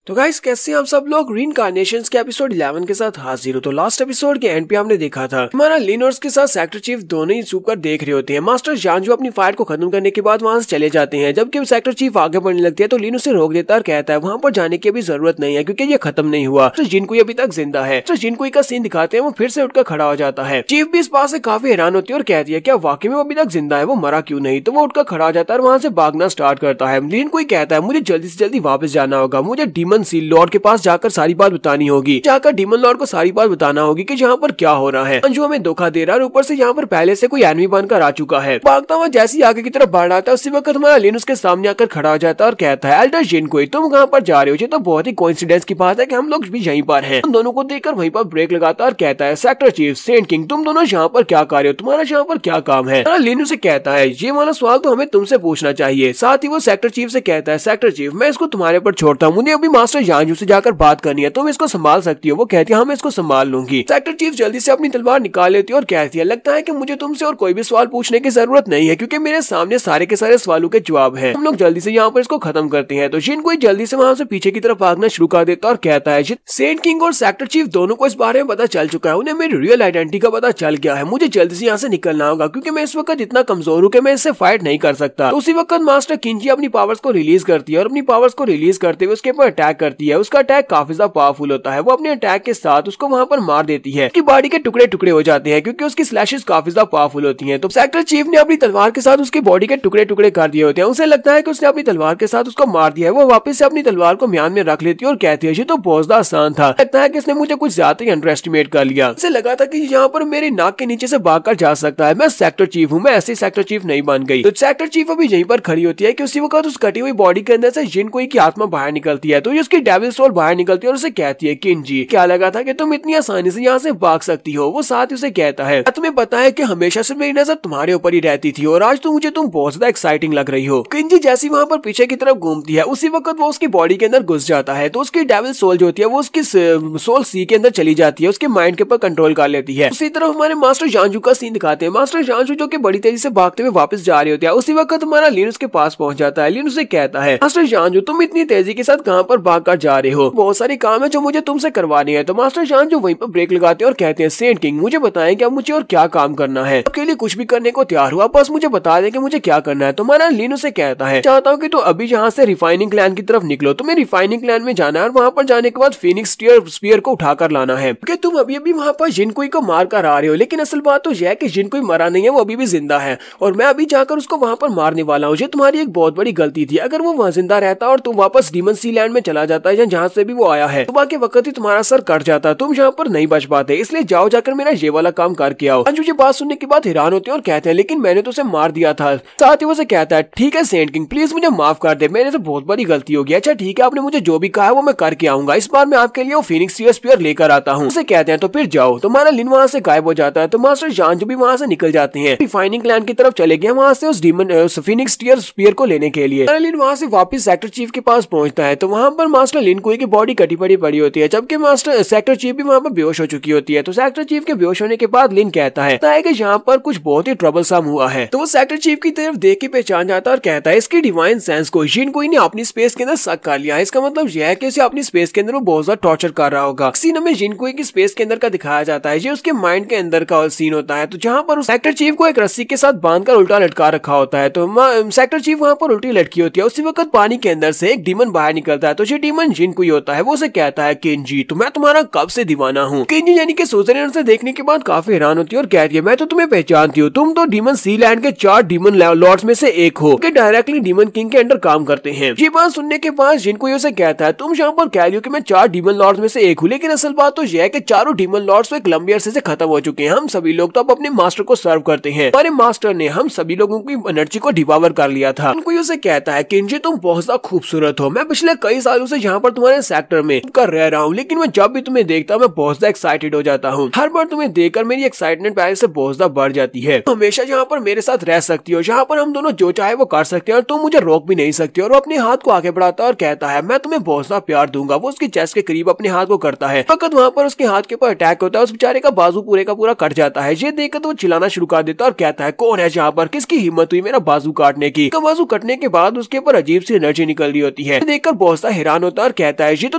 तो गाइस कैसे हैं आप सब लोग। रीइंकार्नेशंस के एपिसोड 11 के साथ हाजिर हो। तो लास्ट एपिसोड के एंड पे हमने देखा था हमारा लिन और उसके साथ सेक्टर चीफ दोनों ही छुप कर देख रहे होते हैं। मास्टर जानजू अपनी फाइट को खत्म करने के बाद वहां से चले जाते हैं। जबकि सेक्टर चीफ आगे बढ़ने लगती है तो लिन उसे रोक देता है और कहता है वहां पर जाने की भी जरूरत नहीं है क्योंकि ये खत्म नहीं हुआ। तो जिनको अभी तक जिंदा है। तो जिनको का सीन दिखाते हैं वो फिर से उठकर खड़ा हो जाता है। चीफ भी इस बात से काफी हैरान होती है और कहती है क्या वाकई में वो अभी तक जिंदा है, वो मरा क्यों नहीं। तो वो उठकर खड़ा हो जाता है और वहां से भागना स्टार्ट करता है। लिन कोई कहता है मुझे जल्दी से जल्दी वापस जाना होगा, मुझे डीमन सील लॉर्ड के पास जाकर सारी बात बतानी होगी, जाकर डीमन लॉर्ड को सारी बात बताना होगी कि यहाँ पर क्या हो रहा है। अंजू हमें धोखा दे रहा है और ऊपर से यहाँ पर पहले से कोई एनिमी बनकर आ चुका है। भागता हुआ जैसे ही आगे की तरफ बढ़ रहा था उसी वक्त हमारा लिन उसके सामने आकर खड़ा हो जाता है और कहता है एल्डर जिनको तुम कहाँ पर जा रहे हो। ये तो बहुत ही कोइंसिडेंस की बात है कि हम लोग भी यहीं पर हैं। उन दोनों को देखकर वहीं पर ब्रेक लगाता है और कहता है सेक्टर चीफ सेंट किंग तुम दोनों यहाँ पर क्या कर रहे हो, तुम्हारा यहाँ पर क्या काम है। लिन उसे कहता है ये वाला सवाल तो हमें तुमसे पूछना चाहिए। साथ ही वो सेक्टर चीफ से कहता है सेक्टर चीफ मैं इसको तुम्हारे पर छोड़ता हूँ, मुझे अभी मास्टर जानजू से जाकर बात करनी है, तुम इसको संभाल सकती हो। वो कहती है हाँ मैं इसको संभाल लूंगी। सेक्टर चीफ जल्दी से अपनी तलवार निकाल लेती है और कहती है लगता है कि मुझे तुमसे और कोई भी सवाल पूछने की जरूरत नहीं है क्योंकि मेरे सामने सारे के सारे सवालों के जवाब हैं। हम लोग जल्दी से यहाँ पर इसको खत्म करते हैं। तो जिन कोई जल्दी से वहां से पीछे की तरफ भागना शुरू कर देता और कहता है सेंट किंग और सेक्टर चीफ दोनों को इस बारे में पता चल चुका है, उन्हें मेरी रियल आइडेंटिटी का पता चल गया है, मुझे जल्दी से यहाँ से निकलना होगा क्योंकि मैं इस वक्त इतना कमजोर हूँ कि मैं इससे फाइट नहीं कर सकता। तो उसी वक्त मास्टर किंजी अपनी पावर्स को रिलीज करती है और अपनी पावर्स को रिलीज करते हुए उसके ऊपर अटैक करती है। उसका अटैक काफी ज्यादा पावरफुल होता है। वो अपने अटैक के साथ उसको वहां पर मार देती है। उसकी बॉडी के टुकड़े टुकड़े हो जाते हैं क्योंकि उसकी स्लैशेस काफी ज्यादा पावरफुल होती हैं। तो सेक्टर चीफ ने अपनी तलवार के साथ उसकी बॉडी के टुकड़े टुकड़े कर दिए होते हैं। उसे लगता है कि उसने अपनी तलवार के साथ उसको मार दिया है। वो वापस से अपनी तलवार को म्यान में रख लेती है और कहती है ये तो बहुत ज्यादा आसान था, लगता है कि इसने मुझे कुछ ज्यादा ही अंडर एस्टिमेट कर लिया। उसे लगा था कि यहाँ पर मेरे नाक के नीचे से भागकर जा सकता है, मैं सेक्टर चीफ हूँ, मैं ऐसे सेक्टर चीफ नहीं बन गई। तो सेक्टर चीफ अभी यहीं पर खड़ी होती है कि उसी वक्त उस कटी हुई बॉडी के अंदर से जिन कोई की आत्मा बाहर निकलती है। तो ये उसकी डेविल सोल बाहर निकलती है और उसे कहती है किंजी क्या लगा था कि तुम इतनी आसानी से यहाँ से भाग सकती हो। वो साथ ही उसे कहता है तुम्हें पता है कि हमेशा से मेरी नजर तुम्हारे ऊपर ही रहती थी और आज तो मुझे तुम बहुत ज्यादा एक्साइटिंग लग रही हो। किंजी जैसी वहाँ पर पीछे की तरफ घूमती है उसी वक्त वो उसकी बॉडी के अंदर घुस जाता है। तो उसकी डेविल सोल जो होती है वो उसकी सोल सी के अंदर चली जाती है, उसके माइंड के ऊपर कंट्रोल कर लेती है। उसी तरफ हमारे मास्टर जानजू का सीन दिखाते हैं। मास्टर जानजू जो कि बड़ी तेजी से भागते हुए वापस जा रहे होते हैं। उसी वक्त हमारा लिन उसके पास पहुंच जाता है। लिन उसे कहता है मास्टर जानजू तुम इतनी तेजी के साथ कहाँ पर भाग कर जा रहे हो, बहुत सारे काम है जो मुझे तुमसे करवाने हैं। तो मास्टर जानजू वहीं पर ब्रेक लगाते हैं और कहते हैं सेंट किंग मुझे बताएं क्या मुझे और क्या काम करना है, आपके लिए कुछ भी करने को तैयार हुआ, बस मुझे बता दें कि मुझे क्या करना है। तो हमारा लिन उसे कहता है चाहता हूँ कि तो अभी यहाँ से रिफाइनिंग लैंड की तरफ निकलो, तुम्हें रिफाइनिंग लैंड में जाना है और वहाँ पर जाने के बाद फीनिक्स स्पीयर को उठाकर लाना है क्योंकि तुम अभी अभी वहाँ पर जिनकोई को मार कर आ रहे हो। लेकिन असल बात तो यह है कि जिनकोई मरा नहीं है, वो अभी भी जिंदा है और मैं अभी जाकर उसको वहाँ पर मारने वाला हूँ। ये तुम्हारी एक बहुत बड़ी गलती थी। अगर वो वहाँ जिंदा रहता और तुम वापस डीमन सी लैंड में चला जाता है जहाँ से भी वो आया है, सुबह के वक्त ही तुम्हारा सर कट जाता, तुम यहाँ पर नहीं बच पाते। इसलिए जाओ जाकर मेरा ये वाला काम करके आओ। अंजू ये बात सुनने के बाद हैरान होते हैं और कहते हैं लेकिन मैंने तो उसे मार दिया था। साथ ही वो से कहता है ठीक है सेंट किंग प्लीज मुझे माफ कर दे, मेरे से बहुत बड़ी गलती हो गई। अच्छा ठीक है आपने मुझे जो भी कहा है वो मैं करके आऊंगा, इस बार मैं आपके लिए वो फीनिक्स स्पीयर लेकर आता हूँ। उसे कहते हैं तो फिर जाओ। तो हमारा लिन वहाँ से गायब हो जाता है। तो मास्टर जानजू भी वहाँ से निकल जाते हैं, रिफाइनिंग लैंड की तरफ चले गए वहाँ से उस फीनिक्स स्पीयर को लेने के लिए। लिन वहाँ से वापस सेक्टर चीफ के पास पहुंचता है। तो वहाँ पर मास्टर लिन कोई की बॉडी कटी पड़ी होती है जबकि मास्टर सेक्टर चीफ भी वहाँ पर बेहोश हो चुकी होती है। तो सेक्टर चीफ के बेहोश होने के बाद लिन कहता है कि यहाँ पर कुछ बहुत ही ट्रबलसम हुआ है। तो वो सेक्टर चीफ की तरफ देख के पहचान जाता है और कहता है इसकी डिवाइन सेंस को जिन कोई ने अपनी स्पेस के अंदर शक कर लिया है। इसका मतलब यह है कि उसे अपनी स्पेस के अंदर वो बहुत ज्यादा टॉर्चर कर रहा होगा। सीन में जिन कोई की स्पेस के अंदर का दिखाया जाता है, ये उसके माइंड के अंदर का सीन होता है। तो जहाँ पर सेक्टर चीफ को एक रस्सी के साथ बांधकर उल्टा लटका रखा होता है। तो सेक्टर चीफ वहाँ पर उल्टी लटकी होती है। उसी वक्त पानी के अंदर से एक डीमन बाहर निकलता है। तो ये डीमन जिन कोई होता है वो उसे कहता है किंजी तो मैं तुम्हारा कब से दीवाना हूँ। किंजी यानी कि सुजरेन से देखने के बाद काफी हैरान होती है और कहती है मैं तो तुम्हें पहचानती हूँ, तुम तो डीमन सी लैंड के 4 डीमन लॉर्ड्स में से एक हो कि डायरेक्टली डीमन किंग के अंडर काम करते हैं। ये बात सुनने के बाद जिन कोई उसे कहता है तुम यहाँ पर कह रही हो कि मैं 4 डीमन लॉर्ड्स में से एक हूँ, लेकिन असल बात तो यह है कि चारों डीमन लॉर्ड्स एक लंबे अरसे से खत्म हो चुके हैं। हम सभी लोग तो अब अपने मास्टर को सर्व करते हैं, हमारे मास्टर ने हम सभी लोगों की एनर्जी को डिवावर कर लिया था। कोई उसे कहता है किंजी तुम बहुत ज्यादा खूबसूरत हो, मैं पिछले कई सालों से यहाँ पर तुम्हारे सेक्टर में कर रह रहा हूँ, लेकिन मैं जब भी तुम्हें देखता हूँ मैं बहुत ज्यादा एक्साइटेड हो जाता हूँ। हर बार तुम्हें देखकर मेरी एक्साइटमेंट पहले से बहुत ज्यादा बढ़ जाती है। हमेशा यहाँ पर मेरे साथ रह सकती हो, यहाँ पर हम दोनों जो चाहे वो कर सकते हैं और तुम मुझे रोक भी नहीं सकती। और वो अपने हाथ को आगे बढ़ाता है और कहता है मैं तुम्हें बहुत ज्यादा प्यार दूंगा। वो उसकी चेस्ट के करीब अपने हाथ को करता है। वक्त वहाँ पर उसके हाथ के ऊपर अटैक होता है, उस बेचारे का बाजू पूरे का पूरा कट जाता है। ये देखकर तो वो चिल्लाना शुरू कर देता है और कहता है कौन है यहाँ पर, किसकी हिम्मत हुई मेरा बाजू काटने की। बाजू कटने के बाद उसके ऊपर अजीब सी एनर्जी निकल रही होती है। देखकर बहुत सा हैरान हैरान होता है और कहता है ये तो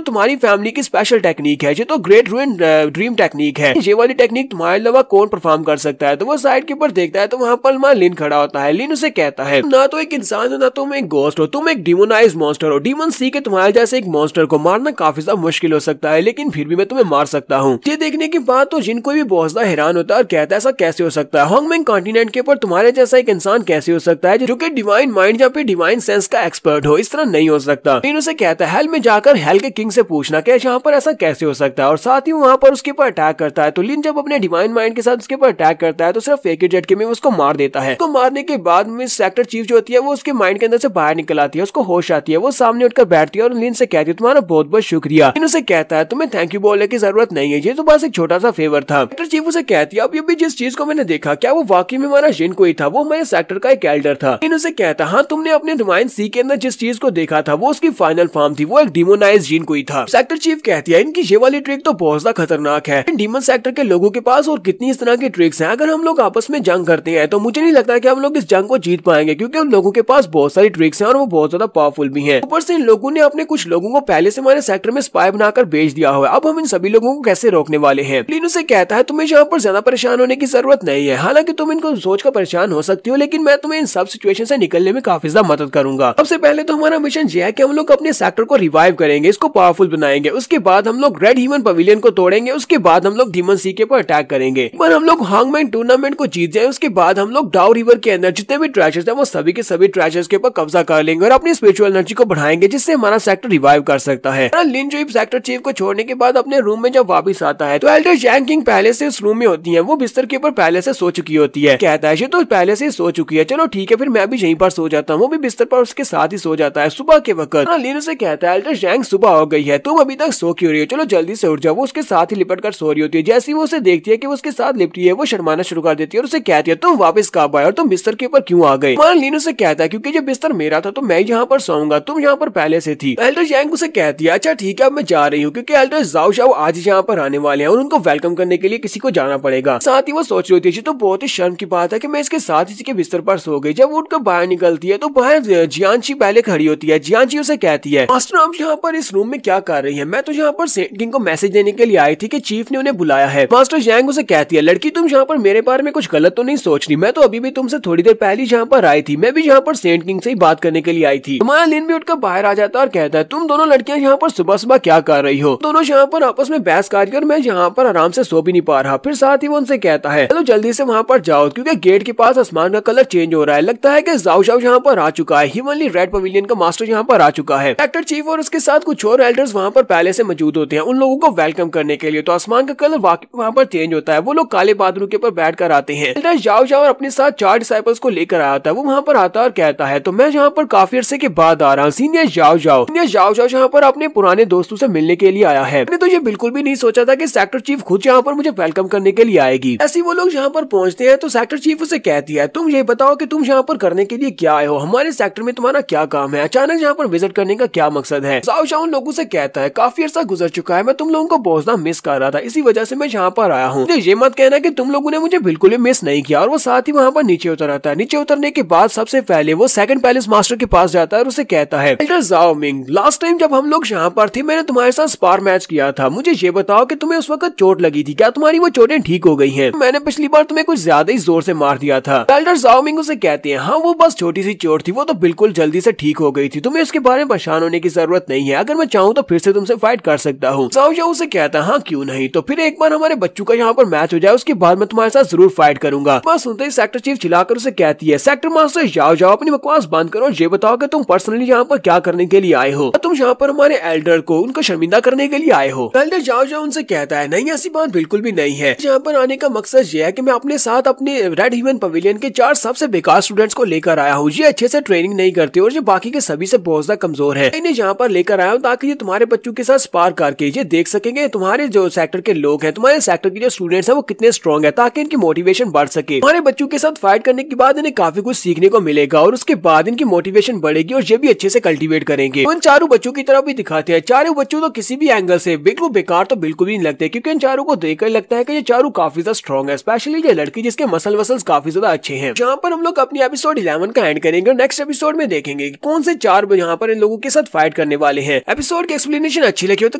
तुम्हारी फैमिली की स्पेशल टेक्निक है, ये तो ग्रेट रूइन ड्रीम टेक्निक है, ये वाली टेक्निक तुम्हारे अलावा कौन परफॉर्म कर सकता है। तो वो साइड के ऊपर देखता है तो वहाँ पर हमारा लिन खड़ा होता है। लिन उसे कहता है ना तो एक इंसान हो ना तुम एक घोस्ट हो, तुम एक डिमोनाइज मॉन्स्टर हो। डीमन सी के तुम्हारे जैसे एक मॉन्स्टर को मारना काफी ज्यादा मुश्किल हो सकता है, लेकिन फिर भी मैं तुम्हें मार सकता हूँ। ये देखने के बाद तो जिन कोई भी बहुत ज्यादा हैरान होता है और कहता है ऐसा कैसे हो सकता है, होंगमेंग कॉन्टिनेंट के ऊपर तुम्हारे जैसा एक इंसान कैसे हो सकता है जो कि डिवाइन माइंड या फिर डिवाइन सेंस का एक्सपर्ट हो, इस तरह नहीं हो सकता। लिन उसे कहता है हेल में जाकर हेल के किंग से पूछना कि यहाँ पर ऐसा कैसे हो सकता है, और साथ ही वहाँ पर उसके ऊपर अटैक करता है। तो लिन जब अपने डिवाइन माइंड के साथ उसके ऊपर अटैक करता है तो सिर्फ एक ही झटके में उसको मार देता है। तो मारने के बाद में सेक्टर चीफ जो होती है वो उसके माइंड के अंदर से बाहर निकल आती है, उसको होश आती है, वो सामने उठकर बैठती है और लिन से कहती है तुम्हारा बहुत बहुत शुक्रिया। लिन उसे कहता है तुम्हें थैंक यू बोलने की जरूरत नहीं है, ये तो बस एक छोटा सा फेवर था। सेक्टर चीफ उसे कहती है अब ये भी जिस चीज को मैंने देखा क्या वो वाकई में हमारा जिन कोई था, वो हमारे सेक्टर का एक एल्डर था। लिन उसे कहता हाँ तुमने अपने डिवाइन सी के अंदर जिस चीज को देखा था वो उसकी फाइनल फॉर्म थी, वो एक डिमोनाइज जिन कोई था। सेक्टर चीफ कहती है इनकी ये वाली ट्रिक तो बहुत ज्यादा खतरनाक है, डीमन सेक्टर के लोगों के पास और कितनी इस तरह की ट्रिक्स हैं। अगर हम लोग आपस में जंग करते हैं तो मुझे नहीं लगता कि हम लोग इस जंग को जीत पाएंगे, क्योंकि उन लोगों के पास बहुत सारी ट्रिक्स हैं और वो बहुत ज्यादा पावरफुल भी हैं। ऊपर से इन लोगों ने अपने कुछ लोगों को पहले से हमारे सेक्टर में स्पाई बनाकर भेज दिया हुआ है, अब हम इन सभी लोगों को कैसे रोकने वाले हैं। लिन से कहता है तुम्हें यहाँ पर ज्यादा परेशान होने की जरूरत नहीं है, हालांकि तुम इनको सोचकर परेशान हो सकती हो, लेकिन मैं तुम्हें इन सब सिचुएशन से निकलने में काफी ज्यादा मदद करूंगा। सबसे पहले तो हमारा मिशन ये है कि हम लोग अपने सेक्टर को रिवाइव करेंगे, इसको पावरफुल बनाएंगे, उसके बाद हम लोग रेड ह्यूमन पवेलियन को तोड़ेंगे, उसके बाद हम लोग डीमन सी के ऊपर अटैक करेंगे। पर हम लोग होंगमेंग टूर्नामेंट को जीत जाए उसके बाद हम लोग डाउ रिवर के अंदर जितने भी ट्रेजर्स हैं वो सभी के सभी ट्रेजर्स के ऊपर कब्जा कर लेंगे और अपनी स्पिरिचुअल एनर्जी को बढ़ाएंगे, जिससे हमारा सेक्टर रिवाइव कर सकता है। लिन जो सेक्टर चीफ को छोड़ने के बाद अपने रूम में जब वापस आता है तो एल्डर जैंग किंग पहले से उस रूम में होती है, वो बिस्तर के ऊपर पहले से सो चुकी होती है। कहता है ये तो पहले से सो चुकी है, चलो ठीक है फिर मैं भी यहीं पर सो जाता हूँ। वो भी बिस्तर पर उसके साथ ही सो जाता है। सुबह के वक्त लिन उसे कहता है एल्डर जैंग सुबह हो गई है, तुम अभी तक सो क्यों रही हो, चलो जल्दी से उठ जाओ। वो उसके साथ ही लिपट कर सो रही होती है। जैसे वो उसे देखती है कि वो उसके साथ लिपटी है, वो शर्माना शुरू कर देती है और उसे कहती है तुम वापस कब आए और तुम बिस्तर के ऊपर क्यों आ गए। लिन उसे कहता है क्योंकि जब बिस्तर मेरा था तो मैं यहाँ पर सोऊंगा, तुम यहाँ पर पहले से थी। एल्डर जैंग उसे कहती है अच्छा ठीक है अब मैं जा रही हूँ, क्योंकि एल्डर जाओ जाओ आज यहाँ पर आने वाले हैं और उनको वेलकम करने के लिए किसी को जाना पड़ेगा। साथ ही वो सोच रही थी तो बहुत ही शर्म की बात है कि मैं इसके साथ इसी के बिस्तर पर सो गई। जब उठकर बाहर निकलती है तो बाहर जियांची पहले खड़ी होती है। जियांची उसे कहती है मास्टर आप यहाँ पर इस रूम में क्या कर रही है, मैं तो यहाँ पर सेंट किंग को मैसेज देने के लिए आई थी कि चीफ ने उन्हें बुलाया है। मास्टर जैंग उसे कहती है लड़की तुम यहाँ पर मेरे बारे में कुछ गलत तो नहीं सोच रही, मैं तो अभी भी तुमसे थोड़ी देर पहले यहाँ पर आई थी, मैं भी यहाँ पर सेंट किंग से ही बात करने के लिए आई थी। हमारा लिन भी उठकर बाहर आ जाता है और कहता है तुम दोनों लड़कियां यहाँ पर सुबह सुबह क्या कर रही हो। दोनों यहाँ पर आपस में बहस कर रही है और मैं यहाँ पर आराम से सो भी नहीं पा रहा। फिर साथ ही वो उनसे कहता है चलो जल्दी से वहाँ पर जाओ, क्योंकि गेट के पास आसमान का कलर चेंज हो रहा है, लगता है कि जाओ जाओ यहाँ पर आ चुका है, ह्यूमनली रेड पवेलियन का मास्टर यहाँ पर आ चुका है। सेक्टर चीफ और उसके साथ कुछ और एल्डर्स वहाँ पर पहले से मौजूद होते हैं उन लोगों को वेलकम करने के लिए। तो आसमान का कलर वहाँ पर चेंज होता है, वो लोग काले बादलों के ऊपर बैठ कर आते हैं। एल्डर जाओ जाओ और अपने साथ 4 डिसाइपल्स को लेकर आया था, वो वहाँ पर आता है और कहता है तो मैं यहाँ पर काफी अरसे के बाद आ रहा हूँ, सीनियर जाओ जाओ यहाँ पर अपने पुराने दोस्तों से मिलने के लिए आया है। मैंने तो ये बिल्कुल भी नहीं सोचा था कि सेक्टर चीफ खुद यहाँ पर मुझे वेलकम करने के लिए आएगी। ऐसे वो लोग यहाँ पर पहुँचते हैं तो सेक्टर चीफ उसे कहती है तुम ये बताओ कि तुम यहाँ पर करने के लिए क्या आए हो, हमारे सेक्टर में तुम्हारा क्या काम है, अचानक यहाँ पर विजिट करने का क्या मकसद है। जाओ जाओ उन लोगों से कहता है काफी अर्सा गुजर चुका है, मैं तुम लोगों को बहुत ज्यादा मिस कर रहा था, इसी वजह से मैं यहाँ पर आया हूँ। ये मत कहना कि तुम लोगों ने मुझे बिल्कुल भी मिस नहीं किया। और वो साथ ही वहाँ पर नीचे उतर आता है। नीचे उतरने के बाद सबसे पहले वो सेकंड पैलेस मास्टर के पास जाता है और उसे कहता है एल्डर जाओ मिंग, लास्ट टाइम जब हम लोग यहाँ पर थे मैंने तुम्हारे साथ स्पार मैच किया था, मुझे ये बताओ कि तुम्हें उस वक्त चोट लगी थी, क्या तुम्हारी वो चोटें ठीक हो गई हैं? मैंने पिछली बार तुम्हें कुछ ज्यादा ही जोर से मार दिया था। एल्डर जाओ मिंग उसे कहते हैं हाँ वो बस छोटी सी चोट थी, वो तो बिल्कुल जल्दी से ठीक हो गई थी, तुम्हें उसके बारे में परेशान होने की जरूरत नहीं है, अगर मैं चाहूँ तो फिर से तुमसे फाइट कर सकता हूँ। जाओ जाओ उसे कहता है हाँ क्यों नहीं, तो फिर एक बार हमारे बच्चों का यहाँ पर मैच हो जाए उसके बाद मैं तुम्हारे साथ जरूर फाइट करूंगा। बस सुनते ही सेक्टर चीफ चिल्लाकर उसे कहती है सेक्टर मास्टर जाओ जाओ अपनी बकवास बंद करो, ये बताओ कि तुम पर्सनली यहाँ पर क्या करने के लिए आए हो, तुम यहाँ पर हमारे एल्डर को उनको शर्मिंदा करने के लिए आए हो। एल्डर जाओ जाओ उनसे कहता है नहीं ऐसी बात बिल्कुल भी नहीं है, यहाँ पर आने का मकसद ये है कि मैं अपने साथ अपने रेड ह्यूमन पवेलियन के 4 सबसे बेकार स्टूडेंट्स को लेकर आया हूँ। ये अच्छे से ट्रेनिंग नहीं करते और ये बाकी के सभी से बहुत ज्यादा कमजोर है, इन्हें यहाँ पर लेकर आया हूँ ताकि ये तुम्हारे बच्चों के साथ स्पार करके ये देख सकेंगे तुम्हारे जो सेक्टर के लोग हैं, तुम्हारे सेक्टर के जो स्टूडेंट्स हैं वो कितने स्ट्रॉन्ग है, ताकि इनकी मोटिवेशन बढ़ सके। हमारे बच्चों के साथ फाइट करने के बाद इन्हें काफी कुछ सीखने को मिलेगा और उसके बाद इनकी मोटिवेशन बढ़ेगी और ये भी अच्छे से कल्टीवेट करेंगे। तो इन चारों बच्चों की तरफ भी दिखाते हैं। चारों बच्चों तो किसी भी एंगल से बिल्कुल बेकार तो बिल्कुल भी नहीं लगते, क्योंकि इन चारों को देखकर लगता है कि ये चारों काफी ज्यादा स्ट्रॉन्ग है, स्पेशली ये लड़की जिसके मसल वसल्स काफी ज्यादा अच्छे हैं। जहाँ पर हम लोग अपनी एपिसोड 11 का एंड करेंगे और नेक्स्ट एपिसोड में देखेंगे कौन से 4 यहाँ पर इन लोगों के साथ फाइट करने करने वाले हैं। एपिसोड की एक्सप्लेनेशन अच्छी लगी हो तो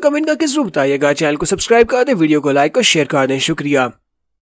कमेंट करके जरूर बताइएगा। चैनल को सब्सक्राइब कर दे, वीडियो को लाइक और शेयर कर दें। शुक्रिया।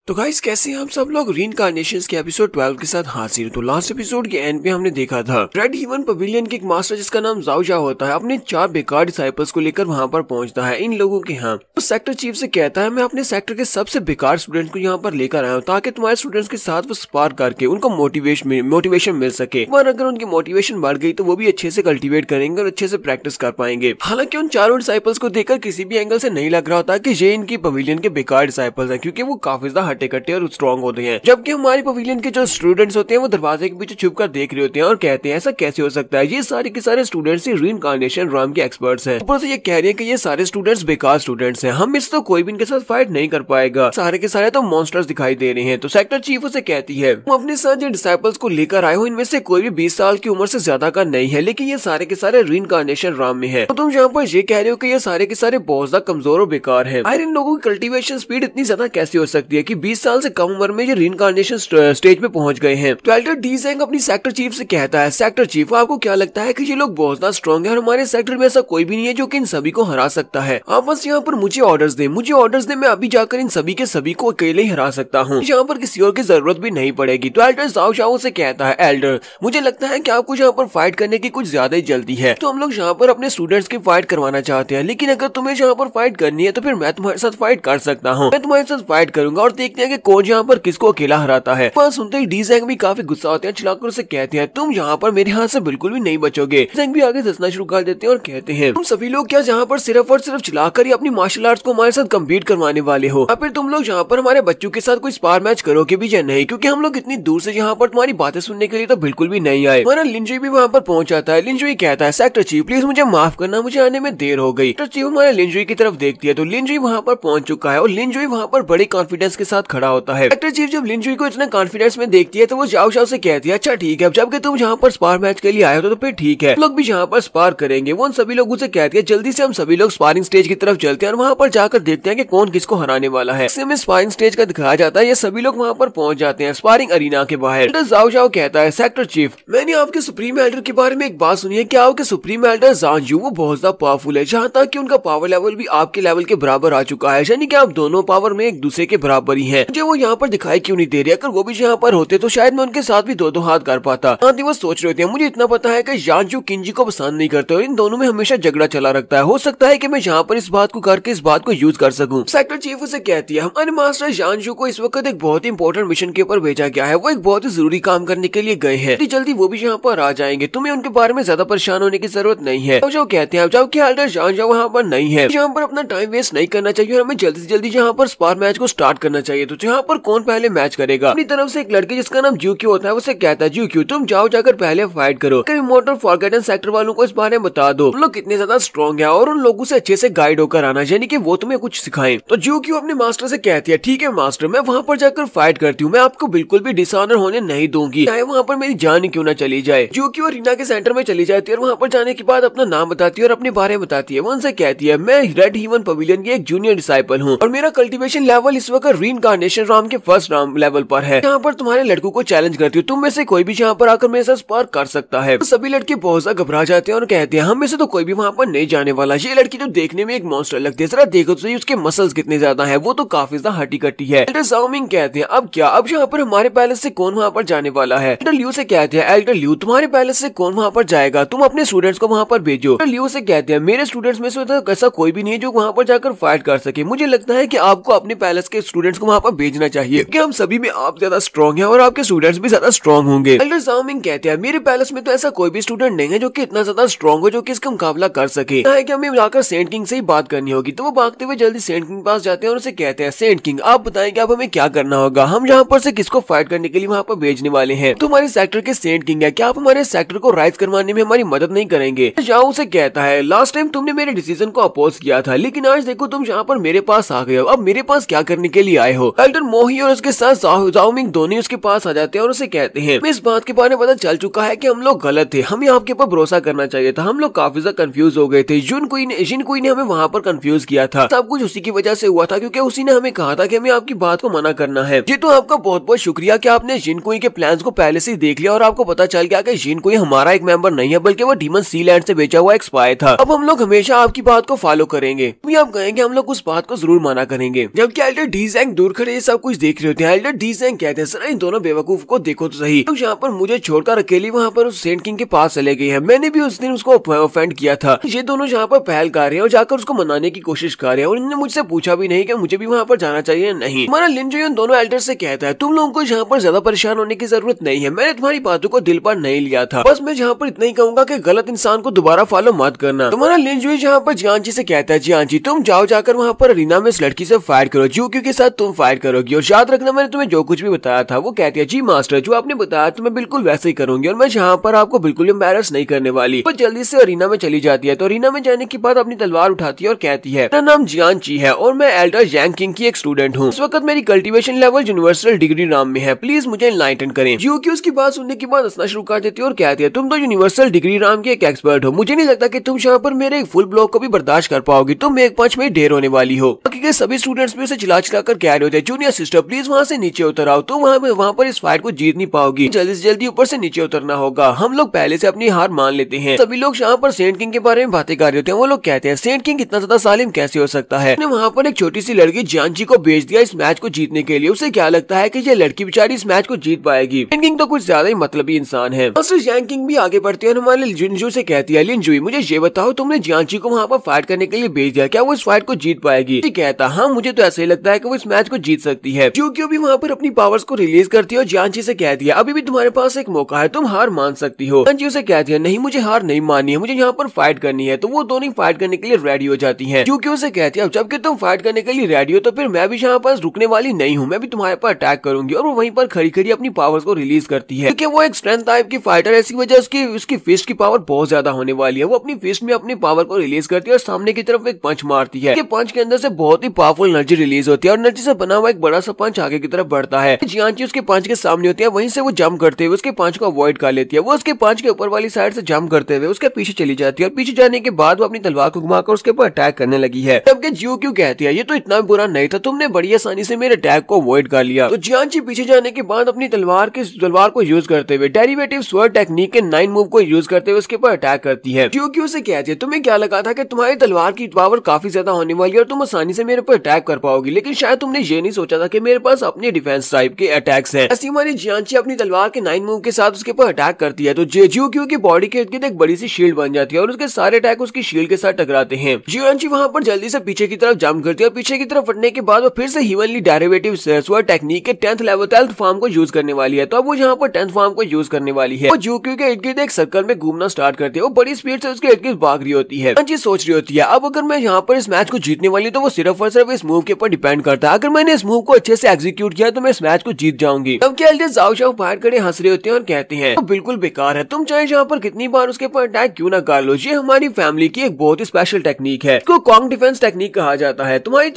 तो गाइस कैसे हैं आप सब लोग। रीइंकार्नेशंस के एपिसोड 12 के साथ हाजिर। तो लास्ट एपिसोड के एंड पे हमने देखा था रेड हेवन पवेलियन के एक मास्टर जिसका नाम जाओ जाओ होता है अपने 4 बेकार डिसाइपल्स को लेकर वहां पर पहुंचता है इन लोगों के यहाँ। तो सेक्टर चीफ से कहता है मैं अपने सेक्टर के सबसे बेकार स्टूडेंट्स को यहाँ पर लेकर आया हूँ ताकि तुम्हारे स्टूडेंट्स के साथ वो स्पार्क करके उनको मोटिवेशन मिल सके। और अगर उनकी मोटिवेशन बढ़ गई तो वो भी अच्छे से कल्टिवेट करेंगे और अच्छे से प्रैक्टिस कर पाएंगे। हालांकि उन चारों डिसाइपल्स को देखकर किसी भी एंगल से नहीं लग रहा होता कि ये इनकी पवेलियन के बेकार डिसाइपल्स है, क्योंकि वो काफी ज्यादा हट्टे कट्टे और स्ट्रॉन्ग होते हैं। जबकि हमारी पवेलियन के जो स्टूडेंट्स होते हैं वो दरवाजे के पीछे छुप कर देख रहे होते हैं और कहते हैं ऐसा कैसे हो सकता है, ये सारे के सारे स्टूडेंट्स ही रीइंकार्नेशन राम के एक्सपर्ट्स हैं। ऊपर से ये कह रहे हैं कि ये सारे स्टूडेंट्स बेकार स्टूडेंट्स हैं, हम इससे तो कोई भी इनके साथ फाइट नहीं कर पाएगा, सारे के सारे तो मॉन्स्टर्स दिखाई दे रहे हैं। तो सेक्टर चीफ उसे कहती है तुम अपने साथ जो डिसाइपल्स को लेकर आए हो इनमें से कोई भी 20 साल की उम्र से ज्यादा का नहीं है, लेकिन ये सारे के सारे रीइंकार्नेशन राम में है। तो तुम यहाँ पर ये कह रहे हो कि ये सारे के सारे बहुत ज्यादा कमजोर और बेकार है। आखिर इन लोगों की कल्टीवेशन स्पीड इतनी ज्यादा कैसे हो सकती है कि 20 साल से कम उम्र में ये रीइंकार्नेशन स्टेज पे पहुंच गए हैं। तो एल्डर डी ज़ैंग अपनी सेक्टर चीफ से कहता है सेक्टर चीफ आपको क्या लगता है कि ये लोग बहुत ज्यादा स्ट्रॉन्ग है और हमारे सेक्टर में ऐसा कोई भी नहीं है जो कि इन सभी को हरा सकता है। आप बस यहाँ पर मुझे ऑर्डर्स दे, मैं अभी जाकर इन सभी के सभी को अकेले ही हरा सकता हूँ, यहाँ पर किसी और की जरूरत भी नहीं पड़ेगी। तो एल्डर जाओ जाओ से कहता है एल्डर मुझे लगता है कि आपको यहाँ पर फाइट करने की कुछ ज्यादा ही जल्दी है, तो हम लोग यहाँ पर अपने स्टूडेंट्स की फाइट करवाना चाहते हैं, लेकिन अगर तुम्हें यहाँ पर फाइट करनी है तो फिर मैं तुम्हारे साथ फाइट कर सकता हूँ, मैं तुम्हारे साथ फाइट करूंगा और देखते हैं कि कौन यहाँ पर किसको अकेला हराता है। सुनते ही डी ज़ैंग भी काफी गुस्सा होते हैं, चिल्लाकर उसे कहते हैं तुम यहाँ पर मेरे हाथ से बिल्कुल भी नहीं बचोगे। ज़ैंग भी आगे हंसना शुरू कर देते हैं और कहते हैं तुम सभी लोग क्या जहाँ पर सिर्फ और सिर्फ चिल्लाकर ही अपनी मार्शल आर्ट्स को हमारे साथ कम्पीट करवाने वाले हो, या फिर तुम लोग यहाँ पर हमारे बच्चों के साथ कोई स्पार मैच करोगे भी या नहीं, क्योंकि हम लोग इतनी दूर से यहाँ पर तुम्हारी बातें सुनने के लिए तो बिल्कुल भी नहीं आए। हमारा लिंजुई भी वहाँ पर पहुंच जाता है। लिंजुई कहता है सेक्टर चीफ प्लीज मुझे माफ करना, मुझे आने में देर हो गई। सेक्टर चीफ हमारे लिंजुई की तरफ देखती है तो लिंजुई वहाँ पर पहुंच चुका है और लिंजुई वहाँ पर बड़े कॉन्फिडेंस के साथ खड़ा होता है। सेक्टर चीफ जब लिंजुई को इतना कॉन्फिडेंस में देखती है तो वो जाओ जाओ से कहती है अच्छा ठीक है, अब जबकि तुम यहाँ पर स्पार मैच के लिए आए हो तो फिर ठीक है, लोग भी यहाँ पर स्पार करेंगे। वो उन सभी लोगों से कहती है जल्दी से हम सभी लोग स्पारिंग स्टेज की तरफ चलते हैं और वहाँ पर जाकर देखते हैं कि कौन किसको हराने वाला है। इसमें स्पारिंग स्टेज का दिखाया जाता है, ये सभी लोग वहाँ पर पहुंच जाते हैं स्पारिंग अरीना के बाहर। जाओ जाओ कहता है सेक्टर चीफ मैंने आपके सुप्रीम एल्डर के बारे में एक बात सुनी है, क्या आपके सुप्रीम एल्डर ज़ांजू वो बहुत ज्यादा पावरफुल है, जहाँ तक कि उनका पावर लेवल भी आपके लेवल के बराबर आ चुका है, यानी कि आप दोनों पावर में एक दूसरे के बराबर ही हैं। मुझे वो यहाँ पर दिखाई क्यों नहीं दे रही, अगर वो भी यहाँ पर होते तो शायद मैं उनके साथ भी दो हाथ कर पाता। वो सोच रहे थे मुझे इतना पता है कि ज़ांजू किंजी को पसंद नहीं करते और इन दोनों में हमेशा झगड़ा चला रखता है, हो सकता है कि मैं यहाँ पर इस बात को करके इस बात को यूज कर सकूं। सेक्टर चीफ उसे कहती है हमारे मास्टर ज़ांजू को इस वक्त एक बहुत ही इंपॉर्टेंट मिशन के ऊपर भेजा गया है, वो एक बहुत ही जरूरी काम करने के लिए गए हैं, जल्दी वो भी यहाँ पर आ जाएंगे, तुम्हें उनके बारे में ज्यादा परेशान होने की जरूरत नहीं है। जो कहते हैं जब एल्डर ज़ांजू वहाँ पर नहीं है, यहाँ पर अपना टाइम वेस्ट नहीं करना चाहिए, हमें जल्दी से जल्दी यहाँ पर स्पार मैच को स्टार्ट करना चाहिए। तो यहाँ पर कौन पहले मैच करेगा, अपनी तरफ से एक लड़के जिसका नाम ज्यूक्यू होता है उसे कहता है ज्यूक्यू तुम जाओ जाकर पहले फाइट करो, इमॉर्टल फॉरगॉटन सेक्टर वालों को इस बारे में बता दो लोग कितने ज्यादा स्ट्रॉन्ग है और उन लोगों से अच्छे से गाइड होकर आना, यानी कि वो तुम्हें कुछ सिखाएं। तो ज्यूक्यू अपने मास्टर से कहती है ठीक है मास्टर मैं वहाँ पर जाकर फाइट करती हूँ, मैं आपको बिल्कुल भी डिसऑनर होने नहीं दूंगी, चाहे वहाँ पर मेरी जान क्यों ना चली जाए। ज्यूक्यू और रीना के सेंटर में चली जाती है और वहाँ पर जाने के बाद अपना नाम बताती है और अपने बारे में बताती है। वो उनसे कहती है मैं रेड हेवन पवेलियन की एक जूनियर डिसाइपल हूँ और मेरा कल्टीवेशन लेवल इस वक्त रीइंकार्नेशन राम के फर्स्ट लेवल पर है, यहाँ पर तुम्हारे लड़कों को चैलेंज करती हूँ, तुम में से कोई भी यहाँ पर आकर मेरे साथ स्पार कर सकता है। तो सभी लड़के बहुत ज्यादा घबरा जाते हैं और कहते हैं हम में से तो कोई भी वहाँ पर नहीं जाने वाला, ये लड़की तो देखने में एक मॉन्स्टर लगती है, जरा देखो तो उसके मसल्स कितने ज्यादा हैं, वो तो काफी ज्यादा हट्टी कट्टी है। एल्डर ज़ाओमिंग कहते हैं अब क्या, अब यहाँ पर हमारे पैलेस से कौन वहाँ पर जाने वाला है। एल्डर लियू से कहते हैं एल्डर लियू तुम्हारे पैलेस से कौन वहाँ पर जाएगा, तुम अपने स्टूडेंट्स को वहाँ पर भेजो। एल्डर लियू से कहते हैं मेरे स्टूडेंट्स में से ऐसा कोई भी नहीं है जो वहाँ पर जाकर फाइट कर सके, मुझे लगता है कि आपको अपने पैलेस के स्टूडेंट्स को वहाँ पर भेजना चाहिए, क्योंकि हम सभी में आप ज्यादा स्ट्रॉन्ग है और आपके स्टूडेंट्स भी ज्यादा स्ट्रॉन्ग होंगे। एल्डर ज़ाओमिंग कहते हैं मेरे पैलेस में तो ऐसा कोई भी स्टूडेंट नहीं है जो कि इतना ज्यादा स्ट्रॉन्ग हो जो कि इसका मुकाबला कर सके, है कि हमें जाकर सेंट किंग से ही बात करनी होगी। तो वो भागते हुए जल्दी सेंट किंग पास जाते हैं और उसे कहते हैं सेंट किंग आप बताएंगे अब हमें क्या करना होगा, हम यहाँ पर से किसको फाइट करने के लिए वहाँ पर भेजने वाले हैं। तो हमारे सेक्टर के सेंट किंग है, क्या आप हमारे सेक्टर को राइज करवाने में हमारी मदद नहीं करेंगे। जाओ उसे कहता है लास्ट टाइम तुमने मेरे डिसीजन को अपोज किया था, लेकिन आज देखो तुम यहाँ पर मेरे पास आ गए हो, अब मेरे पास क्या करने के लिए आए हो। हो। एल्डर मोही और उसके साथ जाओमिंग दोनों उसके पास आ जाते हैं और उसे कहते हैं इस बात के बारे में पता चल चुका है कि हम लोग गलत थे, हमें आपके ऊपर भरोसा करना चाहिए था, हम लोग काफी ज्यादा कंफ्यूज हो गए थे। जिन कोई ने हमें वहाँ पर कंफ्यूज किया था, सब कुछ उसी की वजह से हुआ था क्योंकि उसी ने हमें कहा था कि हमें आपकी बात को मना करना है। जी तो आपका बहुत बहुत शुक्रिया कि आपने जिनकोई के प्लान्स को पहले से ही देख लिया और आपको पता चल गया कि जिनकोई हमारा एक मेंबर नहीं है बल्कि वो डीमन सी लैंड से बेचा हुआ एक स्पाई था। अब हम लोग हमेशा आपकी बात को फॉलो करेंगे। भी आप कहेंगे हम लोग उस बात को जरूर माना करेंगे। जबकि एल्डर डीजेंग दूर खड़े ये सब कुछ देख रहे होते हैं। एल्डर डीजेंग कहते हैं सर इन दोनों बेवकूफ को देखो तो सही, तो यहाँ पर मुझे छोड़कर अकेली वहाँ पर उस सेंट किंग के पास चले गए हैं। मैंने भी उस दिन उसको ऑफेंड किया था। ये दोनों यहाँ पर पहल कर रहे हैं और जाकर उसको मनाने की कोशिश कर रहे हैं और इन्होंने मुझसे पूछा भी नहीं कि मुझे भी वहाँ पर जाना चाहिए या नहीं। हमारा लिन जुई उन दोनों एल्डर से कहता है तुम लोगों को यहाँ पर ज्यादा परेशान होने की जरूरत नहीं है, मैंने तुम्हारी बातों को दिल पर नहीं लिया था। बस मैं यहाँ पर इतना ही कहूंगा कि गलत इंसान को दोबारा फॉलो मत करना। तुम्हारा लिन जुई यहाँ पर जियांची से कहता है जियांची तुम जाओ जाकर वहाँ पर अरीना में इस लड़की से फाइट करो, ज्यूक्यू के साथ तुम फाइट करोगी और याद रखना मैंने तुम्हें जो कुछ भी बताया था। वो कहती है जी मास्टर जो आपने बताया तो मैं बिल्कुल वैसे ही करूंगी और मैं यहाँ पर आपको बिल्कुल एम्बैरस नहीं करने वाली। वो जल्दी से अरीना में चली जाती है। तो अरीना में जाने के बाद अपनी तलवार उठाती है और कहती है मेरा नाम जियांची है और मैं एल्डर जैंग किंग की एक स्टूडेंट हूँ। इस वक्त मेरी कल्टीवेशन लेवल यूनिवर्सल डिग्री नाम में है, प्लीज मुझे एनलाइटन करें। ज्यूक्यू उसकी बात सुनने के बाद हंसना शुरू कर देती है और कहती है तुम तो यूनिवर्सल डिग्री नाम के एक एक्सपर्ट हो, मुझे नहीं लगता कि तुम यहाँ पर मेरे एक फुल ब्लॉक को भी बर्दाश्त कर पाओगी, तुम एक पंच में ढेर होने वाली हो। बाकी के सभी स्टूडेंट्स भी उसे चिल्ला कर कह रहे होते हैं जूनियर सिस्टर प्लीज वहाँ से नीचे उतर आओ, तुम वहाँ पर इस फाइट को जीत नहीं पाओगी, जल्दी से जल्दी ऊपर से नीचे उतरना होगा। हम लोग पहले से अपनी हार मान लेते हैं। सभी लोग यहाँ पर सेंट किंग के बारे में बातें कर रहे होते हैं। वो लोग कहते हैं सेंट किंग इतना ज्यादा सालिम कैसे हो सकता है, वहाँ पर एक छोटी सी लड़की जियांची को भेज दिया इस मैच को जीतने के लिए। उसे क्या लगता है कि ये लड़की बेचारी इस मैच को जीत पाएगी। सेंट किंग तो कुछ ज्यादा ही मतलबी इंसान है। मास्टर जैंग किंग भी आगे बढ़ते हैं। हमारे लिनजू से कहती है लिनजुई मुझे ये बताओ तुमने जियांची को वहाँ पर फाइट करने के लिए भेज दिया, क्या वो इस फाइट को जीत पाएगी? कहता हाँ मुझे तो ऐसा ही लगता है कि वो इस मैच को जीत सकती है। ज्यूक्यू भी वहाँ पर अपनी पावर्स को रिलीज करती है और जियांची से कहती है अभी भी तुम्हारे पास एक मौका है, तुम हार मान सकती हो। जियांची उसे कहती है नहीं मुझे हार नहीं माननी है, मुझे यहाँ पर फाइट करनी है। तो वो दोनों फाइट करने के लिए रेडी हो जाती है। ज्यूक्यू उसे कहती है जबकि तुम फाइट करने के लिए रेडी हो तो फिर मैं भी यहाँ पर रुकने वाली नहीं हूँ, मैं भी तुम्हारे पर अटैक करूंगी। और वो वहीं पर खड़ी खड़ी अपनी पावर्स को रिलीज करती है क्योंकि वो एक स्ट्रेंथ टाइप की फाइटर है, इसी वजह उसकी फिस्ट की पावर बहुत ज्यादा होने वाली है। वो अपनी फिस्ट में अपनी पावर को रिलीज करती है और सामने की तरफ एक पंच मारती है। पंच के अंदर से बहुत ही पावरफुल एनर्जी रिलीज होती है और एनर्जी से बना हुआ एक बड़ा सा पंच आगे की तरफ बढ़ता है। जियांची उसके पंच के सामने होती है, वहीं से वो जंप करते हुए उसके पंच को अवॉइड कर लेती है। वो उसके पंच के ऊपर वाली साइड से जंप करते हुए उसके पीछे चली जाती है और पीछे जाने के बाद वो अपनी तलवार को घुमाकर उसके ऊपर अटैक करने लगी है। जबकि ज्यूक्यू कहती है ये तो इतना बुरा नहीं था, तुमने बड़ी आसानी से मेरे अटैक को अवॉइड कर लिया। तो जियांची पीछे जाने के बाद अपनी तलवार को यूज करते हुए डेरिवेटिव स्वर्ड टेक्निक के 9 मूव को यूज करते हुए उसके ऊपर अटैक करती है। ज्यूक्यू से कहती है तुम्हें क्या लगा था कि तुम्हारी तलवार की पावर काफी ज्यादा होने वाली है और तुम आसानी से मेरे ऊपर अटैक कर पाओगी, लेकिन शायद तुमने ये नहीं सोचा था कि मेरे पास अपने डिफेंस टाइप के अटैक्स हैं। ऐसी हमारी जियांची अपनी तलवार के 9 मूव के साथ उसके ऊपर अटैक करती है तो ज्यूक्यू की बॉडी के इर्द-गिर्द एक बड़ी सी शील्ड बन जाती है और उसके सारे अटैक उसकी शील्ड के साथ टकराते हैं। जियांची वहाँ पर जल्दी से पीछे की तरफ जंप करती है और पीछे की तरफ फटने के बाद वो फिर से ह्यूमनली डेरिवेटिव स्वर्ड टेक्निक के 10th फॉर्म को यूज करने वाली है। तो अब वो यहाँ पर 10th फॉर्म को यूज करने वाली है। वो ज्यूक्यू के इर्द-गिर्द एक सर्कल में घूमना स्टार्ट करती है। वो बड़ी स्पीड से उसके इर्द-गिर्द भाग रही होती है। जियांची सोच रही होती है अब अगर मैं यहाँ पर इस मैच को जीतने वाली तो वो सिर्फ और सिर्फ इस मूव के ऊपर डिपेंड करता है। अगर मैंने इस मूव को अच्छे से एग्जीक्यूट किया तो मैं इस मैच को जीत जाऊंगी। तब क्या एल्डर जाओ शाओ बाहर खड़े हंस रहे होते हैं और कहते हैं तो बिल्कुल बेकार है, तुम चाहे यहाँ पर कितनी बार उसके ऊपर अटैक क्यों ना कर लो, ये हमारी फैमिली की एक बहुत ही स्पेशल टेक्निक है, इसको कॉन्ग डिफेंस टेक्निक कहा जाता है। तुम्हारी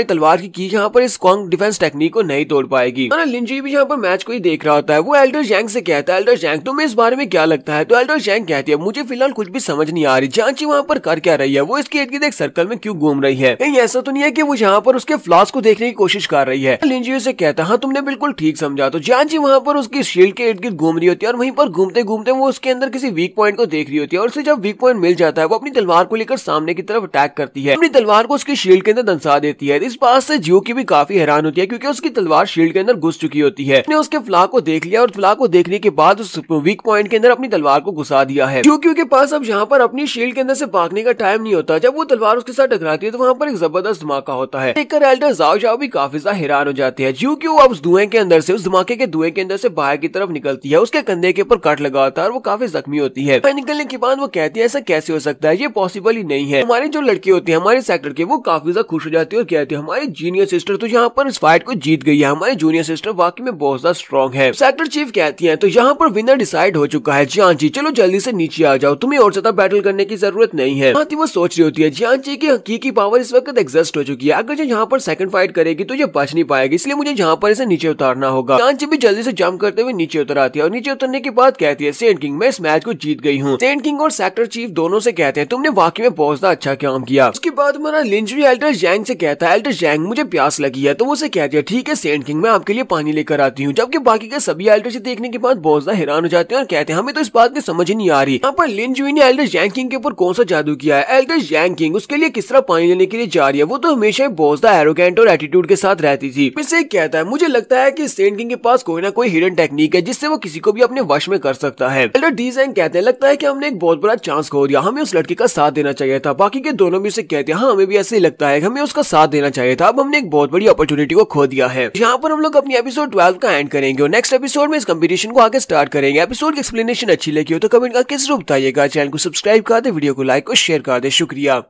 तलवार की यहाँ पर इस कॉन्ग डिफेंस टेक्निक को नहीं तोड़ पाएगी। लिनजी भी यहाँ पर मैच को ही देख रहा होता है। वो एल्डर जैंग से कहता है एल्डर जैंग तुम्हें इस बारे में क्या लगता है? तो एल्डर जैंग कहती है मुझे फिलहाल कुछ भी समझ नहीं आ रही, जियांची वहाँ पर कर क्या रही है, वो इसके इर्द-गिर्द एक सर्कल में क्यों घूम रही है, कहीं ऐसा तो नहीं है कि वो यहाँ पर उसके फ्लॉस को देखने की कोशिश कर रही है। लिनजी से कहता है हाँ तुमने बिल्कुल ठीक समझा। तो जियांची वहाँ पर उसकी शील्ड के इर्द-गिर्द घूम रही होती है और वहीं पर घूमते घूमते वो उसके अंदर किसी वीक पॉइंट को देख रही होती है और उसे जब वीक पॉइंट मिल जाता है वो अपनी तलवार को लेकर सामने की तरफ अटैक करती है, अपनी तलवार को उसकी शील्ड के अंदर दंसा देती है। इस बात से ज्यूक्यू भी काफी हैरान होती है क्योंकि उसकी तलवार शील्ड के अंदर घुस चुकी होती है। उसने उसके फ्लॉ को देख लिया और फ्लॉ को देखने के बाद उस वीक पॉइंट के अंदर अपनी तलवार को घुसा दिया है। ज्यूक्यू के पास अब यहाँ पर अपनी शील्ड के अंदर से भागने का टाइम नहीं होता। जब वो तलवार उसके साथ टकराती है तो वहाँ पर एक जबरदस्त धमाका होता है। देखकर एल्डर जाओ जाओ भी काफी ज्यादा हैरान हो जाते हैं। ज्यूक्यू अब उस धुएं के अंदर से, उस धमाके के धुएं के अंदर से बाहर की तरफ निकलती है। उसके कंधे के ऊपर कट लगा होता है और वो काफी जख्मी होती है। निकलने के बाद वो कहती है ऐसा कैसे हो सकता है, ये पॉसिबल ही नहीं है। हमारी जो लड़की होती है हमारे सेक्टर के, वो काफी ज्यादा खुश हो जाती है और कहती है हमारी जूनियर सिस्टर तो यहाँ पर इस फाइट को जीत गई है, हमारी जूनियर सिस्टर वाकई में बहुत ज्यादा स्ट्रॉन्ग है। सेक्टर चीफ कहती है तो यहाँ पर विनर डिसाइड हो चुका है, जियांची चलो जल्दी से नीचे आ जाओ, तुम्हें और ज्यादा बैटल करने की जरूरत नहीं है। वो सोच रही होती है जियांची की हकीकी पावर इस वक्त एग्जिस्ट हो चुकी है, अगर जो यहाँ पर सेकंड फाइट करेगी करेगी तो ये बच नहीं पाएगी, इसलिए मुझे यहाँ पर इसे नीचे उतारना होगा। जांची भी जल्दी से जंप करते हुए नीचे उतर आती है और नीचे उतरने के बाद कहती है सेंट किंग मैं इस मैच को जीत गई हूँ। सेंट किंग और सेक्टर चीफ दोनों से कहते हैं तुमने वाकई में बहुत ज्यादा अच्छा काम किया। उसके बाद हमारा लिंजुई एल्डर जैंग से कहता है एल्डर जैंग मुझे प्यास लगी है, तो वो उसे कहती है ठीक है सेंट किंग मैं आपके लिए पानी लेकर आती हूँ। जबकि बाकी के सभी एल्डर से देखने के बाद बहुत ज्यादा हैरान हो जाते हैं और कहते हैं हमें तो इस बात की समझ ही नहीं आ रही यहाँ पर लिंजुई ने एल्डर जैंग किंग के ऊपर कौन सा जादू किया है। एल्डर जैंग किंग उसके लिए किस तरह पानी लेने के लिए जा रही है, वो तो हमेशा बहुत ज्यादा एरोगेंट और एटीट्यूड के साथ रहती थी। इससे कहता है मुझे लगता है कि सेंट किंग के पास कोई ना कोई हिडन टेक्निक है जिससे वो किसी को भी अपने वश में कर सकता है। एल्डर डी जैंग कहते हैं लगता है कि हमने एक बहुत बड़ा चांस खो दिया, हमें उस लड़के का साथ देना चाहिए था। बाकी के दोनों भी उसे कहते हैं हाँ हमें भी ऐसे ही लगता है हमें उसका साथ देना चाहिए था, अब हमने एक बहुत बड़ी अपॉर्चुनिटी को खो दिया है। यहाँ पर हम लोग अपनी एपिसोड 12 का एंड करेंगे और नेक्स्ट एपिसोड में इस कंपटीशन को आगे स्टार्ट करेंगे। एपिसोड की एक्सप्लेनेशन अच्छी लगी हो तो कमेंट करके जरूर बताइएगा। चैनल को सब्सक्राइब कर दे, वीडियो को लाइक और शेयर कर दे। शुक्रिया।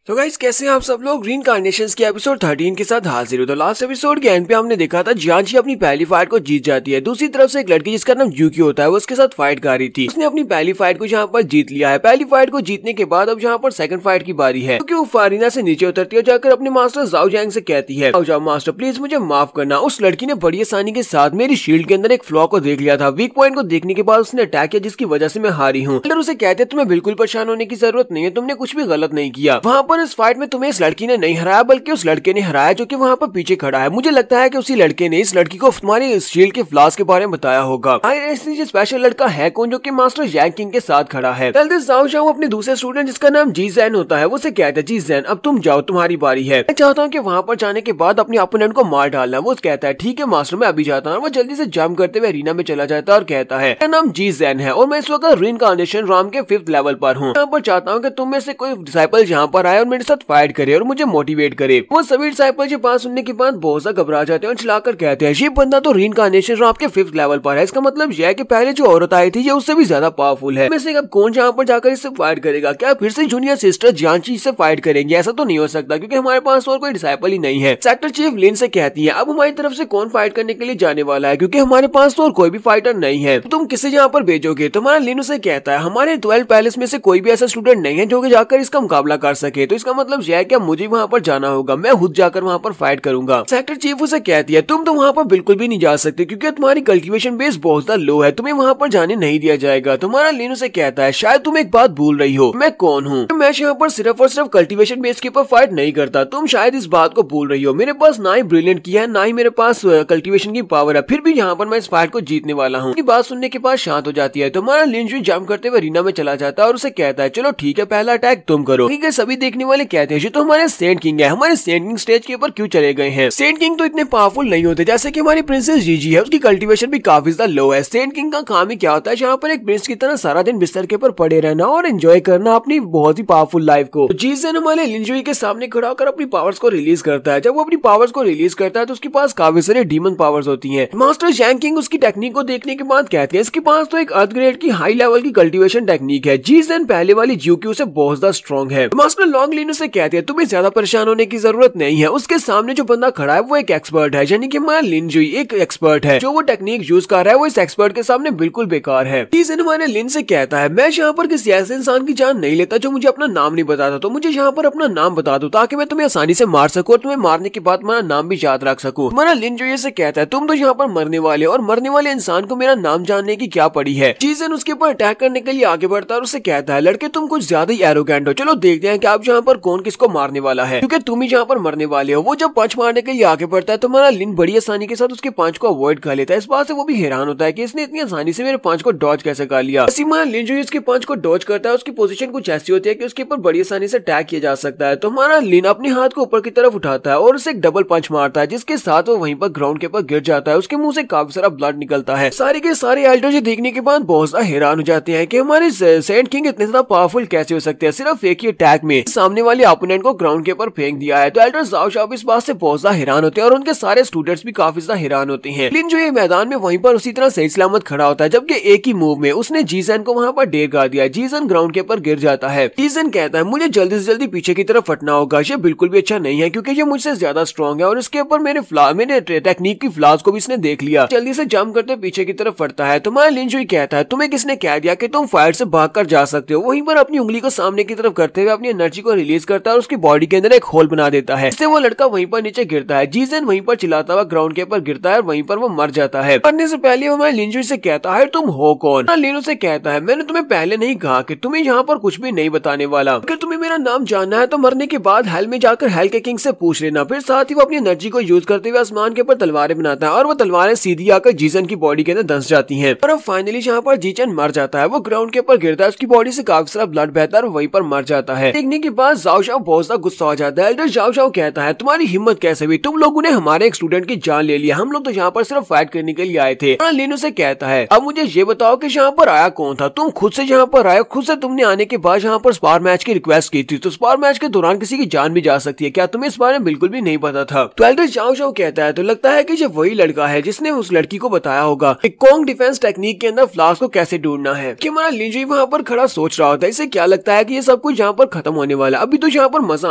तो गाइस कैसे हैं आप सब लोग। रीइंकार्नेशंस के एपिसोड 13 के साथ हाजिर हो। तो लास्ट एपिसोड के एंड पे हमने देखा था जियांची अपनी पहली फाइट को जीत जाती है। दूसरी तरफ से एक लड़की जिसका नाम यूकी होता है वो उसके साथ फाइट कर रही थी। उसने अपनी पहली फाइट को यहाँ पर जीत लिया है। पहली फाइट को जीतने के बाद अब यहाँ पर सेकंड फाइट की बारी है, क्योंकि वो फारिना से नीचे उतरती है, जाकर अपने मास्टर जाओ जैंग से कहती है जाओ मास्टर प्लीज मुझे माफ करना। उस लड़की ने बड़ी आसानी के साथ मेरी शील्ड के अंदर एक फ्लॉ को देख लिया था। वीक पॉइंट को देखने के बाद उसने अटैक किया जिसकी वजह से मैं हारी हूँ। उसे कहते हैं तुम्हें बिल्कुल परेशान होने की जरूरत नहीं है, तुमने कुछ भी गलत नहीं किया। वहाँ पर इस फाइट में तुम्हें इस लड़की ने नहीं हराया बल्कि उस लड़के ने हराया जो कि वहाँ पर पीछे खड़ा है। मुझे लगता है कि उसी लड़के ने इस लड़की को तुम्हारी शील्ड के फ्लॉज के बारे में बताया होगा। ऐसी स्पेशल लड़का है कौन जो कि मास्टर जैंग किंग के साथ खड़ा है। जल्दी जाओ जाओ अपने दूसरे स्टूडेंट जिसका नाम जी जैन होता है वो से कहता है जी जैन अब तुम जाओ तुम्हारी बारी है। मैं चाहता हूँ कि वहाँ पर जाने के बाद अपने ओपोनेंट को मार डालना। वो कहता है ठीक है मास्टर मैं अभी जाता हूँ। वो जल्दी से जंप करते हुए अरीना में चला जाता है और कहता है मेरा नाम जी जैन है और मैं इस वक्त रीइंकार्नेशन राम के 5th लेवल पर हूँ। यहाँ पर चाहता हूँ कि तुम में से कोई डिसाइपल यहाँ पर आए और मेरे साथ फाइट करे और मुझे मोटिवेट करे। वो सभी डिसाइपल के पास सुनने के बाद बहुत सा घबरा जाते हैं और चिल्लाकर कहते हैं ये बंदा तो रीइंकार्नेशन राम के 5th लेवल पर है, इसका मतलब यह है कि पहले जो औरत आई थी ये उससे भी ज्यादा पावरफुल है। वैसे अब कौन यहाँ पर जाकर इससे फाइट करेगा? क्या फिर से जूनियर सिस्टर जियांची इससे फाइट करेंगे? ऐसा तो नहीं हो सकता क्योंकि हमारे पास और कोई डिसाइपल ही नहीं है। सेक्टर चीफ लिन से कहती है अब हमारी तरफ से कौन फाइट करने के लिए जाने वाला है क्योंकि हमारे पास तो और कोई भी फाइटर नहीं है, तुम किसे यहाँ पर भेजोगे? तुम्हारा लिन उसे कहता है हमारे 12 पैलेस में से कोई भी ऐसा स्टूडेंट नहीं है जो कि जाकर इसका मुकाबला कर सके, तो इसका मतलब यह है कि मुझे वहाँ पर जाना होगा, मैं खुद जाकर वहाँ पर फाइट करूंगा। सेक्टर चीफ उसे कहती है तुम तो वहाँ पर बिल्कुल भी नहीं जा सकते क्योंकि तुम्हारी कल्टीवेशन बेस बहुत ज्यादा लो है, तुम्हें वहाँ पर जाने नहीं दिया जाएगा। तुम्हारा लिन उसे कहता है शायद तुम एक बात भूल रही हो, मैं कौन हूँ? मैं यहाँ पर सिर्फ और सिर्फ कल्टीवेशन बेस के ऊपर फाइट नहीं करता, तुम शायद इस बात को भूल रही हो। मेरे पास ना ही ब्रिलियंट की है ना ही मेरे पास कल्टीवेशन की पावर है, फिर भी यहाँ पर मैं इस फाइट को जीतने वाला हूँ। बात सुनने के बाद शांत हो जाती है। तुम्हारा लिंजुई जंप करते हुए रीना में चला जाता है और उसे कहता है चलो ठीक है पहला अटैक तुम करो। ठीक है सभी देखने वाले कहते हैं ये तो हमारे सेंट किंग है, हमारे सेंट किंग स्टेज के ऊपर क्यों चले गए हैं? सेंट किंग तो इतने पावरफुल नहीं होते जैसे कि हमारी प्रिंसेस जीजी है, उसकी कल्टीवेशन भी काफी ज्यादा लो है। सेंट किंग का काम ही क्या होता है यहाँ पर एक प्रिंस की तरह सारा दिन बिस्तर के ऊपर पड़े रहना और एंजॉय करना अपनी बहुत ही पावरफुल लाइफ को। जीजन हमारे लिंजुई के सामने खड़ा होकर अपनी पावर्स को रिलीज करता है। जब वो अपनी पावर्स को रिलीज करता है तो उसके पास काफी सारे डीमन पावर्स होती हैं। मास्टर जैंग किंग उसकी टेक्निक को देखने के बाद कहते हैं इसके पास तो एक अर्थ ग्रेड की हाई लेवल की कल्टीवेशन टेक्निक है। जीजन पहले वाली ज्यूक्यू से बहुत ज्यादा स्ट्रॉन्ग है। मास्टर लॉन्ग लिन से कहते हैं तुम्हें ज्यादा परेशान होने की जरूरत नहीं है, उसके सामने जो बंदा खड़ा है वो एक एक्सपर्ट है, यानी कि हमारा लिंजुई एक एक्सपर्ट है। जो वो टेक्निक यूज कर रहा है वो इस एक्सपर्ट के सामने बिल्कुल बेकार है। जीजन हमारे लिन से कहता है मैं यहाँ पर किसी ऐसे इंसान की जान नहीं लेता जो मुझे अपना नाम नहीं बताता, तो मुझे यहाँ पर अपना नाम बता दो ताकि मैं तुम्हें आसानी से मार सकूं और तुम्हें मारने के बाद मेरा नाम भी याद रख सकूं। हमारा लिंजुई से कहता है तुम तो यहाँ पर मरने वाले और मरने वाले इंसान को मेरा नाम जानने की क्या पड़ी है। जीजन उसके ऊपर अटैक करने के लिए आगे बढ़ता है और उसे कहता है लड़के तुम कुछ ज्यादा ही एरोगेंट हो, चलो देखते हैं कि आप यहाँ पर कौन किसको मारने वाला है क्योंकि तुम ही यहाँ पर मरने वाले हो। वो जब पंच मारने के लिए आगे बढ़ता है तो हमारा लिन बड़ी आसानी के साथ उसके पंच को अवॉइड कर लेता है। इस बात से वो भी हैरान होता है कि इसने इतनी आसानी से मेरे पंच को डॉज कैसे कर लिया। हमारा लिन जो इसके पंच को डॉज करता है उसकी पोजीशन कुछ ऐसी होती है कि उसके ऊपर बड़ी आसानी से अटैक किया जा सकता है। तो हमारा लिन अपने हाथ को ऊपर की तरफ उठाता है और उसे एक डबल पंच मारता है जिसके साथ वो वहीं पर ग्राउंड के ऊपर गिर जाता है। उसके मुंह से काफी सारा ब्लड निकलता है। सारे के सारे एल्डर देखने के बाद बहुत ज्यादा हैरान हो जाते हैं कि हमारे सेंट किंग इतने ज्यादा पावरफुल कैसे हो सकते हैं, सिर्फ एक ही अटैक में सामने वाले ओपोनेंट को ग्राउंड के ऊपर फेंक दिया है। तो एल्डर जाओ शाओ इस बात से बहुत ज्यादा हैरान होते हैं और उनके सारे स्टूडेंट्स भी काफी ज्यादा हैरान होते हैं। लिन जो ये मैदान में वहीं पर उसी तरह सही सलामत खड़ा होता है जबकि एक ही मूव में उसने जीजन को वहां पर ढेर कर दिया। जीजन ग्राउंड के ऊपर गिर जाता है। जीजन कहता है मुझे जल्दी से जल्दी पीछे की तरफ फटना होगा, ये बिल्कुल भी अच्छा नहीं है क्योंकि ये मुझसे ज्यादा स्ट्रॉन्ग है और इसके ऊपर मेरे टेक्निक की फ्लॉज को भी इसने देख लिया। जल्दी से जंप करते पीछे की तरफ फटता है। तुम्हारा लिन जो कहता है तुम्हें किसने कह दिया कि तुम फायर से भाग कर जा सकते हो? वहीं पर अपनी उंगली को सामने की तरफ करते हुए अपनी एनर्जी को को रिलीज करता है और उसकी बॉडी के अंदर एक होल बना देता है, इससे वो लड़का वहीं पर नीचे गिरता है। जीजन वहीं पर चिल्लाता हुआ ग्राउंड के ऊपर गिरता है और वहीं पर वो मर जाता है। मरने से पहले वो हमारे लिंजू से कहता है तुम हो कौन? लिनो से कहता है मैंने तुम्हें पहले नहीं कहा कि तुम्हें यहाँ पर कुछ भी नहीं बताने वाला, अगर तुम्हें मेरा नाम जानना है तो मरने के बाद हेल में जाकर हेल के किंग से पूछ लेना। फिर साथ ही वो अपनी एनर्जी को यूज करते हुए आसमान के ऊपर तलवारें बनाता है और वो तलवारें सीधी आकर जीजन की बॉडी के अंदर धंस जाती हैं और अब फाइनली जहाँ पर जीजन मर जाता है वो ग्राउंड के ऊपर गिरता है, उसकी बॉडी से काफी सारा ब्लड बहता है और वहीं पर मर जाता है। देखने के बाद जाओ जाओ बहुत सा गुस्सा हो जाता है। एल्डर जाओ जाओ कहता है तुम्हारी हिम्मत कैसे हुई, तुम लोगों ने हमारे एक स्टूडेंट की जान ले लिया, हम लोग तो यहाँ पर सिर्फ फाइट करने के लिए आए थे। लिनो से कहता है अब मुझे ये बताओ कि यहाँ पर आया कौन था, तुम खुद से यहाँ पर आए, खुद से तुमने आने के बाद यहाँ पर स्पार मैच की रिक्वेस्ट की थी, तो स्पार मैच के दौरान किसी की जान भी जा सकती है, क्या तुम्हें इस बारे में बिल्कुल भी नहीं पता था? तो एल्डर जाओ जाओ कहता है तो लगता है कि ये वही लड़का है जिसने उस लड़की को बताया होगा कि कोंग डिफेंस टेक्निक के अंदर फ्लास्क को कैसे ढूंढना है। कि हमारा लिंजू वहाँ पर खड़ा सोच रहा होता है, इसे क्या लगता है कि ये सब कुछ यहाँ पर खत्म होने वाला, अभी तो यहाँ पर मजा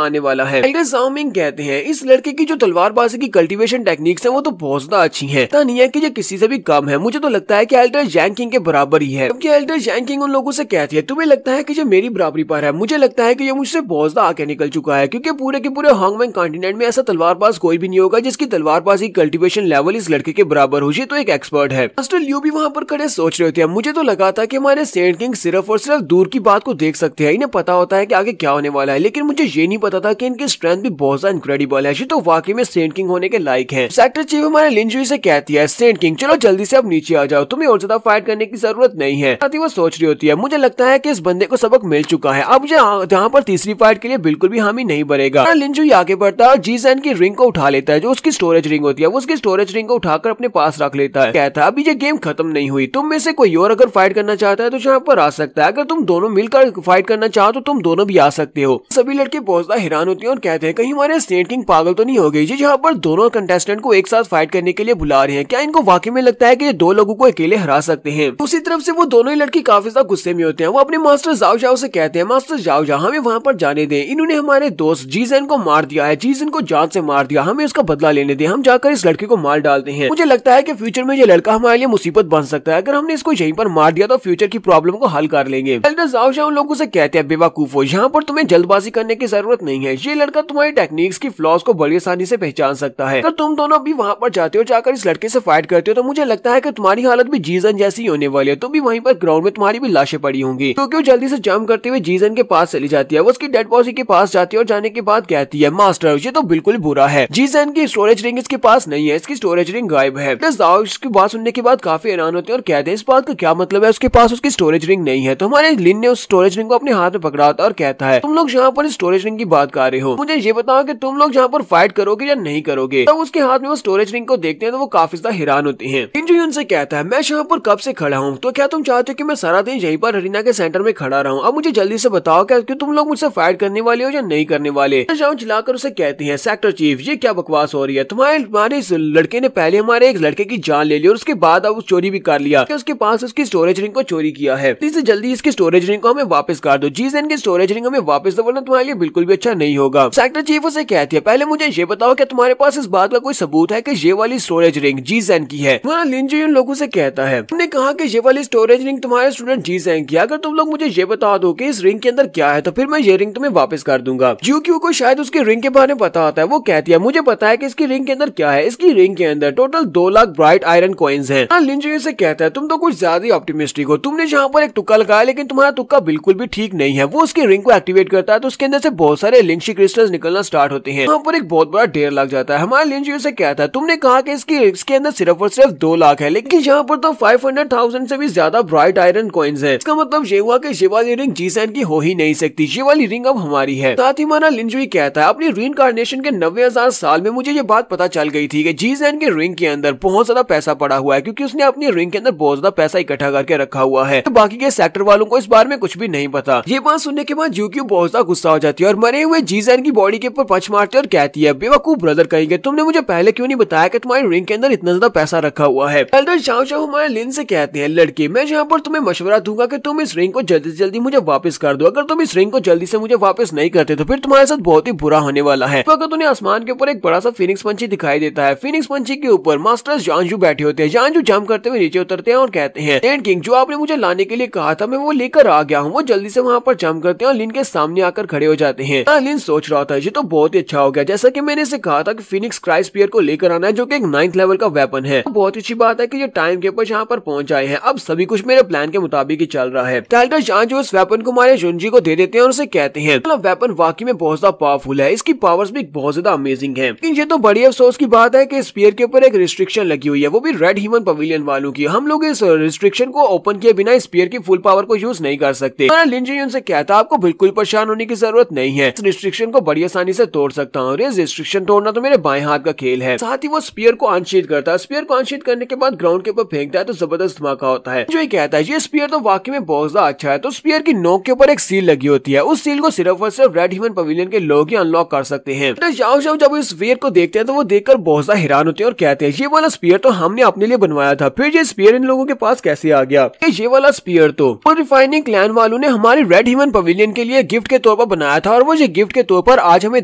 आने वाला है। एल्डर जाओमिंग कहते हैं इस लड़के की जो तलवारबाजी की कल्टीवेशन टेक्निक्स है वो तो बहुत ज्यादा अच्छी है, ऐसा नहीं है कि ये किसी से भी कम है, मुझे तो लगता है कि एल्डर जैंग किंग के बराबर ही है। जबकि एल्डर जैंग किंग उन लोगों से कहती है तुम्हें लगता है कि ये मेरी बराबरी पर है, मुझे लगता है कि ये मुझसे बहुत ज्यादा आगे निकल चुका है, क्योंकि पूरे के पूरे हांगमैंग कॉन्टिनेंट में ऐसा तलवारबाज कोई भी नहीं होगा जिसकी तलवारबाजी कल्टीवेशन लेवल इस लड़के के बराबर हो। ये तो एक एक्सपर्ट है। मास्टर लियू भी वहाँ पर खड़े सोच रहे होते हैं, मुझे तो लगा था कि हमारे सेंट किंग सिर्फ और सिर्फ दूर की बात को देख सकते हैं, इन्हें पता होता है कि आगे क्या होने वाला है, लेकिन मुझे ये नहीं पता था कि इनकी स्ट्रेंथ भी बहुत ज्यादा इनक्रेडिबल है, ये तो वाकई में सेंट किंग होने के लायक है। सेक्टर चीफ हमारे लिंजू से कहती है सेंट किंग चलो जल्दी से अब नीचे आ जाओ, तुम्हें और ज्यादा फाइट करने की जरूरत नहीं है। साथ ही वो सोच रही होती है मुझे लगता है कि इस बंदे को सबक मिल चुका है, अब जहाँ पर तीसरी फाइट के लिए बिल्कुल भी हामी नहीं भरेगा। लिंजू आगे बढ़ता है और जीजन की रिंग को उठा लेता है, जो उसकी स्टोरेज रिंग होती है, वो उसकी स्टोरेज रिंग को उठाकर अपने पास रख लेता है। कहता है अभी ये गेम खत्म नहीं हुई, तुम में से कोई और अगर फाइट करना चाहता है तो यहाँ पर आ सकता है, अगर तुम दोनों मिलकर फाइट करना चाहो तो तुम दोनों भी आ सकते हो। सभी लड़के बहुत ज्यादा हैरान होते हैं और कहते हैं कहीं हमारे सेंट किंग पागल तो नहीं हो गई जी, यहाँ पर दोनों कंटेस्टेंट को एक साथ फाइट करने के लिए बुला रहे हैं, क्या इनको वाकई में लगता है कि ये दो लोगों को अकेले हरा सकते हैं? दूसरी तरफ से वो दोनों ही लड़की काफी ज्यादा गुस्से में होते हैं, वो अपने मास्टर जाओ जाओ से कहते हैं मास्टर जाओ जाओ हमें वहाँ पर जाने दें, इन्होंने हमारे दोस्त जीजन को मार दिया है, जीजन को जान से मार दिया, हमें उसका बदला लेने दें, हम जाकर इस लड़के को मार डालते हैं। मुझे लगता है कि फ्यूचर में ये लड़का हमारे लिए मुसीबत बन सकता है, अगर हमने इसको यहीं पर मार दिया तो फ्यूचर की प्रॉब्लम को हल कर लेंगे। एल्डर जाओ जाओ लोगों से कहते हैं बेवकूफो, यहाँ पर तुम्हें जल्दबाजी करने की जरूरत नहीं है, ये लड़का तुम्हारी टेक्निक्स की फ्लॉज को बड़ी आसानी से पहचान सकता है, अगर तुम दोनों भी वहाँ पर जाते हो जाकर इस लड़के से फाइट करते हो तो मुझे लगता है कि तुम्हारी हालत भी जीजन जैसी होने वाली है, तुम भी वहीं पर ग्राउंड में तुम्हारी भी लाशें पड़ी होंगी। क्योंकि वो जल्दी से जंप करते हुए जीजन के पास चली जाती है, वो उसकी डेड बॉडी के पास जाती है और जाने के बाद कहती है मास्टर ये तो बिल्कुल बुरा है, जीजन की स्टोरेज रिंग इसके पास नहीं है, इसकी स्टोरेज रिंग गायब है। इसकी बात सुनने के बाद काफी हैरान होते हैं और कहते हैं इस बात का क्या मतलब है, उसके पास उसकी स्टोरेज रिंग नहीं है। तो हमारे लिन ने उस स्टोरेज रिंग को अपने हाथ में पकड़ा था और कहता है तुम लोग यहाँ पर स्टोरेज रिंग की बात कर रहे हो, मुझे ये बताओ कि तुम लोग यहाँ पर फाइट करोगे या नहीं करोगे। तो उसके हाथ में वो स्टोरेज रिंग को देखते हैं तो वो काफी ज्यादा हैरान होते हैं। लिंजू उनसे कहता है मैं यहाँ पर कब से खड़ा हूँ, तो क्या तुम चाहते हो कि मैं सारा दिन यहीं पर अरीना के सेंटर में खड़ा रहूं? अब मुझे जल्दी से बताओ क्या कि तुम लोग मुझसे फाइट करने वाले हो या नहीं करने वाले। जाओ चिल्लाकर उसे कहती है सेक्टर चीफ ये क्या बकवास हो रही है, तुम्हारे इस लड़के ने पहले हमारे एक लड़के की जान ले ली और उसके बाद अब चोरी भी कर लिया, उसके पास उसकी स्टोरेज रिंग को चोरी किया है, जल्दी इसकी स्टोरेज रिंग को हमें वापस कर दो, जीजन की स्टोरेज रिंग हमें वापस दो वरना तुम्हारे लिए बिल्कुल भी अच्छा नहीं होगा। सेक्टर चीफ उसे कहती है पहले मुझे ये बताओ कि तुम्हारे पास इस बात का कोई सबूत है कि ये वाली स्टोरेज रिंग जीजन की है। तुम्हारा लिंजू उन लोगों से कहता है तुमने कहा कि ये वाली स्टोरेज रिंग तुम्हारे स्टूडेंट जीजन की, अगर तुम लोग मुझे ये बता दो कि इस रिंग के अंदर क्या है तो फिर मैं ये रिंग तुम्हें वापस कर दूंगा। क्यों को शायद उसके रिंग के बारे में पता होता है, वो कहती है मुझे पता है कि इसकी रिंग के अंदर क्या है, इसकी रिंग के अंदर total 2 lakh bright iron coins हैं। लिंजू से कहता है तुम तो कुछ ज्यादा ही ऑप्टिमिस्टिक हो, तुमने यहाँ पर एक तुक्का लगाया लेकिन तुम्हारा तुक्का बिल्कुल भी ठीक नहीं है। वो उसकी रिंग को एक्टिवेट करता है तो उसके अंदर से बहुत सारे लिंक्शी क्रिस्टल्स निकलना स्टार्ट होते हैं, वहाँ पर एक बहुत बड़ा ढेर लग जाता है। हमारा लिंजू से कहता है तुमने कहा कि इसके अंदर सिर्फ और सिर्फ 2 लाख है लेकिन यहाँ पर तो 500,000 से भी ज्यादा ब्राइट आयरन कॉइन्स है, इसका मतलब ये हुआ कि ये वाली रिंग जीजन की हो ही नहीं सकती, ये वाली रिंग अब हमारी है। साथ ही हमारा लिंजू कहता है अपनी रीइंकार्नेशन के 90,000 साल में मुझे ये बात पता चल गई थी कि जीजन के रिंग के अंदर बहुत ज्यादा पैसा पड़ा हुआ है, क्योंकि उसने अपनी रिंग के अंदर बहुत ज्यादा पैसा इकट्ठा करके रखा हुआ है, तो बाकी के सेक्टर वालों को इस बारे में कुछ भी नहीं पता। ये बात सुनने के बाद यूक्यू बहुत ज्यादा गुस्सा हो जाती है और मरे हुए जीजन की बॉडी के ऊपर पंच मारती है और कहती है बेवकूफ ब्रदर कहेंगे, तुमने मुझे पहले क्यों नहीं बताया कि तुम्हारी रिंग के अंदर इतना ज्यादा पैसा रखा हुआ है। एल्डर चाओ चाओ हमारे लिन से कहते हैं लड़के मैं यहाँ पर तुम्हें मशवरा दूंगा कि तुम इस रिंग को जल्दी से जल्दी मुझे वापस कर दो, अगर तुम इस रिंग को जल्दी से मुझे वापस नहीं करते तो फिर तुम्हारे साथ बहुत ही बुरा होने वाला है। तो अगर उन्हें आसमान के ऊपर एक बड़ा सा फिनिक्स पंछी दिखाई देता है, फिनिक्स पंछी के ऊपर मास्टर जानजू बैठे होते हैं, जानजू जंप करते हुए नीचे उतरते हैं और कहते हैं टेंट किंग जो आपने मुझे लाने के लिए कहा था मैं वो लेकर आ गया हूँ। वो जल्दी से वहाँ पर जंप करते हैं और लिन के सामने आकर खड़े हो जाते हैं। लिन सोच रहा था ये तो बहुत ही अच्छा हो गया, जैसा कि मैंने इसे कहा था कि फिनिक्स क्राई स्पीयर को लेकर आना है जो कि एक 9th लेवल का वेपन है। तो बहुत अच्छी बात है कि ये टाइम के ऊपर यहाँ पर पहुंच आए हैं। अब सभी कुछ मेरे प्लान के मुताबिक ही चल रहा है। एल्डर जान जो इस वेपन को हमारे जुनजी को दे देते हैं और उसे कहते हैं मतलब वेपन वाकई में बहुत ज्यादा पावरफुल है, इसकी पावर्स भी बहुत ज्यादा अमेजिंग है। लेकिन ये तो बड़ी अफसोस की बात है कि स्पीयर के ऊपर एक रिस्ट्रिक्शन लगी हुई है, वो भी रेड ह्यूमन पवेलियन वालों की। हम लोग इस रिस्ट्रिक्शन को ओपन किए बिना स्पीयर की फुल पावर को यूज नहीं कर सकते। लिन जी उनसे कहता आपको बिल्कुल परेशान होने की जरूरत नहीं है, इस रिस्ट्रिक्शन को बड़ी आसानी से तोड़ सकता हूँ। रिस्ट्रिक्शन तोड़ना तो मेरे बाएं हाथ का खेल है। साथ ही वो स्पीयर को अनशीथ करता है। स्पीयर को अनशीथ करने के बाद ग्राउंड के ऊपर फेंकता है तो जबरदस्त धमाका होता है। जो ये कहता है ये स्पीयर तो वाकई में बहुत ज्यादा अच्छा है। तो स्पीयर की नोक के ऊपर एक सील लगी होती है, उस सील को सिर्फ और सिर्फ रेड ह्यूमन पवेलियन के लोग ही अनलॉक कर सकते हैं। तो जाओ जब इस स्पीयर को देखते हैं तो वो देखकर बहुत ज्यादा हैरान होते हैं और कहते हैं ये वाला स्पीयर तो हमने अपने लिए बनवाया था, फिर ये स्पीयर इन लोगों के पास कैसे आ गया? ये वाला स्पीयर तो रिफाइनिंग क्लैन वालों ने हमारे रेड ह्यूमन पवेलियन के लिए गिफ्ट के तौर पर बनाया था और वो ये गिफ्ट के तौर पर आज हमें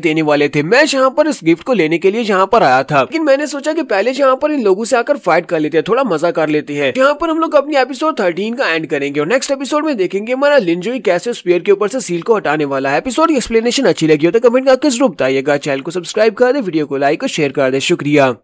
देने वाले थे। मैं यहाँ पर इस गिफ्ट को लेने के लिए यहाँ पर आया था, लेकिन मैंने सोचा कि पहले यहाँ पर इन लोगों से आकर फाइट कर लेते हैं, थोड़ा मजा कर लेते हैं। यहाँ पर हम लोग अपनी एपिसोड 13 का एंड करेंगे और नेक्स्ट एपिसोड में देखेंगे हमारा लिनजुई कैसे स्पीयर के ऊपर से सील को हटाने वाला है। एपिसोड की एक्सप्लेनेशन अच्छी लगी हो तो कमेंट करके जरूर बताइएगा। चैनल को सब्सक्राइब कर दे, वीडियो को लाइक और शेयर कर दे। शुक्रिया।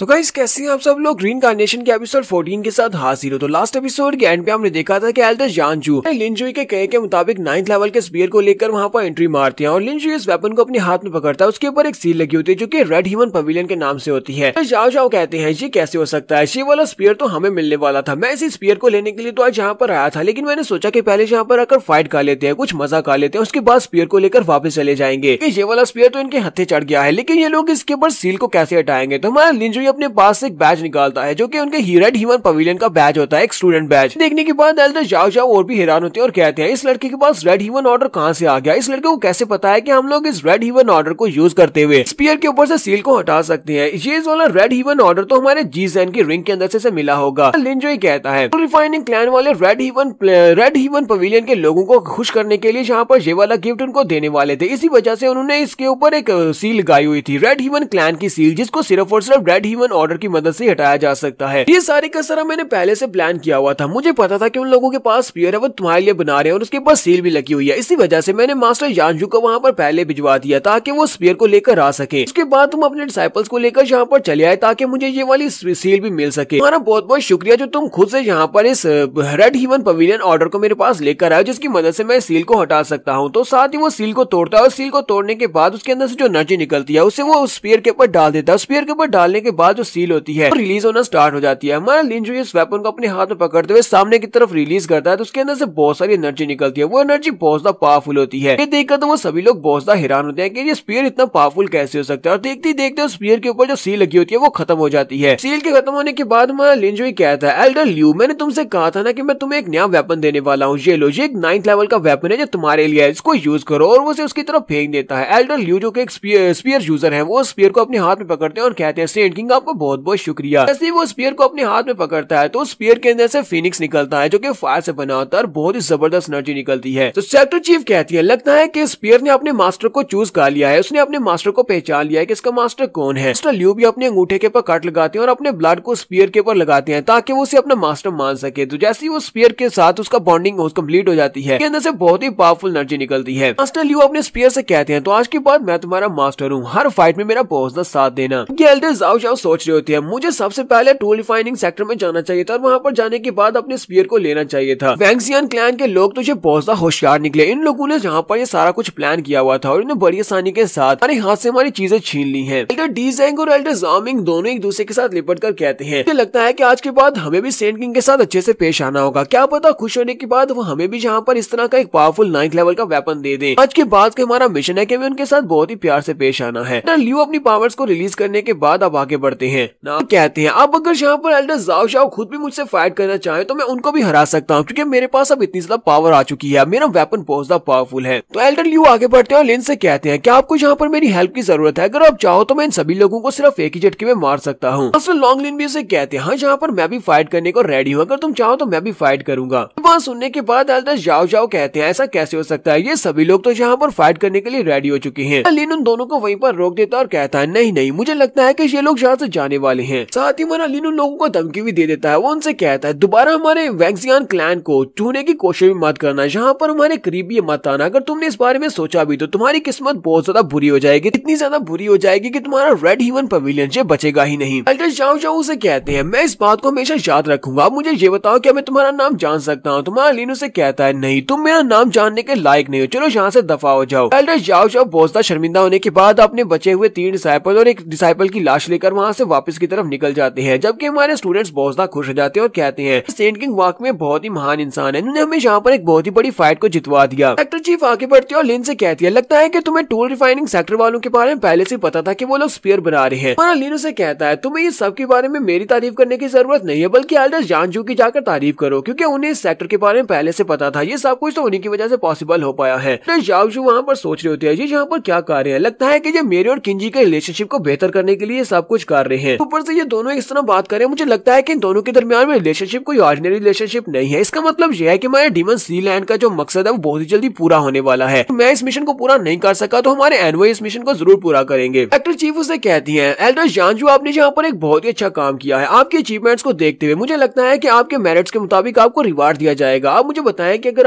तो गाइस कैसे हैं आप सब लोग? रीइंकार्नेशन के एपिसोड 14 के साथ हाजिर हो। तो लास्ट एपिसोड के एंड पे हमने देखा था कि एल्डर जानजू लिनजुई के कहे के मुताबिक 9th लेवल के स्पीयर को लेकर वहां पर एंट्री मारते हैं और लिनजुई इस वेपन को अपने हाथ में पकड़ता है। उसके ऊपर एक सील लगी होती है जो कि रेड ह्यूमन पवेलियन के नाम से होती है। जाओ जाओ कहते हैं ये कैसे हो सकता है, ये वाला स्पीयर तो हमें मिलने वाला था। मैं इसी स्पीयर को लेने के लिए तो आज यहाँ पर आया था, लेकिन मैंने सोचा कि पहले यहाँ पर आकर फाइट कर लेते हैं, कुछ मजा कर लेते हैं, उसके बाद स्पीयर को लेकर वापस चले जाएंगे। ये वाला स्पीयर तो इनके हत्थे चढ़ गया है, लेकिन ये लोग इसके ऊपर सील को कैसे हटाएंगे? तो हमारा लिनजुई अपने पास एक बैच निकालता है जो कि उनके रेड ह्यूमन पवेलियन का बैच होता है, एक स्टूडेंट बैच। देखने के बाद एल्डर जाओ जाओ और भी हैरान होते हैं और कहते हैं इस लड़के के पास रेड ह्यूमन ऑर्डर कहां से आ गया? इस लड़के को कैसे पता है कि हम लोग इस रेड ह्यूमन ऑर्डर को यूज करते हुए स्पीयर के ऊपर से सील को हटा सकते हैं? ये वाला रेड ह्यूमन ऑर्डर तो हमारे जी-ज़ेन की रिंग के अंदर से मिला होगा। लिनजुई कहता है रिफाइनिंग क्लैन वाले रेड ह्यूमन पवेलियन के लोगों को खुश करने के लिए जहाँ पर ये वाला गिफ्ट उनको देने वाले थे, इसी वजह से उन्होंने इसके ऊपर एक सील लगाई हुई थी, रेड ह्यूमन क्लैन की सील, जिसको सिर्फ और सिर्फ रेड ह्यूमन ऑर्डर की मदद से हटाया जा सकता है। ये सारे का सारा मैंने पहले से प्लान किया हुआ था। मुझे पता था कि उन लोगों के पास स्पीयर है, वो तुम्हारे लिए बना रहे हैं और उसके पास सील भी लगी हुई है। इसी वजह से मैंने मास्टर जानजू को वहां पर पहले भिजवा दिया ताकि वो स्पीयर को लेकर आ सके। उसके बाद तुम अपने डिसाइपल्स को लेकर यहाँ पर चले आए ताकि मुझे ये वाली सील भी मिल सके। तुम्हारा बहुत बहुत शुक्रिया जो तुम खुद से यहाँ पर इस रेड ह्यूमन पवेलियन ऑर्डर को मेरे पास लेकर आए, जिसकी मदद से मैं सील को हटा सकता हूँ। तो साथ ही वो सील को तोड़ता है और सील को तोड़ने के बाद उसके अंदर से जो एनर्जी निकलती है उसे वो स्पीयर के ऊपर डाल देता है। स्पीयर के ऊपर डालने के बाद जो सील होती है रिलीज होना स्टार्ट हो जाती है। हमारा लिनजुई इस वेपन को अपने हाथ में पकड़ते हुए सामने की तरफ रिलीज करता है तो उसके अंदर से बहुत सारी एनर्जी निकलती है। वो एनर्जी बहुत ज्यादा पावरफुल होती है। ये देखकर तो वो सभी लोग बहुत ज्यादा हैरान होते हैं कि ये स्पीयर इतना पावरफुल कैसे हो सकता है। और देखते ही देखते उस स्पीयर के ऊपर जो सील लगी होती है वो खत्म हो जाती है। सील के खत्म होने के बाद हमारा लिनजुई कहता है एल्डर लियू, मैंने तुमसे कहा था ना कि मैं तुम्हें एक नया वेपन देने वाला हूँ, ये लो, ये एक 9th लेवल का वेपन है जो तुम्हारे लिए है, इसको यूज करो। और वो उसकी तरफ फेंक देता है। एल्डर लियू जो कि एक स्पीयर यूजर है, वो स्पीयर को अपने हाथ में पकड़ते हैं और कहते हैं सेंट किंग आपका बहुत बहुत शुक्रिया। जैसे ही वो स्पीयर को अपने हाथ में पकड़ता है तो स्पीयर के अंदर से फिनिक्स निकलता है जो कि फायर से बना होता है और बहुत ही जबरदस्त एनर्जी निकलती है। तो सेक्टर चीफ कहती है लगता है कि स्पीयर ने अपने मास्टर को चूज कर लिया है, उसने अपने मास्टर को पहचान लिया है कि इसका मास्टर कौन है। मास्टर लियू भी अपने अंगूठे के ऊपर कट लगाते हैं और अपने ब्लड को स्पीयर के ऊपर लगाते हैं ताकि वो उसे अपना मास्टर मान सके। तो जैसे ही वो स्पीयर के साथ उसका बॉन्डिंग कंप्लीट हो जाती है, अंदर से बहुत ही पावरफुल एनर्जी निकलती है। मास्टर लियू अपने स्पीयर से कहते हैं तो आज के बाद मैं तुम्हारा मास्टर हूँ, हर फाइट में मेरा बहुत ज्यादा साथ देना। एल्डर जाओ जाओ सोच रहे होते हैं मुझे सबसे पहले टूल रिफाइनिंग सेक्टर में जाना चाहिए था और वहां पर जाने के बाद अपने स्पीयर को लेना चाहिए था। वैंगजियन क्लैन के लोग तो ये बहुत ज्यादा होशियार निकले। इन लोगों ने जहाँ पर ये सारा कुछ प्लान किया हुआ था और इन्हें बड़ी आसानी के साथ हमारे हाथ से हमारी चीजें छीन ली हैं। एल्डर डीजेंग और एल्डर जामिंग दोनों एक दूसरे के साथ लिपट कर कहते हैं मुझे लगता है कि आज के बाद हमें भी सेंट किंग के साथ अच्छे से पेश आना होगा। क्या पता खुश होने के बाद वो हमें भी यहाँ पर इस तरह का एक पावरफुल 9th लेवल का वेपन दे दें। आज के बाद का हमारा मिशन है कि हमें उनके साथ बहुत ही प्यार से पेश आना है। लियू अपनी पावर्स को रिलीज करने के बाद अब आगे बढ़ते हैं ना कहते हैं अब अगर यहाँ पर एल्डर जाओ जाओ खुद भी मुझसे फाइट करना चाहे तो मैं उनको भी हरा सकता हूँ क्योंकि मेरे पास अब इतनी ज्यादा पावर आ चुकी है, मेरा वेपन बहुत ज्यादा पावरफुल है। तो एल्डर लियू आगे बढ़ते हैं और लिन से कहते हैं कि आपको यहाँ पर मेरी हेल्प की जरूरत है, अगर आप चाहो तो मैं इन सभी लोगों को सिर्फ एक ही झटके में मार सकता हूँ। मास्टर लॉन्ग लिन भी उसे कहते हैं हाँ यहाँ पर मैं भी फाइट करने को रेडी हूँ, अगर तुम चाहो तो मैं भी फाइट करूंगा। बात सुनने के बाद एल्डर जाओ जाओ कहते हैं ऐसा कैसे हो सकता है, ये सभी लोग तो यहाँ पर फाइट करने के लिए रेडी हो चुके हैं। लिन उन दोनों को वहीं पर रोक देता और कहता है नहीं नहीं, मुझे लगता है कि ये लोग शायद से जाने वाले हैं। साथ ही हमारा लिन उन लोगों को धमकी भी दे देता है। वो उनसे कहता है दोबारा हमारे वैक्सियन क्लैन को छूने की कोशिश भी मत करना, यहाँ पर हमारे करीब भी मत आना। अगर तुमने इस बारे में सोचा भी तो तुम्हारी किस्मत बहुत ज्यादा बुरी हो जाएगी, इतनी ज्यादा बुरी हो जाएगी कि तुम्हारा रेड हेवन पवेलियन से बचेगा ही नहीं। एल्डर जाओ जाओ उसे कहते हैं मैं इस बात को हमेशा याद रखूंगा, आप मुझे ये बताओ क्या मैं तुम्हारा नाम जान सकता हूँ। तुम्हारा लिन उसे कहता है नहीं, तुम मेरा नाम जानने के लायक नहीं हो, चलो यहाँ से दफा हो जाओ। एल्डर जाओ जाओ बहुत ज्यादा शर्मिंदा होने के बाद अपने बचे हुए 3 डिसाइपल और एक डिसाइपल की लाश लेकर वहाँ से वापस की तरफ निकल जाते हैं, जबकि हमारे स्टूडेंट्स बहुत ज्यादा खुश हो जाते हैं और कहते हैं सेंट किंग वाक में बहुत ही महान इंसान है, इन्होंने हमें यहाँ पर एक बहुत ही बड़ी फाइट को जितवा दिया। सेक्टर चीफ आगे बढ़ती है और लिन से कहती है लगता है कि तुम्हें टूल रिफाइनिंग सेक्टर वालों के बारे में पहले से पता था कि वो लोग स्पीयर बना रहे हैं। हमारा लिन उसे कहता है तुम्हें ये सब के बारे में मेरी तारीफ करने की जरूरत नहीं है, बल्कि एल्डर जानजू की जाकर तारीफ करो, क्योंकि उन्हें इस सेक्टर के बारे में पहले से पता था। ये सब कुछ तो उन्हीं की वजह से पॉसिबल हो पाया है। जानजू वहाँ पर सोच रहे होते हैं ये यहाँ पर क्या कर रहे हैं, लगता है कि ये मेरे और किंजी के रिलेशनशिप को बेहतर करने के लिए सब कुछ कर रहे हैं। ऊपर से ये दोनों इस तरह बात कर रहे हैं, मुझे लगता है कि इन दोनों के दरमियान में रिलेशनशिप कोई ऑर्डिनरी रिलेशनशिप नहीं है। इसका मतलब यह है कि हमारे डीमन सी लैंड का जो मकसद है वो बहुत ही जल्दी पूरा होने वाला है। मैं इस मिशन को पूरा नहीं कर सका तो हमारे एनवॉय इस मिशन को जरूर पूरा करेंगे। एक्टर चीफ उसे कहती है एल्डर जानजू आपने यहाँ पर एक बहुत ही अच्छा काम किया है, आपके अचीवमेंट्स को देखते हुए मुझे लगता है कि आपके मेरिट्स के मुताबिक आपको रिवार्ड दिया जाएगा। आप मुझे बताएं कि अगर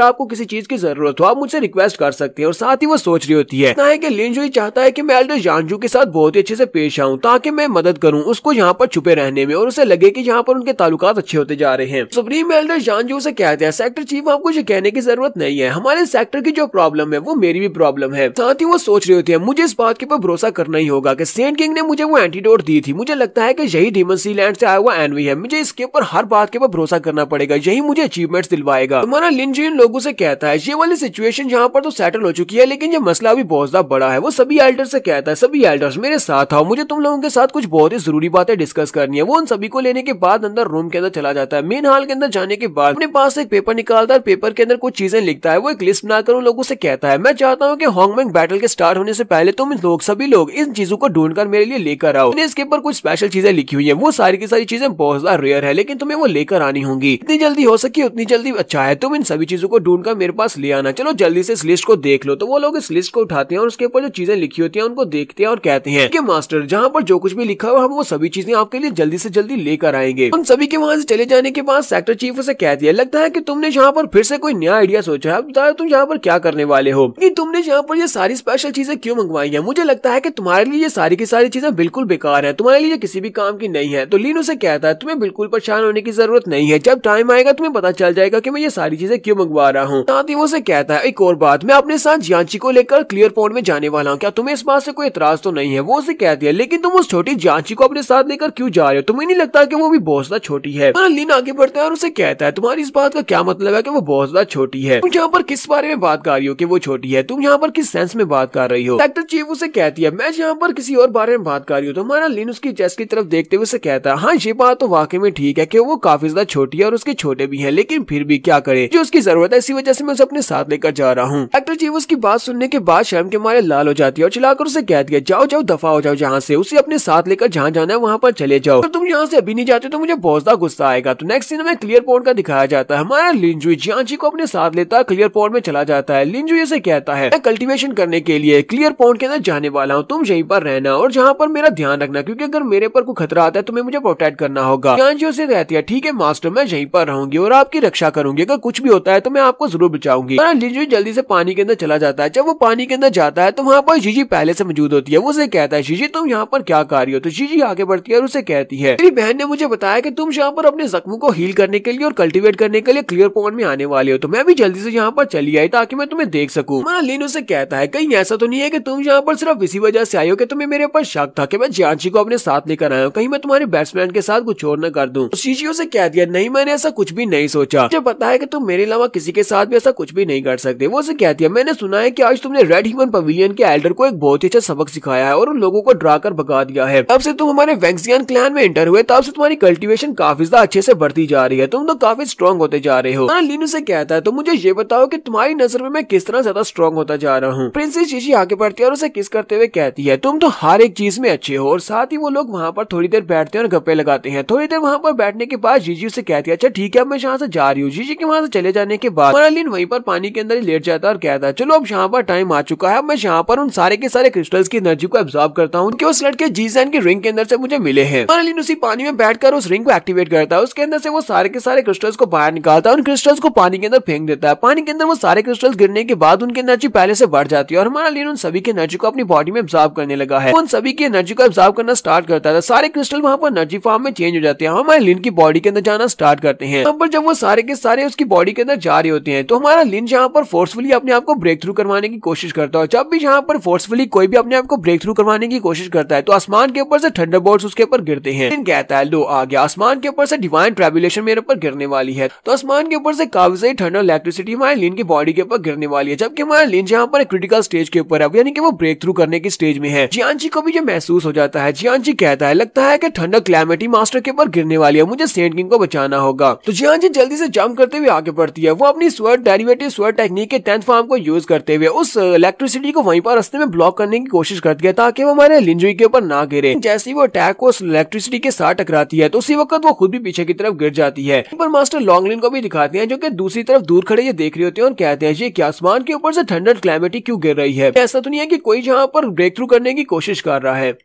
आपको किसी चीज की जरूरत हो आप मुझसे रिक्वेस्ट कर सकते हैं। और साथ ही वो सोच रही होती है कि लिन जो चाहता है कि मैं एल्डर जानजू के साथ बहुत ही अच्छे से पेश आऊं ताकि मैं मदद करूं उसको यहाँ पर छुपे रहने में और उसे लगे कि यहाँ पर उनके ताल्लुकात अच्छे होते जा रहे हैं। सुप्रीम एल्डर जानजू से कहते हैं सेक्टर चीफ आपको ये कहने की जरूरत नहीं है, हमारे सेक्टर की जो प्रॉब्लम है वो मेरी भी प्रॉब्लम है। साथ ही वो सोच रही होती है मुझे इस बात के ऊपर भरोसा करना ही होगा कि सेंट किंग ने मुझे वो एंटीडोट दी थी, मुझे लगता है कि यही डीमन सी लैंड से आया हुआ एनवी है, मुझे इसके ऊपर हर बात के ऊपर भरोसा करना पड़ेगा, यही मुझे अचीवमेंट्स दिलवाएगा। हमारा लिन जी इन लोगों से कहता है ये वाली सिचुएशन यहाँ पर तो सेटल हो चुकी है लेकिन ये मसला भी बहुत ज्यादा बड़ा है। वो सभी एल्डर से कहता है सभी एल्डर्स मेरे साथ आओ, मुझे तुम लोगों के साथ कुछ बहुत ही जरूरी बातें डिस्कस करनी है। वो उन सभी को लेने के बाद अंदर रूम के अंदर चला जाता है। मेन हॉल के अंदर जाने के बाद अपने पास एक पेपर निकालता है, पेपर के अंदर कुछ चीजें लिखता है। वो एक लिस्ट बनाकर उन लोगों से कहता है मैं चाहता हूँ कि होंगमेंग बैटल के स्टार्ट होने से पहले तुम सभी लोग इन चीजों को ढूंढकर मेरे लिए लेकर आओ। इसके ऊपर कुछ स्पेशल चीजें लिखी हुई है, वो सारी की सारी चीजें बहुत ज्यादा रेयर है लेकिन तुम्हें वो लेकर आनी होंगी, इतनी जल्दी हो सके उतनी जल्दी अच्छा है। तुम इन सभी चीजों को ढूंढकर मेरे पास ले आना, चलो जल्दी से इस लिस्ट को देख लो। तो वो लोग इस लिस्ट को उठाते हैं और उसके ऊपर जो चीजें लिखी होती है उनको देखते हैं और कहते हैं कि मास्टर जहाँ पर जो कुछ भी लिखा हो हम वो सभी चीजें आपके लिए जल्दी से जल्दी लेकर आएंगे। उन सभी के वहां से चले जाने के बाद सेक्टर चीफ उसे कहती है लगता है कि तुमने यहाँ पर फिर से कोई नया आइडिया सोचा है, बताओ तुम यहाँ पर क्या करने वाले हो, कि तुमने यहाँ पर ये सारी स्पेशल चीजें क्यों मंगवाई है। मुझे लगता है कि तुम्हारे लिए ये सारी की सारी चीजें बिल्कुल बेकार है, तुम्हारे लिए किसी भी काम की नहीं है। तो लिन उसे कहता है तुम्हें बिल्कुल परेशान होने की जरूरत नहीं है, जब टाइम आएगा तुम्हें पता चल जाएगा कि मैं ये सारी चीजें क्यों मंगवा रहा हूँ। साथ ही वो उसे कहता है एक और बात, मैं अपने साथ जानची को लेकर क्लियर पॉइंट में जाने वाला हूँ, क्या तुम्हें इस बात से कोई एतराज तो नहीं है। वो उसे कहती है लेकिन तुम उस छोटी जानची को अपने साथ लेकर क्यों जा रहे हो, तुम्हें नहीं लगता कि वो भी बहुत ज्यादा छोटी है। लिन आगे बढ़ता है और उसे कहता है तुम्हारी इस बात का क्या मतलब है कि वो बहुत ज्यादा छोटी है, तुम यहाँ पर किस बारे में बात कर रही हो कि वो छोटी है, तुम यहाँ पर किस सेंस में बात कर रही हो। सेक्टर चीफ उसे कहती है मैं यहाँ पर किसी और बारे में बात कर रही हूँ। तो हमारा लिन उसकी चेस्ट की तरफ देखते हुए उसे कहता है हाँ ये बात तो वाकई में ठीक है कि वो काफी ज्यादा छोटी है और उसके छोटे भी है, लेकिन फिर भी क्या करे, जो उसकी जरूरत है इसी वजह से मैं उसे अपने साथ लेकर जा रहा हूँ। सेक्टर चीफ उसकी बात सुनने के बाद शर्म के मारे लाल हो जाती है और चिल्लाकर उसे कहती है जाओ जाओ दफा हो जाओ जहाँ से, उसे अपने साथ लेकर जहाँ जाना है वहाँ पर चले जाओ, अगर तुम यहाँ से अभी नहीं जाते तो मुझे बहुत ज्यादा गुस्सा आएगा। तो नेक्स्ट सीन में क्लियर पॉइंट का दिखाया जाता है। हमारा लिनजुई जियांची को अपने साथ लेता है, क्लियर पॉइंट में चला जाता है। लिनजुई से कहता है मैं कल्टीवेशन करने के लिए क्लियर पॉइंट के अंदर जाने वाला हूँ, तुम यहीं पर रहना और जहाँ पर मेरा ध्यान रखना, क्योंकि अगर मेरे पर कोई खतरा आता है तुम्हें मुझे प्रोटेक्ट करना होगा। जियांची उसे कहती है ठीक है मास्टर, मैं यहीं पर रहूंगी और आपकी रक्षा करूंगी, अगर कुछ भी होता है तो मैं आपको जरूर बचाऊंगी। लिनजुई जल्दी से पानी के अंदर चला जाता है। जब वो पानी के अंदर जाता है तो वहाँ पर जीजी पहले से मौजूद होती है। वो उसे कहता है जीजी तुम यहाँ पर क्या कर रही हो। तो जीजी आगे बढ़ती है और उसे कहती है मेरी बहन ने मुझे बताया कि तुम यहाँ पर अपने जख्मों को हील करने के लिए और कल्टीवेट करने के लिए क्लियर पॉइंट में आने वाले हो, तो मैं भी जल्दी से यहाँ पर चली आई ताकि मैं तुम्हें देख सकूं। हमारा लिन उसे कहता है कहीं ऐसा तो नहीं है कि तुम यहाँ पर सिर्फ इसी वजह से आई हो कि तुम्हें मेरे ऊपर शक था कि मैं जियांची को अपने साथ लेकर आया हूँ, कहीं मैं तुम्हारे बैट्समैन के साथ कुछ और न कर दूं। जीजी उसे कह दिया नहीं मैंने ऐसा कुछ भी नहीं सोचा, मुझे पता है कि तुम मेरे अलावा किसी के साथ भी ऐसा कुछ भी नहीं कर सकते। वो उसे कहती है मैंने सुना है कि आज तुमने रेड हेवन पवेलियन के एल्डर को एक बहुत ही अच्छा सबक सिखाया है और उन लोगों को डरा कर भगा दिया है। तब से तुम हमारे वैक्सियन क्लैन में एंटर हुए तब से तुम्हारी कल्टीवेशन काफी ज्यादा अच्छे से बढ़ती जा रही है, तुम तो काफी स्ट्रॉन्ग होते जा रहे हो। लिन उसे कहता है तो मुझे ये बताओ कि तुम्हारी नजर में मैं किस तरह ज्यादा स्ट्रॉन्ग होता जा रहा हूँ। प्रिंसेस जीजी आगे बढ़ती है और उसे किस करते हुए कहती है तुम तो हर एक चीज में अच्छे हो। और साथ ही वो लोग वहाँ पर थोड़ी देर बैठते हैं और गप्पे लगाते हैं। थोड़ी देर वहाँ पर बैठने के बाद जीजी उसे कहती है अच्छा ठीक है मैं यहाँ से जा रही हूँ। जीजी के वहाँ से चले जाने के बाद लिन वहीं पर पानी के अंदर ही लेट जाता है और कहता है चलो अब यहाँ पर टाइम आ चुका है, मैं यहाँ पर उन सारे के सारे क्रिस्टल्स की एनर्जी को एब्जॉर्ब करता हूँ कि उस लड़के जीजैन की रिंग के अंदर से मुझे मिले हैं। हमारा लिन उसी पानी में बैठकर उस रिंग को एक्टिवेट करता है, उसके अंदर से वो सारे के सारे क्रिस्टल्स को बाहर निकालता है, उन क्रिस्टल्स को पानी के अंदर फेंक देता है। पानी के अंदर वो सारे क्रिस्टल्स गिरने के बाद उनकी एनर्जी पहले से बढ़ जाती है और हमारा लिन उन सभी की एनर्जी को अपनी बॉडी में एब्जॉर्ब करने लगा है। उन सभी की एनर्जी को एब्जॉर्ब करना स्टार्ट करता है, सारे क्रिस्टल वहां पर एनर्जी फॉर्म में चेंज हो जाते हैं, हमारे लिन की बॉडी के अंदर जाना स्टार्ट करते हैं। यहाँ पर जब वो सारे के सारे उसकी बॉडी के अंदर जा रहे होते हैं तो हमारा लिन यहाँ पर फोर्सफुली अपने आप को ब्रेक थ्रू करवाने की कोशिश करता है। जब भी यहाँ पर फोर्सफुली कोई भी अपने आप को ब्रेक थ्रू करवाने की कोशिश करता है तो आसमान के ऊपर से थंडरबोल्ट्स उसके ऊपर गिरते हैं। लिन कहता है लो आ गया, आसमान के ऊपर से डिवाइन ट्रिब्यूलेशन मेरे ऊपर गिरने वाली है। तो आसमान के ऊपर से काफी सारी थंडर इलेक्ट्रिसिटी हमारे लिन की बॉडी के ऊपर गिरने वाली है, जबकि हमारा लिन यहाँ पर क्रिटिकल स्टेज के ऊपर है, यानी कि वो ब्रेक थ्रू करने की स्टेज में है। जियांजी को भी ये महसूस हो जाता है। जियांजी कहता है लगता है कि थंडर कैलेमिटी मास्टर के ऊपर गिरने वाली है, मुझे सेंट किंग को बचाना होगा। तो जियांजी जल्दी से जंप करते हुए आगे बढ़ती है। वो अपनी स्वर्ड डेरिवेटिव स्वर्ड टेक्निक के 10th फॉर्म को यूज करते हुए उस इलेक्ट्रिसिटी को वहीं पर रास्ते में ब्लॉक करने की कोशिश करती है ताकि वो हमारे लिनजुई के ऊपर ना गिरे। जैसे ही वो अटैक को उस इलेक्ट्रिसिटी के साथ टकराती है तो उसी वक्त वो खुद भी पीछे की तरफ गिर जाती है। पर मास्टर लॉन्गलिन को भी दिखाते हैं जो कि दूसरी तरफ दूर खड़े ये देख रहे होते हैं और कहते हैं ये क्या आसमान के ऊपर से थंडर कैलेमिटी क्यों गिर रही है। ऐसा तो नहीं है कि कोई जहाँ पर ब्रेक थ्रू करने की कोशिश कर रहा है,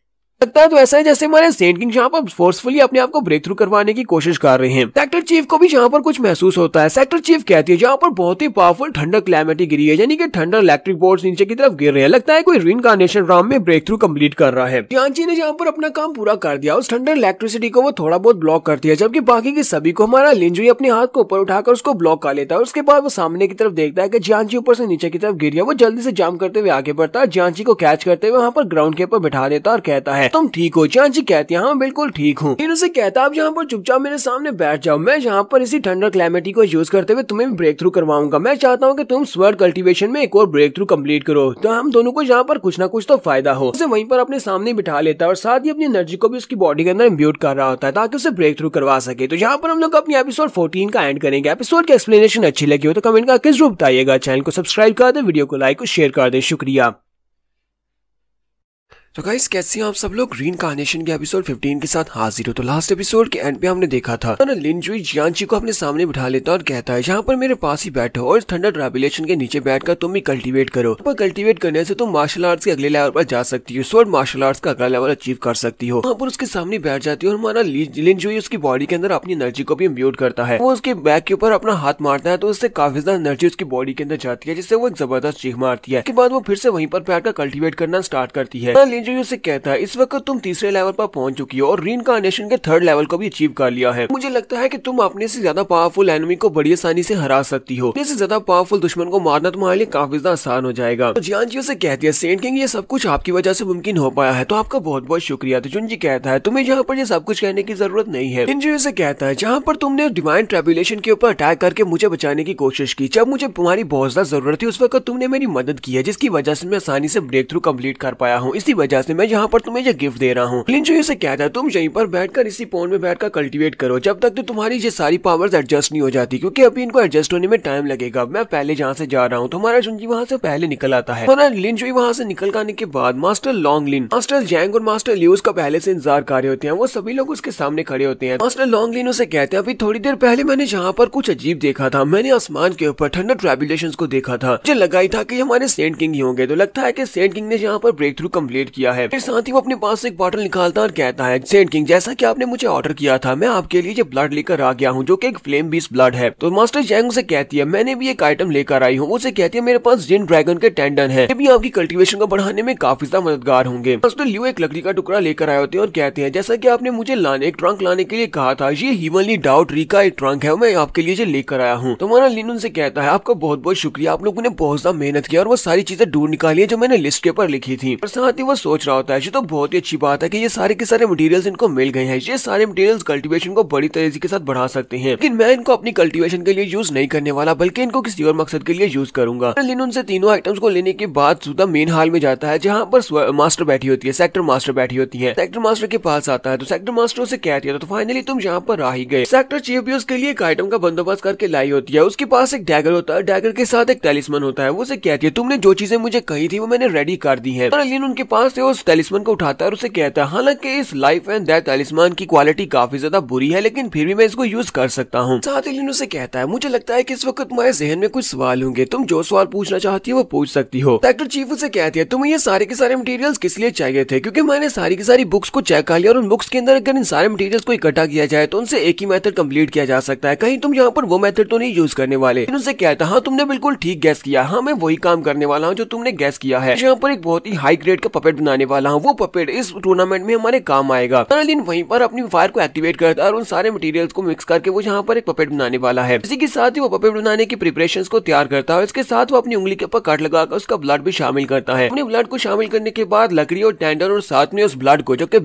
लगता है तो ऐसा है जैसे हमारे सेंट किंग यहाँ पर फोर्सफुली अपने आप को ब्रेक थ्रू करवाने की कोशिश कर रहे हैं। सेक्टर चीफ को भी यहाँ पर कुछ महसूस होता है। सेक्टर चीफ कहती है यहाँ पर बहुत ही पावरफुल थंडर कैलेमिटी गिरी है, यानी कि थंडर इलेक्ट्रिक बोल्ट्स नीचे की तरफ गिर रहे हैं। लगता है कोई रीइंकार्नेशन राम में ब्रेक थ्रू कंप्लीट कर रहा है। जियांजी ने यहाँ पर अपना काम पूरा कर दिया, उस थंडर इलेक्ट्रिसिटी को वो थोड़ा बहुत ब्लॉक करती है, जबकि बाकी के सभी को हमारा लिनजुई अपने हाथ को ऊपर उठाकर उसको ब्लॉक कर लेता है। उसके बाद वो सामने की तरफ देखता है कि जियांजी ऊपर से नीचे की तरफ गिर गया। वो जल्दी से जंप करते हुए आगे बढ़ता है, जियांजी को कैच करते हुए वहाँ पर ग्राउंड के ऊपर बिठा देता और कहता है तुम ठीक हो। जी कहती है हाँ बिल्कुल ठीक हूँ। लिन उसे कहता है आप यहाँ पर चुपचाप मेरे सामने बैठ जाओ, मैं यहाँ पर इसी थंडर कैलेमिटी को यूज करते हुए तुम्हें भी ब्रेक थ्रू करवाऊंगा। मैं चाहता हूँ कि तुम स्वर्ड कल्टीवेशन में एक और ब्रेक थ्रू कंप्लीट करो, तो हम दोनों को यहाँ पर कुछ ना कुछ तो फायदा हो। उसे वहीं पर अपने सामने बिठा लेता है और साथ ही अपनी एनर्जी को भी उसकी बॉडी के अंदर इम्ब्यूट कर रहा होता है ताकि उसे ब्रेक थ्रू करवा सके। तो यहाँ पर हम लोग अपनी एपिसोड 14 का एंड करेंगे। एपिसोड की एक्सप्लेनेशन अच्छी लगी हो तो कमेंट करके जरूर बताइएगा। चैनल को सब्सक्राइब कर दे, वीडियो को लाइक और शेयर कर दे। शुक्रिया। तो गाइस कैसे हैं आप सब लोग, रीइंकार्नेशन के एपिसोड 15 के साथ हाजिर हो। तो लास्ट एपिसोड के एंड पे हमने देखा था तो लिनजुई जियांजी को अपने सामने बिठा लेता और कहता है यहाँ पर मेरे पास ही बैठो और इस थंडर ट्रिब्यूलेशन के नीचे बैठकर तुम भी कल्टीवेट करो। पर कल्टीवेट करने से तुम मार्शल आर्ट्स के अगले लेवल पर जा सकती हो, स्वर्ड मार्शल आर्ट्स का अगला लेवल अचीव कर सकती हो। वहाँ पर उसके सामने बैठ जाती है और हमारा लिनजुई उसकी बॉडी के अंदर अपनी एनर्जी को भी इम्ब्यूट करता है। वो उसके बैक के ऊपर अपना हाथ मारता है तो उससे काफी ज्यादा एनर्जी उसकी बॉडी के अंदर जाती है, जिससे वो एक जबरदस्त चीख मारती है। उसके बाद वो फिर से वहीं पर बैठकर कल्टीवेट करना स्टार्ट करती है। लिनजुई उसे कहता है इस वक्त तुम तीसरे लेवल पर पहुंच चुकी हो और रीइंकार्नेशन के 3rd लेवल को भी अचीव कर लिया है। मुझे लगता है कि तुम अपने से ज्यादा पावरफुल एनिमी को बड़ी आसानी से हरा सकती हो। अपने से ज्यादा पावरफुल दुश्मन को मारना तुम्हारे लिए काफी ज्यादा आसान हो जाएगा। तो जियांजी से कहती है सेंट किंग ये सब कुछ आपकी वजह से मुमकिन हो पाया है, तो आपका बहुत बहुत शुक्रिया। तो जुनजी कहता है तुम्हें यहाँ पर ये सब कुछ कहने की जरूरत नहीं है। लिनजुई से कहता है जहाँ पर तुमने डिवाइन ट्रिब्यूलेशन के ऊपर अटैक करके मुझे बचाने की कोशिश की, जब मुझे तुम्हारी बहुत ज्यादा जरूरत थी उस वक्त तुमने मेरी मदद की है, जिसकी वजह से मैं आसानी से ब्रेक थ्रू कंप्लीट कर पाया हूँ। इसी वजह से मैं यहाँ पर तुम्हें ये गिफ्ट दे रहा हूँ। लिनजुई से कहता है तुम यहीं पर बैठकर इसी पॉइंट में बैठकर कल्टीवेट करो जब तक तो तुम्हारी ये सारी पावर्स एडजस्ट नहीं हो जाती, क्योंकि अभी इनको एडजस्ट होने में टाइम लगेगा। मैं पहले जहाँ से जा रहा हूँ तो हमारा जुनजी वहाँ से पहले निकल आता है। हमारा लिनजुई वहाँ से निकल आने के बाद मास्टर लॉन्गलिन, मास्टर जैंग और मास्टर लियू उसका पहले से इंतजार कर रहे होते हैं। वो सभी लोग उसके सामने खड़े होते हैं। मास्टर लॉन्गलिन उसे कहते हैं अभी थोड़ी देर पहले मैंने जहाँ पर कुछ अजीब देखा था, मैंने आसमान के ऊपर थंडर ट्रिब्यूलेशंस को देखा था। मुझे लगा ही था कि हमारे सेंट किंग ही होंगे, तो लगता है कि सेंट किंग ने यहाँ पर ब्रेक थ्रू कंप्लीट किया है। फिर साथ ही वो अपने पास एक बॉटल निकालता और कहता है सेंट किंग जैसा कि आपने मुझे ऑर्डर किया था मैं आपके लिए ये ब्लड लेकर आ गया हूँ जो कि एक फ्लेम बीस्ट ब्लड है। तो मास्टर जैंग से कहती है मैंने भी एक आइटम लेकर आई हूँ। उसे कहती है मेरे पास जिन ड्रैगन के टेंडन है, ये भी आपकी कल्टीवेशन को बढ़ाने में काफी ज्यादा मददगार होंगे। मास्टर लियू एक लकड़ी का टुकड़ा लेकर आए होते हैं और कहते हैं जैसा कि आपने मुझे एक ट्रंक लाने के लिए कहा था, ये हीवनली डाउ ट्री का एक ट्रंक है, मैं आपके लिए लेकर आया हूँ। तो हमारा लिन उनसे कहता है आपका बहुत बहुत शुक्रिया, आप लोगों ने बहुत ज्यादा मेहनत किया और वो सारी चीजें ढूंढ निकाली है जो मैंने लिस्ट के ऊपर लिखी थी। और साथ ही वो सोच रहा होता है ये तो बहुत ही अच्छी बात है कि ये सारे के सारे मटेरियल्स इनको मिल गए हैं, ये सारे मटेरियल्स कल्टीवेशन को बड़ी तेजी के साथ बढ़ा सकते हैं, लेकिन मैं इनको अपनी कल्टीवेशन के लिए यूज नहीं करने वाला बल्कि इनको किसी और मकसद के लिए यूज करूंगा। लिन उनसे तीनों आइटम्स को लेने के बाद सीधा मेन हॉल में जाता है जहाँ पर मास्टर बैठी होती है, सेक्टर मास्टर बैठी होती है। सेक्टर मास्टर के पास आता है तो सेक्टर मास्टर उसे कहती है तो फाइनली तुम यहाँ पर आ ही गए। सेक्टर चीफ भी उसके लिए एक आइटम का बंदोबस्त करके लाई होती है। उसके पास एक डैगर होता है, डैगर के साथ एक टेलिस्मन होता है। वो उसे कहती है तुमने जो चीजें मुझे कही थी वो मैंने रेडी कर दी है। लिन उनके पास से उस तलिस्मान को उठाता है और उसे कहता है हालांकि इस लाइफ एंड डेथ तलिस्मान की क्वालिटी काफी ज्यादा बुरी है, लेकिन फिर भी मैं इसको यूज कर सकता हूँ। साथ ही लिन उसे कहता है मुझे लगता है कि इस वक्त तुम्हारे जहन में कुछ सवाल होंगे, तुम जो सवाल पूछना चाहती हो वो पूछ सकती हो। सेक्टर चीफ उसे कहती है तुम्हें ये सारे के सारे मटेरियल्स किस लिए चाहिए थे? क्योंकि मैंने सारी की सारी बुक्स को चेक कर लिया और उन बुक्स के अंदर अगर इन सारे मटेरियल्स को इकट्ठा किया जाए तो उनसे एक ही मेथड कंप्लीट किया जा सकता है। कहीं तुम यहाँ पर वो मेथड तो नहीं यूज करने वाले? उनसे कहता हाँ तुमने बिल्कुल ठीक गैस किया, हाँ मैं वही काम करने वाला हूँ जो तुमने गैस किया है। यहाँ पर एक बहुत ही हाई ग्रेड का पपेट बनाने वाला हूँ, वो पपेट इस टूर्नामेंट में हमारे काम आएगा। लिन वहीं पर अपनी फायर को एक्टिवेट करता है और उन सारे मटेरियल्स को मिक्स करके वो यहाँ पर एक पपेट बनाने वाला है। इसी के साथ ही वो पपेट बनाने की प्रिपरेशंस को तैयार करता है। इसके साथ वो अपनी उंगली के ऊपर कट लगाकर उसका ब्लड भी शामिल करता है। अपने ब्लड को शामिल करने के बाद लकड़ी और टेंडर और साथ में उस ब्लड को जो कि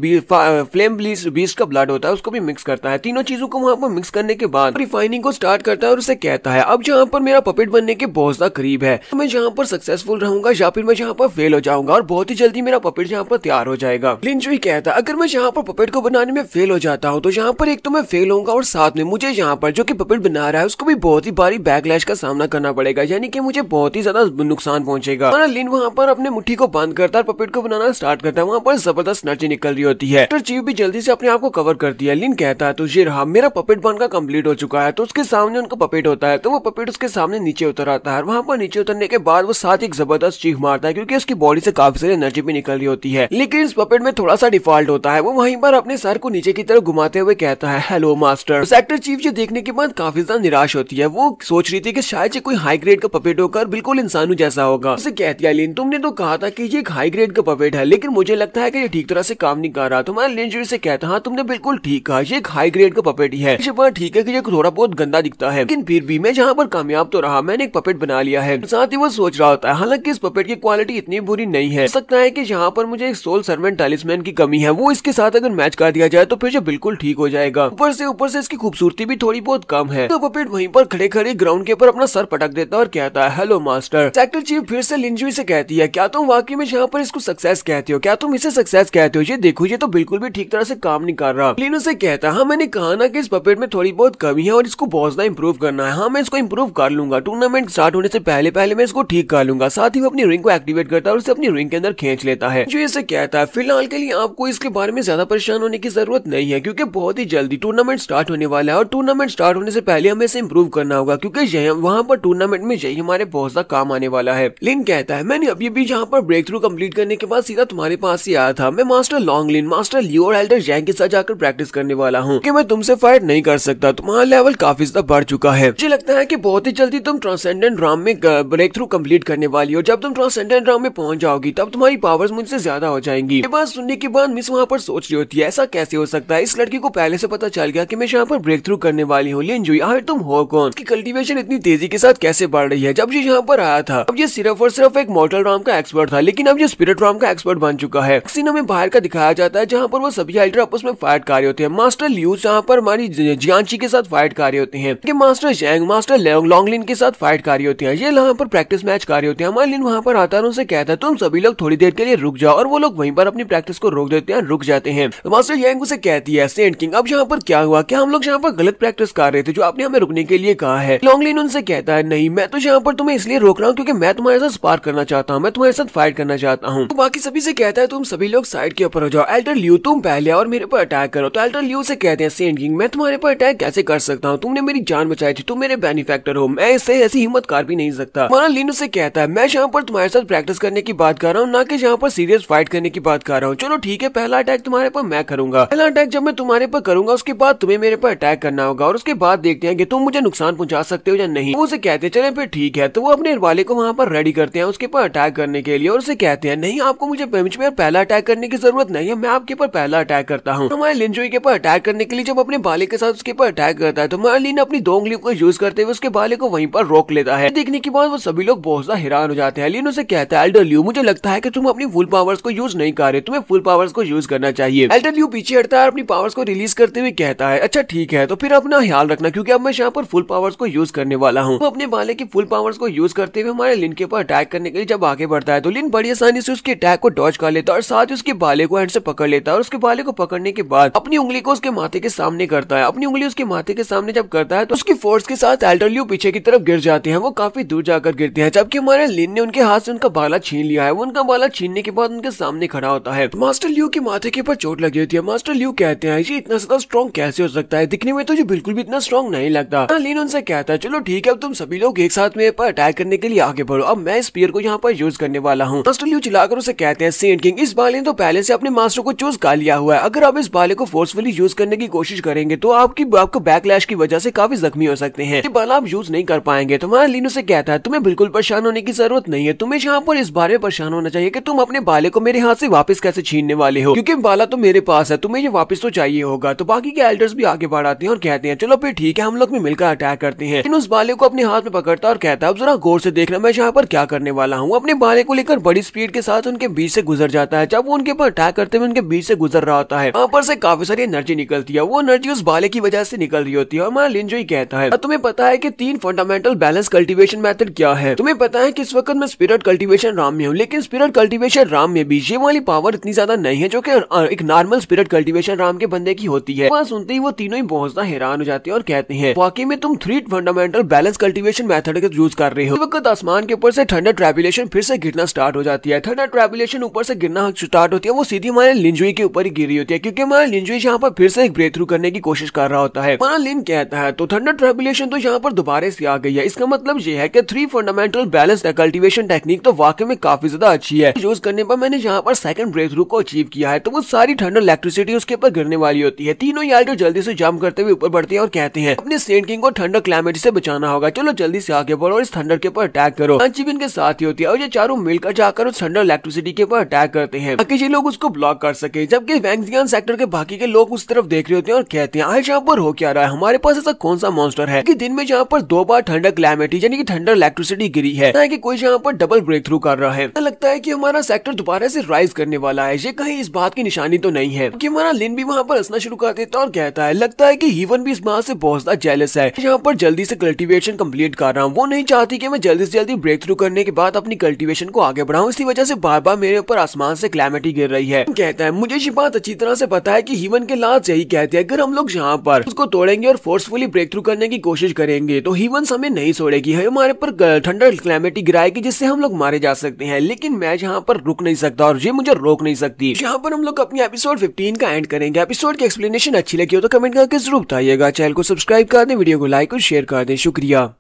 फ्लेम बीस्ट का ब्लड होता है उसको भी मिक्स करता है। तीनों चीजों को वहाँ पर मिक्स करने के बाद रिफाइनिंग को स्टार्ट करता है और उसे कहता है अब जहाँ पर मेरा पपेट बनने के बहुत ज्यादा करीब है, मैं जहाँ पर सक्सेसफुल रहूंगा या फिर मैं जहाँ पर फेल हो जाऊंगा और बहुत ही जल्दी मेरा पपेट जहाँ पर तैयार हो जाएगा। लिन जुई कहता है अगर मैं यहाँ पर पपेट को बनाने में फेल हो जाता हूँ तो यहाँ पर एक तो मैं फेल होऊंगा और साथ में मुझे यहाँ पर जो कि पपेट बना रहा है उसको भी बहुत ही भारी बैकलैश का सामना करना पड़ेगा, यानी कि मुझे बहुत ही ज्यादा नुकसान पहुंचेगा। लिन वहाँ पर अपने मुट्ठी को बंद करता है, पपेट को बनाना स्टार्ट करता है। वहाँ पर जबरदस्त एनर्जी निकल रही होती है। चीफ भी जल्दी से अपने आप को कवर करती है। लिन कहता है तो ये रहा मेरा पपेट बनकर कंप्लीट हो चुका है। तो उसके सामने उनका पपेट होता है तो वो पपेट उसके सामने नीचे उतर आता है। वहाँ पर नीचे उतरने के बाद वो साथ एक जबरदस्त चीख मारता है क्योंकि उसकी बॉडी से काफी सारी एनर्जी भी निकल रही होती है। लेकिन इस पपेट में थोड़ा सा डिफॉल्ट होता है। वो वहीं पर अपने सर को नीचे की तरफ घुमाते हुए कहता है हेलो मास्टर। सेक्टर चीफ ये देखने के बाद काफी ज्यादा निराश होती है। वो सोच रही थी कि शायद ये कोई हाई ग्रेड का पपेट होकर बिल्कुल इंसानों जैसा होगा। उसे कहती है लिन तुमने तो कहा था कि ये एक हाई ग्रेड का पपेट है, लेकिन मुझे लगता है कि ये ठीक तरह से काम नहीं कर रहा। तुम्हारा लिन जुई से कहता हाँ तुमने बिल्कुल ठीक कहा, ये एक हाई ग्रेड का पपेट ही है। ये बात ठीक है कि ये थोड़ा बहुत गंदा दिखता है, लेकिन फिर भी मैं जहाँ पर कामयाब तो रहा, मैंने एक पपेट बना लिया है। साथ ही वो सोच रहा होता है हालांकि इस पपेट की क्वालिटी इतनी बुरी नहीं है, हो सकता है कि यहाँ पर मुझे एक सोल सर्वेंट टैलिस्मैन की कमी है, वो इसके साथ अगर मैच कर दिया जाए तो फिर ये बिल्कुल ठीक हो जाएगा। ऊपर से इसकी खूबसूरती भी थोड़ी बहुत कम है। तो पपेट वहीं पर खड़े खड़े ग्राउंड के ऊपर अपना सर पटक देता है और कहता है हेलो मास्टर। सेक्टर चीफ फिर से लिन जुई से कहती है क्या तुम वाकई में यहाँ पर इसको सक्सेस कहते हो? क्या तुम इसे सक्सेस कहते हो? ये देखो ये तो बिल्कुल भी ठीक तरह से काम नहीं कर रहा। लिन उसे कहता है हाँ मैंने कहा ना कि इस पपेट में थोड़ी बहुत कमी है और इसको बहुत ज्यादा इंप्रूव करना है। हाँ मैं इसको इंप्रूव कर लूंगा, टूर्नामेंट स्टार्ट होने से पहले मैं इसको ठीक कर लूंगा। साथ ही वो अपनी रिंग को एक्टिवेट करता है और उसे अपनी रिंग के अंदर खींच लेता है। जो इसे कहता है फिलहाल के लिए आपको इसके बारे में ज्यादा परेशान होने की जरूरत नहीं है क्योंकि बहुत ही जल्दी टूर्नामेंट स्टार्ट होने वाला है और टूर्नामेंट स्टार्ट होने से पहले हमें इसे इंप्रूव करना होगा क्योंकि वहाँ पर टूर्नामेंट में यही हमारे बहुत ज्यादा काम आने वाला है। लिन कहता है मैंने अभी भी यहाँ पर ब्रेक थ्रू कंप्लीट करने के बाद सीधा तुम्हारे पास ही आया था। मैं मास्टर लॉन्गलिन, मास्टर लियो और एल्डर जैंग के साथ जाकर प्रैक्टिस करने वाला हूँ कि मैं तुमसे फाइट नहीं कर सकता, तुम्हारा लेवल काफी ज्यादा बढ़ चुका है। मुझे लगता है कि बहुत ही जल्दी तुम ट्रांसेंडेंट राम में ब्रेक थ्रू कंप्लीट करने वाली हो। जब तुम ट्रांसेंडेंट राम में पहुंच जाओगी तब तुम्हारी पावर्स मुझसे ज्यादा हो जाएंगी। ये बात सुनने के बाद मिस वहाँ पर सोच रही होती है ऐसा कैसे हो सकता है, इस लड़की को पहले से पता चल गया कि मैं यहाँ पर ब्रेक थ्रू करने वाली हूँ। लिन जुई आखिर तुम हो कौन? उसकी कल्टीवेशन इतनी तेजी के साथ कैसे बढ़ रही है? जब ये यहाँ पर आया था अब ये सिर्फ और सिर्फ एक मॉर्टल राम का एक्सपर्ट था, लेकिन अब ये स्पिरिट राम का एक्सपर्ट बन चुका है। सीन हमें बाहर का दिखाया जाता है जहाँ पर वो सभी एल्डर आपस में फाइट कर रहे होते हैं। मास्टर लियू जहाँ पर हमारी जियांची के साथ फाइट कर रहे होते हैं कि मास्टर जैंग मास्टर लॉन्गलिन के साथ फाइट कर रहे होते हैं। ये यहाँ पर प्रैक्टिस मैच कर रहे होते हैं। हमारा लिन वहाँ पर आता है, उनसे कहता है तुम सभी लोग थोड़ी देर के लिए रुक जाओ और वो लोग वहीं पर अपनी प्रैक्टिस को रोक देते हैं, रुक जाते हैं। तो मास्टर जैंग उसे कहती है सेंट किंग अब यहाँ पर क्या हुआ, क्या हम लोग यहाँ पर गलत प्रैक्टिस कर रहे थे जो आपने हमें रुकने के लिए कहा है? लॉन्गलिन उनसे कहता है नहीं, मैं तो यहाँ पर तुम्हें इसलिए रोक रहा हूँ क्योंकि मैं तुम्हारे साथ स्पार करना चाहता हूँ, मैं तुम्हारे साथ फाइट करना चाहता हूँ। तो बाकी सभी से कहता है तुम सभी लोग साइड के ऊपर हो जाओ, एल्डर लियू तुम पहले और मेरे पर अटैक करो। तो एल्डर लियू से कहते हैं सेंट किंग मैं तुम्हारे पर अटैक कैसे कर सकता हूँ, तुमने मेरी जान बचाई थी, तुम मेरे बेनिफैक्टर हो, मैं इससे ऐसी हिम्मत कर भी नहीं सकता। हमारा लिन से कहता है मैं यहाँ पर तुम्हारे साथ प्रैक्टिस करने की बात कर रहा हूँ, ना कि यहाँ पर सीरियस फाइट करने की बात कर रहा हूँ। चलो ठीक है, पहला अटैक तुम्हारे पर मैं करूंगा। पहला अटैक जब मैं तुम्हारे पर करूंगा उसके बाद तुम्हें मेरे पर अटैक करना होगा और उसके बाद देखते हैं कि तुम मुझे नुकसान पहुंचा सकते हो या नहीं। वो उसे कहते हैं चले फिर ठीक है। तो वो अपने वाले को वहाँ पर रेडी करते हैं उसके पर अटैक करने के लिए और उसे कहते हैं नहीं आपको मुझे पहला अटैक करने की जरूरत नहीं है, मैं आपके पर पहला अटैक करता हूँ। हमारे लिन जुई के पर अटैक करने के लिए जब अपने बाले के साथ उसके पर अटैक करता है तो हमारा लिन अपनी दो उंगलियों को यूज करते हुए उसके बाले को वहीं पर रोक लेता है। देखने के बाद वो सभी लोग बहुत ज्यादा हैरान हो जाते हैं। लिन उसे कहता है एल्डर लियू मुझे लगता है कि तुम अपनी फुल पावर्स को यूज नहीं कर रहे, तुम्हें फुल पावर्स को यूज करना चाहिए। एल्डर लियू पीछे हटता है और अपनी पावर्स को रिलीज करते हुए कहता है अच्छा ठीक है, तो फिर अपना ख्याल रखना क्योंकि अब मैं यहाँ पर फुल पावर्स को यूज करने वाला हूँ। तो अपने बाले की फुल पावर्स को यूज करते हुए हमारे लिन के ऊपर अटैक करने के लिए जब आगे बढ़ता है तो लिन बड़ी आसानी से उसके अटैक को डॉज कर लेता है और साथ ही उसके बाले को हैंड से पकड़ लेता है और उसके बाले को पकड़ने के बाद अपनी उंगली को उसके माथे के सामने करता है। अपनी उंगली उसके माथे के सामने जब करता है तो उसकी फोर्स के साथ एल्डर लियू पीछे की तरफ गिर जाते हैं, वो काफी दूर जाकर गिरते हैं। जबकि हमारे लिन ने उनके हाथ से उनका बाला छीन लिया है। वो उनका बाला छीनने के बाद उनके सामने खड़ा होता है। मास्टर लियू के माथे के ऊपर चोट लगी होती है। मास्टर लियू कहते हैं ये इतना ज्यादा स्ट्रॉन्ग कैसे हो सकता है, दिखने में तो ये बिल्कुल भी इतना स्ट्रॉन्ग नहीं लगता। लिन उनसे कहता है चलो ठीक है, अब तुम सभी लोग एक साथ मेरे पर अटैक करने के लिए आगे बढ़ो, अब मैं स्पीयर को यहाँ पर यूज करने वाला हूँ। मास्टर लियू चिल्लाकर उसे कहते हैं सेंट किंग, इस बाले ने तो पहले से अपने मास्टर को चूज कर लिया हुआ है, अगर आप इस बाले को फोर्सफुली यूज करने की कोशिश करेंगे तो आपको बैकलैश की वजह से काफी जख्मी हो सकते हैं, ये बाला आप यूज नहीं कर पाएंगे। तो हमारा लिन उसे कहता है तुम्हें बिल्कुल परेशान होने की जरूरत नहीं है, तुम्हें यहाँ पर इस बारे में परेशान होना चाहिए कि तुम अपने बाले को मेरे हाथ से वापस कैसे छीनने वाले हो, क्योंकि बाला तो मेरे पास है, तुम्हें ये वापस तो चाहिए होगा। तो बाकी के एल्डर्स भी आगे बढ़ आते हैं और कहते हैं चलो फिर ठीक है, हम लोग भी मिलकर अटैक करते हैं। उस बाले को अपने हाथ में पकड़ता और कहता है अब जरा गौर से देखना मैं यहाँ पर क्या करने वाला हूँ। अपने बाले को लेकर बड़ी स्पीड के साथ उनके बीच से गुजर जाता है। जब वो उनके ऊपर अटैक करते हुए उनके बीच से गुजर रहा होता है, वहाँ पर से काफी सारी एनर्जी निकलती है, वो एनर्जी उस बाले की वजह से निकल रही होती है। और हमारा लिन जो ही कहता है तुम्हें पता है कि 3 फंडामेंटल बैलेंस कल्टीवेशन मेथड क्या है, तुम्हें पता है कि इस वक्त मैं स्पिरिट कल्टीवेशन राम में हूँ, लेकिन स्पिरिट कल्टीवेशन राम में भी ये वाली पावर इतनी ज्यादा नहीं है जो कि एक नॉर्मल स्पिरिट कल्टीवेशन राम के बंदे की होती है। वहाँ सुनते ही वो तीनों ही बहुत ज्यादा हैरान हो जाते हैं और कहते हैं वाकई में तुम 3 फंडामेंटल बैलेंस कल्टीवेशन मेथड का यूज कर रहे हो। इस वक्त आसमान के ऊपर से थंडर ट्रैबुलेशन फिर से गिरना स्टार्ट हो जाती है। थंडर ट्रैबुलेशन ऊपर से गिरना स्टार्ट होती है, वो सीधी हमारे लिंजुई के ऊपर ही गिरी होती है, क्योंकि हमारा लिंजुई यहाँ पर फिर से एक ब्रेक थ्रू करने की कोशिश कर रहा होता है। हमारा लिन कहता है तो थंडर ट्रैबुलेशन तो यहाँ पर दोबारा से आ गई है, इसका मतलब ये है कि 3 फंडामेंटल बैलेंस कल्टीवेशन टेक्निक तो वाकई में काफी ज्यादा अच्छी है। यूज करने पर मैंने यहाँ पर सेकंड ब्रेक थ्रू को अचीव किया है, तो वो सारी थंडर इलेक्ट्रिसिटी उसके ऊपर गिरने वाली होती है। तीनों यार तो जल्दी से जंप करते हुए ऊपर बढ़ते हैं और कहते हैं अपने सेंट किंग को थंडर क्लैमिटी से बचाना होगा, चलो जल्दी से आगे बढ़ो और इस थंडर के ऊपर अटैक करो। भी इनके साथ ही होती है और ये चारों मिलकर जाकर उस थंडर इलेक्ट्रिसिटी के ऊपर अटैक करते हैं ताकि ये लोग उसको ब्लॉक कर सके। जबकि वैंगजियान सेक्टर के बाकी के लोग उस तरफ देख रहे होते हैं और कहते हैं आज यहाँ पर हो क्या रहा है, हमारे पास ऐसा कौन सा मॉन्स्टर है कि दिन में यहाँ पर 2 बार थंडर क्लैमिटी यानी कि थंडर इलेक्ट्रिसिटी गिरी है, कि कोई यहाँ पर डबल ब्रेक थ्रू कर रहा है। लगता है कि हमारा सेक्टर दोबारा से राइज करने वाला है, ये कहीं इस बात की निशानी तो नहीं है। कि हमारा लिन भी वहाँ पर हंसना शुरू कर देता है और कहता है लगता है कि हीवन भी इस बात से बहुत ज्यादा जेलस है, यहाँ पर जल्दी से कल्टीवेशन कंप्लीट कर रहा हूँ, वो नहीं चाहती कि मैं जल्दी से जल्दी ब्रेक थ्रू करने के बाद अपनी कल्टीवेशन को आगे बढ़ाऊं, इसी वजह से बार बार मेरे ऊपर आसमान से क्लैमिटी गिर रही है। कहता है मुझे ये बात अच्छी तरह से पता है कि हीवन के लाज यही कहते हैं अगर हम लोग यहाँ पर उसको तोड़ेंगे और फोर्सफुली ब्रेक थ्रू करने की कोशिश करेंगे तो हीवन हमें नहीं छोड़ेगी, हमारे पर ठंडर क्लैमिटी गिराएगी जिससे हम लोग मारे जा सकते हैं। लेकिन मैं यहाँ पर रुक नहीं सकता और ये मुझे रोक नहीं सकती। यहाँ पर हम लोग अपनी एपिसोड 15 का एंड करेंगे। एपिसोड की एक्सप्लेनेशन अच्छी लगी हो तो कमेंट करके जरूर बताइएगा। चैनल को सब्सक्राइब कर दें, वीडियो को लाइक और शेयर कर दें। शुक्रिया।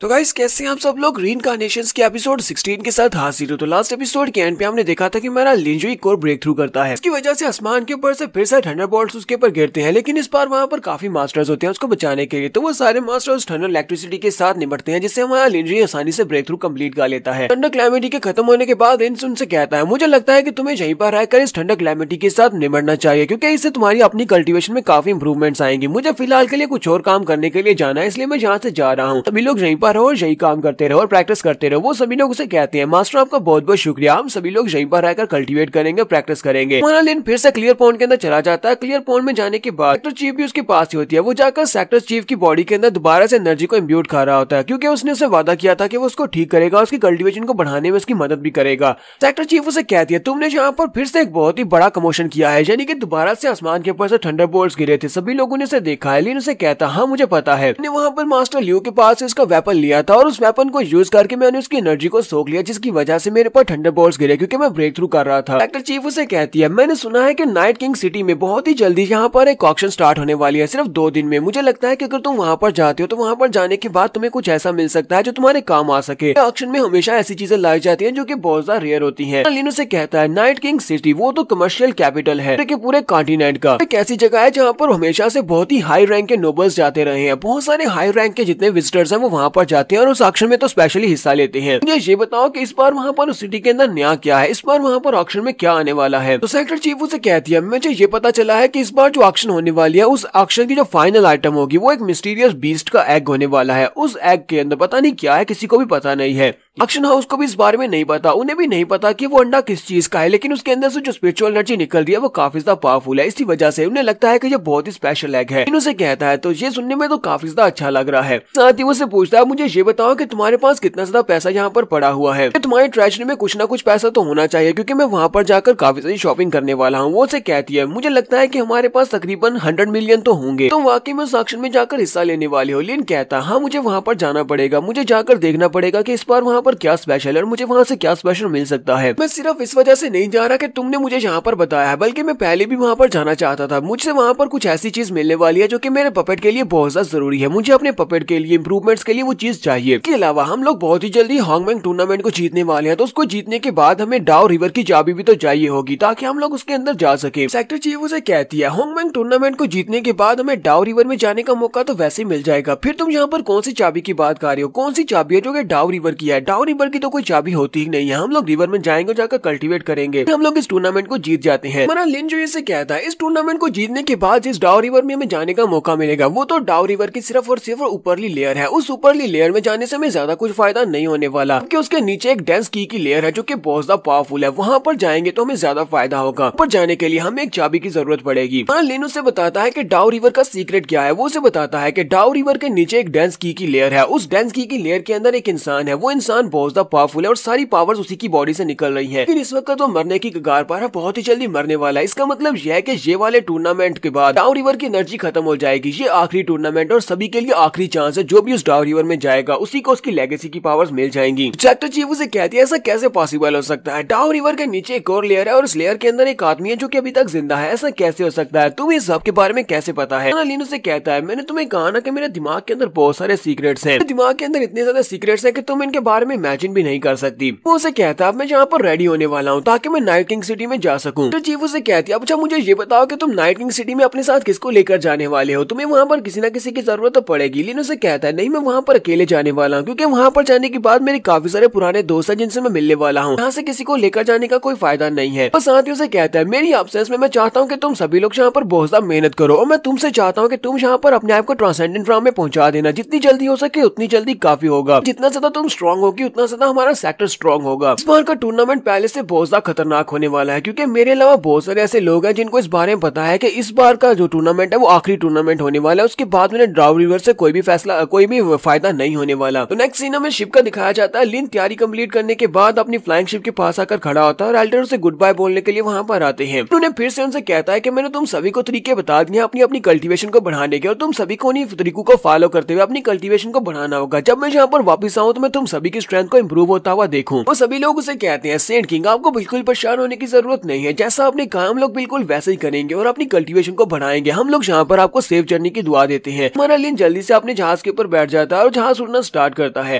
तो गाइस कैसे हैं आप सब लोग। रीइंकार्नेशंस के एपिसोड 16 के साथ हाजिर हो। तो लास्ट एपिसोड के एंड पे हमने देखा था कि हमारा लिंजुई एक और ब्रेक थ्रू करता है, इसकी वजह से आसमान के ऊपर से फिर से थंडरबोल्ट्स उसके ऊपर गिरते हैं, लेकिन इस बार वहाँ पर काफी मास्टर्स होते हैं उसको बचाने के लिए। तो वो सारे मास्टर्स थंडर इलेक्ट्रिसिटी के साथ निपटते हैं जिससे हमारा लिंजुई आसानी से ब्रेक थ्रू कंप्लीट कर लेता है। ठंडर क्लैमिटी के खत्म होने के बाद इनसे उनसे कहता है मुझे लगता है कि तुम्हें यहीं पर रहकर इस ठंडर क्लैमिटी के साथ निपटना चाहिए, क्योंकि इससे तुम्हारी अपनी कल्टीवेशन में काफी इंप्रूवमेंट्स आएंगी। मुझे फिलहाल के लिए कुछ और काम करने के लिए जाना है, इसलिए मैं यहाँ से जा रहा हूँ। सभी लोग यहीं पर रहो और यही काम करते रहो और प्रैक्टिस करते रहो। वो सभी लोग उसे कहते हैं मास्टर आपका बहुत बहुत शुक्रिया, हम सभी लोग यहीं पर रहकर कल्टीवेट करेंगे, प्रैक्टिस करेंगे। हमारा लिन फिर से क्लियर पॉइंट के अंदर चला जाता है। क्लियर पॉइंट में जाने के बाद सेक्टर चीफ भी उसके पास ही होती है। वो जाकर सेक्टर चीफ की बॉडी के अंदर दोबारा से एनर्जी को इम्ब्यूट कर रहा होता है, क्योंकि उसने उसे वादा किया था कि वो उसको ठीक करेगा, उसकी कल्टीवेशन को बढ़ाने में उसकी मदद भी करेगा। सेक्टर चीफ उसे कहती है तुमने यहाँ पर फिर से एक बहुत ही बड़ा कमोशन किया है, यानी कि दोबारा से आसमान के ऊपर से थंडरबोल्ट्स गिरे थे, सभी लोगों ने इसे देखा है। लिन उसे कहता हाँ मुझे पता है, मैंने वहाँ पर मास्टर लियू के पास इसका वेपन लिया था और उस वेपन को यूज करके मैंने उसकी एनर्जी को सोख लिया, जिसकी वजह से मेरे पर थंडरबोल्ट्स गिरे क्योंकि मैं ब्रेक थ्रू कर रहा था। सेक्टर चीफ उसे कहती है मैंने सुना है कि नाइट किंग सिटी में बहुत ही जल्दी यहाँ पर एक ऑक्शन स्टार्ट होने वाली है, सिर्फ 2 दिन में। मुझे लगता है कि अगर तुम वहाँ पर जाते हो तो वहाँ पर जाने के बाद तुम्हें कुछ ऐसा मिल सकता है जो तुम्हारे काम आ सके। ऑक्शन में हमेशा ऐसी चीजें लाई जाती है जो की बहुत ज्यादा रेयर होती है। लिन उसे कहता है नाइट किंग सिटी वो तो कमर्शियल कैपिटल है पूरे कॉन्टिनेंट का, एक ऐसी जगह है जहाँ पर हमेशा से बहुत ही हाई रैंक के नोबल्स जाते रहे हैं। बहुत सारे हाई रैंक के जितने विजिटर्स हैं वो वहाँ पर जाते हैं और उस ऑक्शन में तो स्पेशली हिस्सा लेते हैं। मुझे ये बताओ कि इस बार वहाँ पर उस सिटी के अंदर नया क्या है, इस बार वहाँ पर ऑक्शन में क्या आने वाला है। तो सेक्टर चीफ उसे कहती है मुझे ये पता चला है कि इस बार जो ऑक्शन होने वाली है उस ऑक्शन की जो फाइनल आइटम होगी वो एक मिस्टीरियस बीस्ट का एग होने वाला है। उस एग के अंदर पता नहीं क्या है, किसी को भी पता नहीं है। ऑक्शन हाउस को भी इस बारे में नहीं पता, उन्हें भी नहीं पता कि वो अंडा किस चीज का है, लेकिन उसके अंदर से जो स्पिरिचुअल एनर्जी निकल रही है वो काफी ज्यादा पावरफुल है। इसी वजह से उन्हें लगता है कि ये बहुत ही स्पेशल एग है। उसे कहता है तो ये सुनने में तो काफी ज्यादा अच्छा लग रहा है। साथ ही उससे पूछता है मुझे ये बताओ कि तुम्हारे पास कितना ज्यादा पैसा यहाँ पर पड़ा हुआ है, तुम्हारी ट्रेजरी में कुछ ना कुछ पैसा तो होना चाहिए, क्योंकि मैं वहाँ पर जाकर काफी सारी शॉपिंग करने वाला हूँ। वो उसे कहती है मुझे लगता है कि हमारे पास तकरीबन 100 मिलियन तो होंगे, तो वाकई में उस ऑक्शन में जाकर हिस्सा लेने वाले हो। लिन कहता हाँ मुझे वहाँ पर जाना पड़ेगा, मुझे जाकर देखना पड़ेगा कि इस बार वहाँ पर क्या स्पेशल है और मुझे वहाँ से क्या स्पेशल मिल सकता है। मैं सिर्फ इस वजह से नहीं जा रहा कि तुमने मुझे यहाँ पर बताया है, बल्कि मैं पहले भी वहाँ पर जाना चाहता था। मुझसे वहाँ पर कुछ ऐसी चीज मिलने वाली है जो कि मेरे पपेट के लिए बहुत ज्यादा जरूरी है। मुझे अपने पपेट के लिए इंप्रूवमेंट्स के लिए वो चीज चाहिए। इसके अलावा हम लोग बहुत ही जल्दी हॉन्गमैंग टूर्नामेंट को जीतने वाले हैं, तो उसको जीतने के बाद हमें डाओ रिवर की चाबी भी तो चाहिए होगी ताकि हम लोग उसके अंदर जा सके। सेक्टर चीफ उसे कहती है हॉन्गमैंग टूर्नामेंट को जीतने के बाद हमें डाओ रिवर में जाने का मौका तो वैसे मिल जाएगा। फिर तुम यहाँ पर कौन सी चाबी की बात कर रहे हो? कौन सी चाबी है जो कि डाओ रिवर की है? डाओ रिवर की तो कोई चाबी होती ही नहीं है। हम लोग रिवर में जाएंगे, जाकर कल्टीवेट करेंगे, हम लोग इस टूर्नामेंट को जीत जाते हैं। हमारा लिन जो इसे कहता है इस टूर्नामेंट को जीतने के बाद जिस डाओ रिवर में हमें जाने का मौका मिलेगा वो तो डाओ रिवर की सिर्फ और सिर्फ ऊपरली लेयर है। उस ऊपरली लेयर में जाने से हमें ज्यादा कुछ फायदा नहीं होने वाला, क्योंकि उसके नीचे एक डेंस की लेयर है जो कि बहुत ज्यादा पावरफुल है। वहां पर जाएंगे तो हमें ज्यादा फायदा होगा। पर जाने के लिए हमें एक चाबी की जरूरत पड़ेगी। लिन उसे बताता है कि डाओ रिवर का सीक्रेट क्या है। वो उसे बताता है कि डाओ रिवर के नीचे एक डेंस की लेयर है। उस डेंस की लेयर के अंदर एक इंसान है। वो इंसान बहुत ज्यादा पावरफुल है और सारी पावर्स उसी की बॉडी से निकल रही है। फिर इस वक्त वो मरने की कगार पर है, बहुत ही जल्दी मरने वाला है। इसका मतलब यह है कि ये वाले टूर्नामेंट के बाद डाओ रिवर की एनर्जी खत्म हो जाएगी। ये आखिरी टूर्नामेंट और सभी के लिए आखिरी चांस है। जो भी उस डाओ रिवर में जाएगा उसी को उसकी लेगेसी की पावर्स मिल जाएंगी। सेक्टर चीफ उसे कहती है ऐसा कैसे पॉसिबल हो सकता है? डाओ रिवर के नीचे एक और लेयर है और उस लेयर के अंदर एक आदमी है जो कि अभी तक जिंदा है। ऐसा कैसे हो सकता है? तुम्हें इस सब के बारे में कैसे पता है? लिन उसे कहता है मैंने तुम्हें कहा ना कि मेरे दिमाग के अंदर बहुत सारे सीक्रेट्स हैं। दिमाग के अंदर इतने ज्यादा सीक्रेट्स हैं कि तुम इनके बारे में इमेजिन भी नहीं कर सकती। वो उसे कहता है मैं यहाँ पर रेडी होने वाला हूँ ताकि मैं नाइट किंग सिटी में जा सकूं। तो चीफ उसे कहती है अच्छा मुझे ये बताओ कि तुम नाइट किंग सिटी में अपने साथ किसको लेकर जाने वाले हो? तुम्हें वहाँ पर किसी न किसी की जरूरत तो पड़ेगी। लिन उसे कहता है नहीं मैं वहाँ पर अकेले जाने वाला हूँ, क्योंकि वहाँ पर जाने के बाद मेरे काफी सारे पुराने दोस्त हैं जिनसे मैं मिलने वाला हूँ। यहाँ से किसी को लेकर जाने का कोई फायदा नहीं है। और साथ ही उसे कहता है मेरी एब्सेंस में मैं चाहता हूँ कि तुम सभी लोग यहाँ पर बहुत ज्यादा मेहनत करो और मैं तुमसे चाहता हूँ कि तुम यहाँ पर अपने आप को ट्रांसेंडेंट फॉर्म में पहुंचा देना। जितनी जल्दी हो सके उतनी जल्दी काफी होगा। जितना ज्यादा तुम स्ट्रॉन्ग होगी उतना ज्यादा हमारा सेक्टर स्ट्रॉन्ग होगा। इस बार का टूर्नामेंट पहले से बहुत ज्यादा खतरनाक होने वाला है, क्योंकि मेरे अलावा बहुत सारे ऐसे लोग हैं जिनको इस बारे में पता है कि इस बार का जो टूर्नामेंट है वो आखिरी टूर्नामेंट होने वाला है। उसके बाद में डाओ रिवर से कोई भी फायदा नहीं होने वाला। तो नेक्स्ट सीन में शिप का दिखाया जाता है। लिन तैयारी कंप्लीट करने के बाद अपनी फ्लाइंग शिप के पास आकर खड़ा होता है और एल्डर उसे गुड बाय बोलने के लिए वहां पर आते हैं। उन्हें फिर से उनसे कहता है कि मैंने तुम सभी को तरीके बता दिए अपनी अपनी कल्टीवेशन को बढ़ाने के, और तुम सभी को उन्हीं तरीकों को फॉलो करते हुए अपनी कल्टीवेशन को बढ़ाना होगा। जब मैं यहाँ पर वापस आऊँ तो मैं तुम सभी की स्ट्रेंथ को इम्प्रूव होता हुआ देखूं। वो सभी लोग उसे कहते हैं सेंट किंग आपको बिल्कुल परेशान होने की जरूरत नहीं है। जैसा आपने कहा हम लोग बिल्कुल वैसे ही करेंगे और अपनी कल्टीवेशन को बढ़ाएंगे। हम लोग यहाँ पर आपको सेफ जर्नी की दुआ देते हैं। हमारा लिन जल्दी से अपने जहाज के ऊपर बैठ जाता है और जहाज उड़ना स्टार्ट करता है।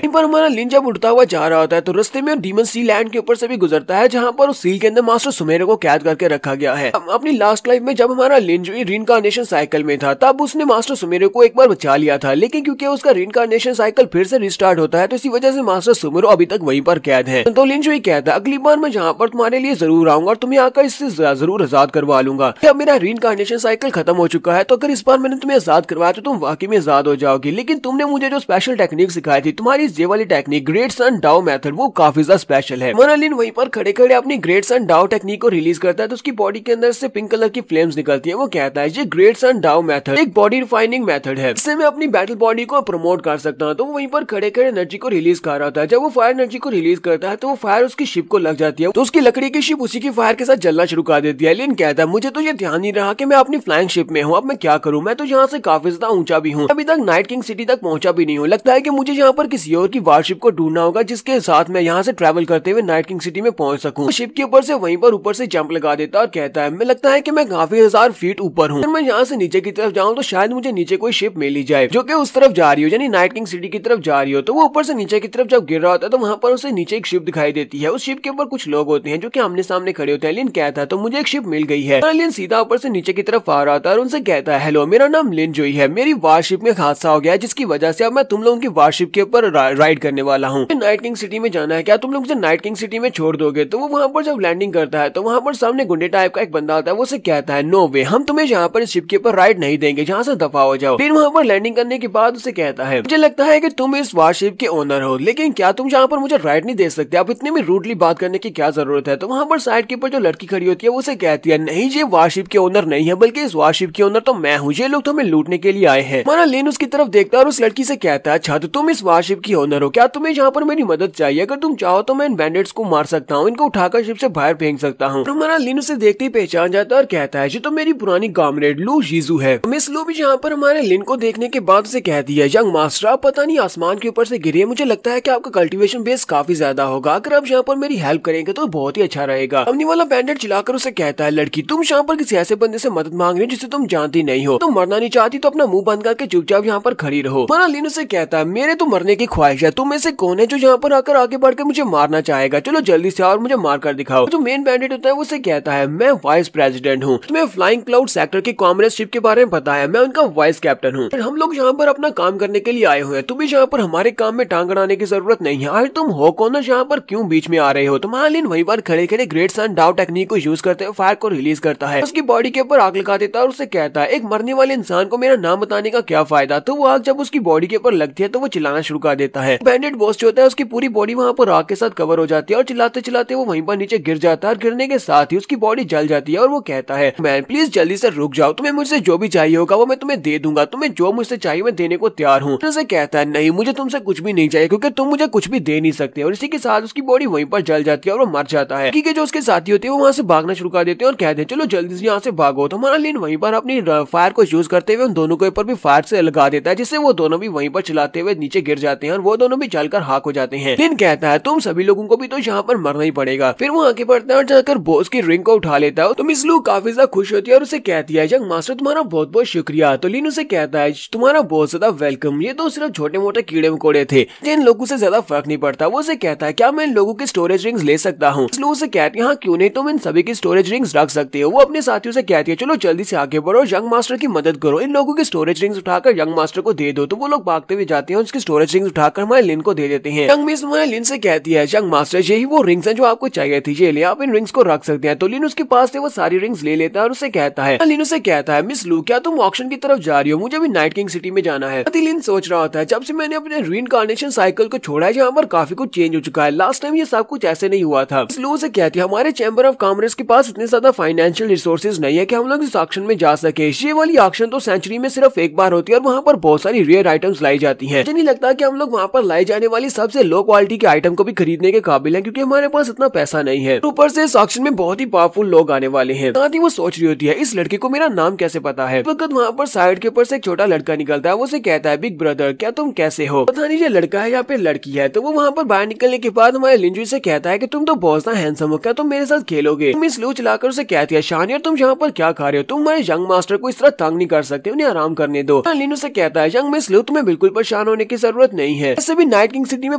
इन पर हमारा लिन जब उड़ता हुआ जा रहा होता है तो रास्ते में डीमन सी लैंड के ऊपर से भी गुजरता है, जहाँ पर उस सील के अंदर मास्टर सुमेरो को कैद करके रखा गया है। अपनी लास्ट लाइफ में जब हमारा लिन जो रीइंकार्नेशन साइकिल में था तब उसने मास्टर सुमेरो को एक बार बचा लिया था, लेकिन क्योंकि उसका रीइंकार्नेशन साइकिल फिर से रिस्टार्ट होता है तो इसी वजह से मास्टर सुमेरो अभी तक वहीं पर कैद है। तो लिन जो ही कहता है अगली बार मैं यहाँ पर तुम्हारे लिए जरूर आऊंगा और तुम्हें आकर इससे जरूर आजाद करवा लूंगा। अब मेरा रीइंकार्नेशन साइकिल खत्म हो चुका है तो अगर इस बार मैंने तुम्हें आजाद करवाया तो तुम वाकई में आजाद हो जाओगी। लेकिन तुमने मुझे जो स्पेशल टेक्निक सिखाई थी, तुम्हारी ये वाली टेक्निक ग्रेट सन डाओ मेथड, वो काफी ज्यादा स्पेशल है। हमारा लिन वहीं पर खड़े खड़े अपनी ग्रेट सन डाओ टेक्निक को रिलीज करता है तो उसकी बॉडी के अंदर से पिंक कलर की फ्लेम्स निकलती है। वो कहता है ये ग्रेट सन डाओ मेथड एक बॉडी रिफाइनिंग मेथड है, इससे मैं अपनी बैटल बॉडी को प्रमोट कर सकता हूँ। तो वो वहीं पर खड़े खड़े एनर्जी को रिलीज कर रहा था। जब वो फायर एनर्जी को रिलीज करता है तो वो फायर उसकी शिप को लग जाती है, तो उसकी लकड़ी की शिप उसी की फायर के साथ जलना शुरू कर देती है। लिन कहता है मुझे तो ये ध्यान नहीं रहा कि मैं अपनी फ्लाइंग शिप में हूँ, अब मैं क्या करूँ? मैं तो यहाँ से काफी ज्यादा ऊंचा भी हूँ, अभी तक नाइट किंग सिटी तक पहुंचा भी नहीं हूँ। लगता है कि मुझे यहाँ पर किसी और की वारशिप को ढूंढना होगा जिसके साथ मैं यहाँ से ट्रैवल करते हुए नाइट किंग सिटी में पहुंच सकूँ। शिप के ऊपर से वहीं पर ऊपर से जंप लगा देता और कहता है मैं लगता है कि मैं काफी 1000 फीट ऊपर हूँ, मैं यहाँ से नीचे की तरफ जाऊँ तो शायद मुझे नीचे कोई शिप मिल ही जाए जो कि उस तरफ जा रही हो, यानी नाइट किंग सिटी की तरफ जा रही हो। तो वो ऊपर से नीचे की तरफ जब गिर रहा होता है तो वहाँ पर उसे नीचे एक शिप दिखाई देती है। उस शिप के ऊपर कुछ लोग होते हैं जो कि आमने सामने खड़े होते हैं। लिन कहता है तो मुझे एक शिप मिल गई है। लिन सीधा ऊपर से नीचे की तरफ आ रहा था और उनसे कहता है हेलो मेरा नाम लिन जोई है, मेरी वारशिप में हादसा हो गया है जिसकी वजह से अब मैं तुम लोगों की वारशिप के ऊपर राइड करने वाला हूँ। नाइट किंग सिटी में जाना है, क्या तुम लोग मुझे नाइट किंग सिटी में छोड़ दोगे? तो वो वहाँ पर जब लैंडिंग करता है तो वहाँ पर सामने गुंडे टाइप का एक बंदा आता है। वो उसे कहता है नो वे, हम तुम्हें यहाँ पर शिप के ऊपर राइड नहीं देंगे, जहाँ से दफा हो जाओ। फिर वहाँ पर लैंडिंग करने के बाद उसे कहता है मुझे लगता है कि तुम इस वारशिप के ओनर हो, लेकिन क्या तुम यहाँ पर मुझे राइड नहीं दे सकते? आप इतने में रूडली बात करने की क्या जरूरत है? तो वहाँ पर साइड के ऊपर जो लड़की खड़ी होती है वो उसे कहती है नहीं ये वारशिप के ओनर नहीं है, बल्कि इस वारशिप के ओनर तो मैं हूँ, ये लोग तो हमें लूटने के लिए आए हैं। हमारा लिन उसकी तरफ देखता है और उस लड़की से कहता है अच्छा तो तुम इस वारशिप की ओनर हो, क्या तुम्हें यहाँ पर मेरी मदद चाहिए? अगर तुम चाहो तो मैं इन बैंडिट्स को मार सकता हूँ, इनको उठाकर शिप से बाहर फेंक सकता हूँ। हमारा लिन उसे देखते ही पहचान जाता है और कहता है ये तो मेरी पुरानी कॉमरेड लू जीजू है। मिस लू भी यहाँ पर हमारे लिन को देखने के बाद उसे कहती है यंग मास्टर आप पता नहीं आसमान के ऊपर से गिरे, मुझे लगता है कि आपका कल्टीवेशन बेस काफी ज्यादा होगा। अगर आप यहाँ पर मेरी हेल्प करेंगे तो बहुत ही अच्छा रहेगा। सामने वाला बैंडेड चिल्लाकर उसे कहता है, लड़की तुम यहाँ पर किसी ऐसे बंदे से मदद मांग रही हो जिसे तुम जानती नहीं हो। तुम मरना नहीं चाहती तो अपना मुंह बंद करके चुपचाप यहाँ पर खड़ी रहो। हमारा लिन उसे कहता है, मेरे तो मरने की ख्वाहिश है, तुम में से कौन है जो यहाँ पर आकर आगे बढ़कर मुझे मारना चाहेगा? चलो जल्दी से और मुझे मार कर दिखाओ। जो मेन बैंडेड होता है वो उसे कहता है, मैं वाइस प्रेसिडेंट हूँ, तुम्हें फ्लाइंग क्लाउड सेक्टर की कॉमरेड शिप के बारे में पता है, मैं उनका वाइस कैप्टन हूँ। हम लोग यहाँ पर अपना काम करने के लिए आए हुए हैं, तुम्हें यहाँ पर हमारे काम में टांग अड़ाने की जरूरत नहीं है। आज तुम हो कौन, यहाँ पर क्यों बीच में आ रहे हो? तुम्हारा लिन वहीं पर खड़े खड़े ग्रेट सन डाउ टेक्निक को यूज करते हुए फायर को रिलीज करता है, उसकी बॉडी के ऊपर आग लगा देता है और उसे कहता है, एक मरने वाले इंसान को मेरा नाम बताने का क्या फायदा? तो वो आग जब उसकी बॉडी के ऊपर लगती है तो वो चिल्लाना शुरू कर देता है। बैंडेड बॉस जो होता है उसकी पूरी बॉडी वहाँ पर आग के साथ कवर हो जाती है और चिल्लाते चिल्लाते वो वहीं पर नीचे गिर जाता है और गिरने के साथ ही उसकी बॉडी जल जाती है और वो कहता है, मैन प्लीज जल्दी से रुक जाओ, तुम्हें मुझसे जो भी चाहिए होगा वो मैं तुम्हें दे दूंगा, तुम्हें जो मुझसे चाहिए मैं देने को तैयार हूँ। उसे कहता है, नहीं मुझे तुमसे कुछ भी नहीं चाहिए क्योंकि तुम मुझे कुछ भी दे नहीं सकते। और इसी के साथ उसकी बॉडी वहीं पर जल जाती है और वो मर जाता है। जो उसके साथी होते हैं वो वहाँ से भागना शुरू कर देते हैं और कहते हैं, चलो जल्दी से यहाँ से भागो। तो हमारा लिन वहीं पर अपनी फायर को यूज करते हुए उन दोनों के ऊपर भी फायर से लगा देता है, जिससे वो दोनों भी वहीं पर चलाते हुए नीचे गिर जाते हैं और वो दोनों भी जलकर खाक हो जाते हैं। लिन कहता है, तुम सभी लोगों को भी तो यहाँ पर मरना ही पड़ेगा। फिर वो आगे बढ़ता है और जाकर बॉस की रिंग को उठा लेता है। तो मिस लू काफी ज्यादा खुश होती है और उसे कहती है, यंग मास्टर तुम्हारा बहुत बहुत शुक्रिया। तो लिन उसे कहता है, तुम्हारा बहुत ज्यादा वेलकम, ये तो सिर्फ छोटे मोटे कीड़े मकोड़े थे, इन लोगों से ज्यादा फर्क नहीं पड़ता। वो उसे कहता है, क्या मैं इन लोगों की स्टोरेज रिंग्स ले सकता हूँ? लू उसे कहती है, हाँ क्यों नहीं, तुम इन सभी की स्टोरेज रिंग्स रख सकते हो। वो अपने साथियों से कहती है, चलो जल्दी से आगे बढ़ो, यंग मास्टर की मदद करो, इन लोगों की स्टोरेज रिंग्स उठाकर यंग मास्टर को दे दो। तो वो लोग भागते हुए जाते हैं और उसकी स्टोरेज रिंग्स उठाकर हमारे लिन को दे देते हैं। यंग मिस हमारे लिन से कहती है, यंग मास्टर यही वो रिंग्स हैं जो आपको चाहिए थी, ये ले आप इन रिंग्स को रख सकते हैं। तो लिन उसके पास से वो सारी रिंग्स ले लेता है और उसे कहता है, लिन उसे कहता है, मिस लू क्या तुम ऑक्शन की तरफ जा रही हो? मुझे भी नाइट किंग सिटी में जाना है। लिन सोच रहा होता है, जब से मैंने अपने रीइंकार्नेशन साइकिल को छोड़ा है यहाँ पर काफी कुछ चेंज हो चुका है, लास्ट टाइम ये सब कुछ ऐसे नहीं हुआ था। लू से कहती है, हमारे चैम्बर ऑफ कॉमर्स के पास इतने ज्यादा फाइनेंशियल रिसोर्सेज नहीं है कि हम लोग इस ऑक्शन में जा सके। ये वाली ऑक्शन तो सेंचुरी में सिर्फ एक बार होती है और वहाँ पर बहुत सारी रेयर आइटम्स लाई जाती हैं। मुझे नहीं लगता कि हम लोग वहाँ पर लाई जाने वाली सबसे लो क्वालिटी के आइटम को भी खरीदने के काबिल हैं, क्योंकि हमारे पास इतना पैसा नहीं है। ऊपर से इस ऑक्शन में बहुत ही पावरफुल लोग आने वाले हैं। साथ ही वो सोच रही होती है, इस लड़के को मेरा नाम कैसे पता है? वक्त वहाँ पर साइड के ऊपर से एक छोटा लड़का निकलता है, वो उसे कहता है, बिग ब्रदर क्या तुम कैसे हो? पता नहीं ये लड़का है या फिर लड़की है। तो वो वहाँ पर बाहर निकलने के बाद हमारे लिंजू से कहता है कि तुम तो बहुत हैंडसम हो, क्या तुम मेरे साथ खेलोगे? तुम इस लू चलाकर उसे कहती है, शानियर तुम यहाँ पर क्या खा रहे हो? तुम हमारे यंग मास्टर को इस तरह तंग नहीं कर सकते, उन्हें आराम करने दो। लिनू से कहता है, यंग मिस लू तुम्हें बिल्कुल परेशान होने की जरूरत नहीं है, ऐसे भी नाइट किंग सिटी में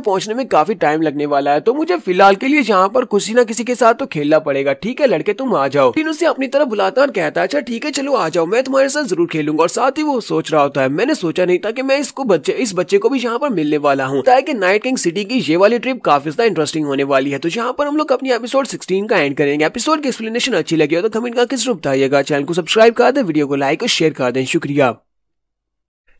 पहुंचने में काफी टाइम लगने वाला है, तो मुझे फिलहाल के लिए यहाँ पर किसी न किसी के साथ तो खेलना पड़ेगा। ठीक है लड़के तुम आ जाओ। लिनू से अपनी तरफ बुलाता और कहता है, अच्छा ठीक है चलो आ जाओ, मैं तुम्हारे साथ जरूर खेलूंगा। और साथ ही वो सोच रहा होता है, मैंने सोचा नहीं था कि मैं इस बच्चे को भी यहाँ पर मिलने वाला हूँ। ताकि नाइट किंग सिटी की ये वाली ट्रिप काफी ज्यादा इंटरेस्टिंग होने वाली है। तो यहाँ पर हम लोग अपनी एपिसोड 16 का एंड करेंगे। एपिसोड की एक्सप्लेनेशन अच्छी लगी हो तो कमेंट करके जरूर बताइएगा। चैनल को सब्सक्राइब कर दें, वीडियो को लाइक और शेयर कर दें। शुक्रिया।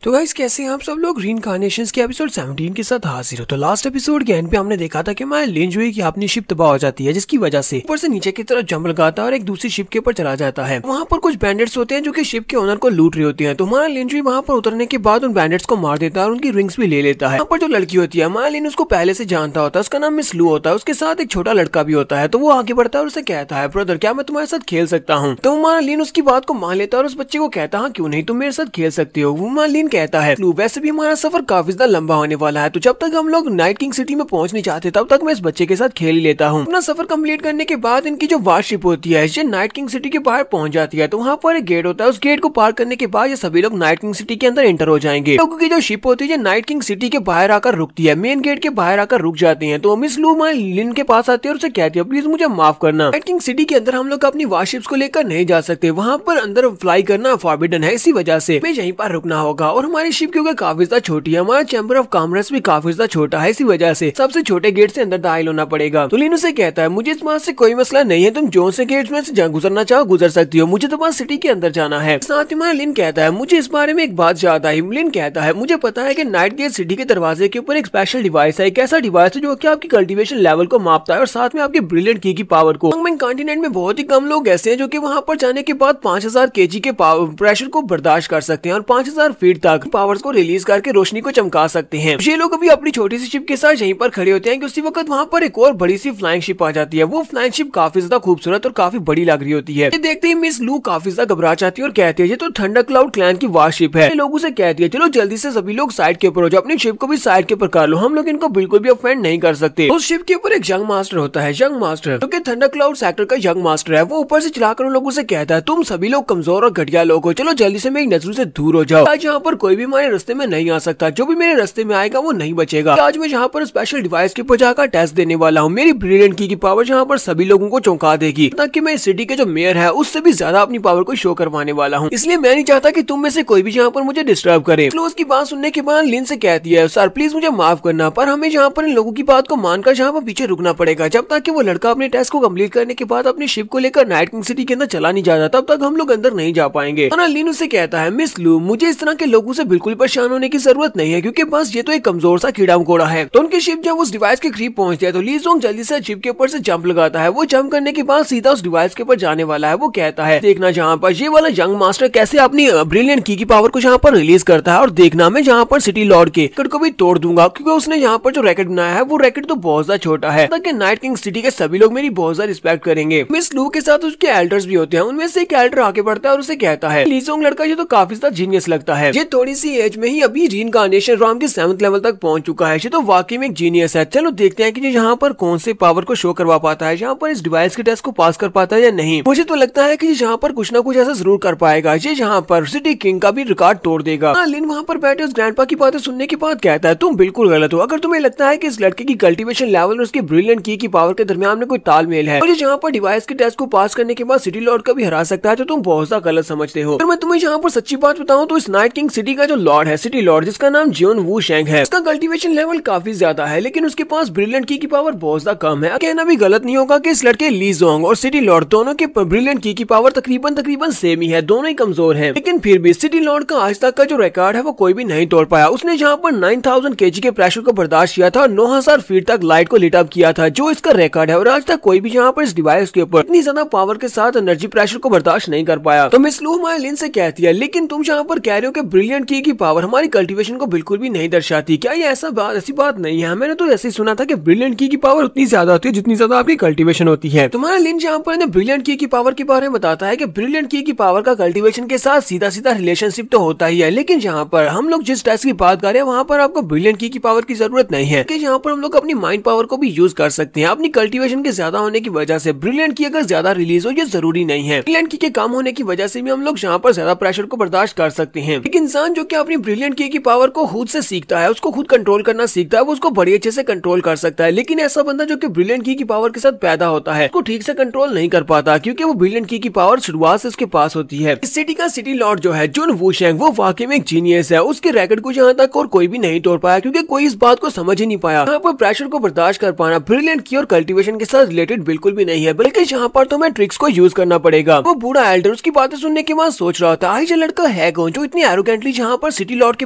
तो गाइस कैसे हैं आप सब लोग? रीइंकार्नेशंस के एपिसोड 17 के साथ हाजिर हो। तो लास्ट एपिसोड के एंड पे हमने देखा था कि हमारे लिंजुई की अपनी शिप तबाह हो जाती है, जिसकी वजह से ऊपर से नीचे की तरफ जंप लगाता है और एक दूसरी शिप के ऊपर चला जाता है। वहाँ पर कुछ बैंडेट्स होते हैं जो कि शिप के ओनर को लूट रहे होते हैं। तो हमारा लिंजुई वहाँ पर उतरने के बाद उन बैंडेट्स को मार देता है और उनकी रिंग्स भी ले लेता है। यहाँ पर जो लड़की होती है हमारा लिन उसको पहले से जानता होता है, उसका नाम मिस लू होता है। उसके साथ एक छोटा लड़का भी होता है। तो वो आगे बढ़ता है और उसे कहता है, ब्रदर क्या मैं तुम्हारे साथ खेल सकता हूँ? तो हमारा लिन उसकी बात को मान लेता है और उस बच्चे को कहता है, क्यों नहीं, तुम मेरे साथ खेल सकते हो। हमारा लिन कहता है, वैसे भी हमारा सफर काफी ज्यादा लंबा होने वाला है, तो जब तक हम लोग नाइट किंग सिटी में पहुंच नहीं चाहते तब तक मैं इस बच्चे के साथ खेल ही लेता हूँ। अपना सफर कंप्लीट करने के बाद इनकी जो वारशिप होती है ये नाइट किंग सिटी के बाहर पहुंच जाती है। तो वहाँ पर एक गेट होता है, उस गेट को पार करने के बाद ये सभी लोग नाइट किंग सिटी के अंदर एंटर हो जाएंगे। लोगों की जो शिप होती है नाइट किंग सिटी के बाहर आकर रुकती है, मेन गेट के बाहर आकर रुक जाती है। तो मिस लू हमारे लिन के पास आती है और उसे कहती है, प्लीज मुझे माफ करना, नाइट किंग सिटी के अंदर हम लोग अपनी वारशिप्स को लेकर नहीं जा सकते, वहाँ पर अंदर फ्लाई करना फॉरबिडन है, इसी वजह से हमें यहीं पर रुकना होगा। और हमारी शिप क्योंकि काफी ज्यादा छोटी है, हमारा चैम्बर ऑफ कॉमर्स भी काफी ज्यादा छोटा है, इसी वजह से सबसे छोटे गेट से अंदर दाखिल होना पड़ेगा। तो लिन उसे कहता है, मुझे इस बात से कोई मसला नहीं है, तुम जो से गेट में से गुजरना चाहो गुजर सकती हो, मुझे तो बस सिटी के अंदर जाना है। साथ ही हमारा लिन कहता है, मुझे इस बारे में एक बात याद आई। लिन कहता है, मुझे पता है कि नाइट गेट सिटी के दरवाजे के ऊपर एक स्पेशल डिवाइस है, एक ऐसा डिवाइस है जो कि आपकी कल्टीवेशन लेवल को मापता है और साथ में आपकी ब्रिलियंट की पावर को। कॉन्टिनेंट में बहुत ही कम लोग ऐसे हैं जो कि वहां पर जाने के बाद 5000 kg के प्रेशर को बर्दाश्त कर सकते हैं और 5000 फीट तक पावर्स को रिलीज करके रोशनी को चमका सकते हैं। ये लोग अभी अपनी छोटी सी शिप के साथ यहीं पर खड़े होते हैं कि उसी वक्त वहाँ पर एक और बड़ी सी फ्लाइंग शिप आ जाती है। वो फ्लाइंग शिप काफी ज्यादा खूबसूरत और काफी बड़ी लग रही होती है। ये देखते ही मिस लू काफी ज्यादा घबरा जाती है और कहती है ये तो थंडर क्लाउड क्लैन की वारशिप है। लोगों से कहती है चलो जल्दी से सभी लोग साइड के ऊपर हो जाओ, अपनी शिप को भी साइड के ऊपर कर लो, हम लोग इनको बिल्कुल भी ऑफेंड नहीं कर सकते। उस शिप के ऊपर एक यंग मास्टर होता है, यंग मास्टर जो कि थंडर क्लाउड सेक्टर का यंग मास्टर है। वो ऊपर से चलाकर उन लोगों से कहता है तुम सभी लोग कमजोर और घटिया लोग हो, चलो जल्दी से मेरी नजरों से दूर हो जाओ। आज यहाँ पर कोई भी हमारे रास्ते में नहीं आ सकता, जो भी मेरे रास्ते में आएगा वो नहीं बचेगा। आज मैं यहाँ पर स्पेशल डिवाइस के ऊपर जाकर टेस्ट देने वाला हूँ। मेरी ब्रिलियंट की पावर यहाँ पर सभी लोगों को चौंका देगी, ताकि मैं इस सिटी के जो मेयर है उससे भी ज्यादा अपनी पावर को शो करवाने वाला हूँ। इसलिए मैं नहीं चाहता कि तुम में से कोई भी यहाँ पर मुझे डिस्टर्ब करे। क्लोज की बात सुनने के बाद लिन से कहती है सर प्लीज मुझे माफ करना, पर हमें यहाँ पर इन लोगों की बात को मानकर यहाँ पर पीछे रुकना पड़ेगा। जब तक कि वो लड़का अपने टेस्ट को कंप्लीट करने के बाद अपनी शिप को लेकर नाइट किंग सिटी के अंदर चला नहीं जाता, तब तक हम लोग अंदर नहीं जा पाएंगे। लिन उससे कहता है मिस लू मुझे इस तरह के लोगों से बिल्कुल परेशान होने की जरूरत नहीं है, क्योंकि बस ये तो एक कमजोर सा कीड़ा मकोड़ा है। तो उनकी शिप जब उस डिवाइस के करीब पहुंचती है तो ली जोंग जल्दी से शिप के ऊपर से जंप लगाता है। वो जंप करने के बाद सीधा उस डिवाइस के ऊपर जाने वाला है। वो कहता है देखना जहाँ पर ये वाला यंग मास्टर कैसे अपनी ब्रिलियंट की पावर को यहाँ पर रिलीज करता है, और देखना मैं जहाँ पर सिटी लॉर्ड के रैकेट को भी तोड़ दूंगा, क्योंकि उसने यहाँ पर जो रैकेट बनाया है वो रैकेट तो बहुत ज्यादा छोटा है, ताकि नाइट किंग सिटी के सभी लोग मेरी बहुत ज्यादा रिस्पेक्ट करेंगे। मिस लू के साथ उसके एल्डर्स भी होते हैं, उनमें से एक एल्डर आके बढ़ता है और उसे कहता है ली जोंग लड़का ये तो काफी ज्यादा जीनियस लगता है, ये थोड़ी सी एज में ही अभी रीइंकार्नेशन राम के 7th लेवल तक पहुंच चुका है, ये तो वाकई में एक जीनियस है। चलो देखते हैं कि ये यहाँ पर कौन से पावर को शो करवा पाता है, यहाँ पर इस डिवाइस के टेस्ट को पास कर पाता है या नहीं। मुझे तो लगता है कि यहाँ पर कुछ ना कुछ ऐसा जरूर कर पाएगा, ये यहाँ पर सिटी किंग का भी रिकॉर्ड तोड़ देगा। लिन वहाँ पर बैठे उस ग्रैंडपा की बातें सुनने के बाद कहता है तुम बिल्कुल गलत हो। अगर तुम्हें लगता है कि इस लड़के की कल्टीवेशन लेवल और उसकी ब्रिलियंट की पावर के दरमियान में कोई तालमेल है और यहाँ पर डिवाइस के टेस्ट को पास करने के बाद सिटी लॉर्ड का भी हरा सकता है, तो तुम बहुत ज्यादा गलत समझते हो। मैं तुम्हें यहाँ पर सच्ची बात बताऊं तो इस नाइट किंग सिटी का जो लॉर्ड है, सिटी लॉर्ड जिसका नाम जियोन वू शेंग है, उसका कल्टीवेशन लेवल काफी ज्यादा है, लेकिन उसके पास ब्रिलियंट की पावर बहुत ज्यादा कम है। कहना भी गलत नहीं होगा कि इस लड़के ली जोंग और सिटी लॉर्ड दोनों के ब्रिलियंट की पावर तकरीबन सेम ही है, दोनों ही कमजोर हैं। लेकिन फिर भी सिटी लॉर्ड का आज तक का जो रिकॉर्ड है वो कोई भी नहीं तोड़ पाया। उसने यहाँ पर 9000 kg के प्रेशर को बर्दाश्त किया था और 9000 फीट तक लाइट को लिट अप किया था, जो इसका रिकॉर्ड है। और आज तक कोई भी यहाँ पर इस डिवाइस के ऊपर इतनी ज्यादा पावर के साथ एनर्जी प्रेशर को बर्दाश्त नहीं कर पाया। तो मिस लू हमारे लिन से कहती है लेकिन तुम यहाँ पर कह रहे हो कि ब्रिलियंट की पावर हमारी कल्टीवेशन को बिल्कुल भी नहीं दर्शाती, क्या ये ऐसी बात नहीं है? मैंने तो ऐसे ही सुना था कि ब्रिलियंट की पावर उतनी ज्यादा होती है जितनी ज्यादा आपकी कल्टीवेशन होती है। तुम्हारा लिन यहाँ पर ब्रिलियंट की पावर के बारे में बताता है कि ब्रिलियंट की पावर का कल्टीवेशन के साथ सीधा सीधा रिलेशनशिप तो होता ही है, लेकिन यहाँ पर हम लोग जिस टेस्ट की बात कर रहे हैं वहाँ पर आपको ब्रिलियंट की पावर की जरूरत नहीं है, कि यहाँ पर हम लोग अपनी माइंड पावर को भी यूज कर सकते हैं। अपनी कल्टीवेशन के ज्यादा होने की वजह से ब्रिलियंट की अगर ज्यादा रिलीज हो ये जरूरी नहीं है, ब्रिलियंट की के कम होने की वजह से भी हम लोग यहाँ पर ज्यादा प्रेशर को बर्दाश्त कर सकते हैं। एक इंसान जो कि अपनी ब्रिलियंट की पावर को खुद से सीखता है, उसको खुद कंट्रोल करना सीखता है, वो उसको बड़ी अच्छे से कंट्रोल कर सकता है। लेकिन ऐसा बंदा जो कि ब्रिलियंट की पावर के साथ पैदा होता है उसको ठीक से कंट्रोल नहीं कर पाता, क्योंकि वो ब्रिलियंट की पावर शुरुआत से उसके पास होती है। इस सिटी का सिटी लॉर्ड जो है जियोन वू शेंग, वो वाकई में एक जीनियस है। उसके रैकेट को यहाँ तक और कोई भी नहीं तोड़ पाया, क्योंकि कोई इस बात को समझ ही नहीं पाया। यहाँ पर प्रेशर को बर्दाश्त कर पाना ब्रिलियंट की और कल्टीवेशन के साथ रिलेटेड बिल्कुल भी नहीं है, बल्कि यहाँ पर तुम्हें ट्रिक्स को यूज करना पड़ेगा। वो बूढ़ा एल्डर उसकी बातें सुनने के बाद सोच रहा था ये लड़का है कौन जो इतनी एरोगेंटली यहाँ पर सिटी लॉर्ड के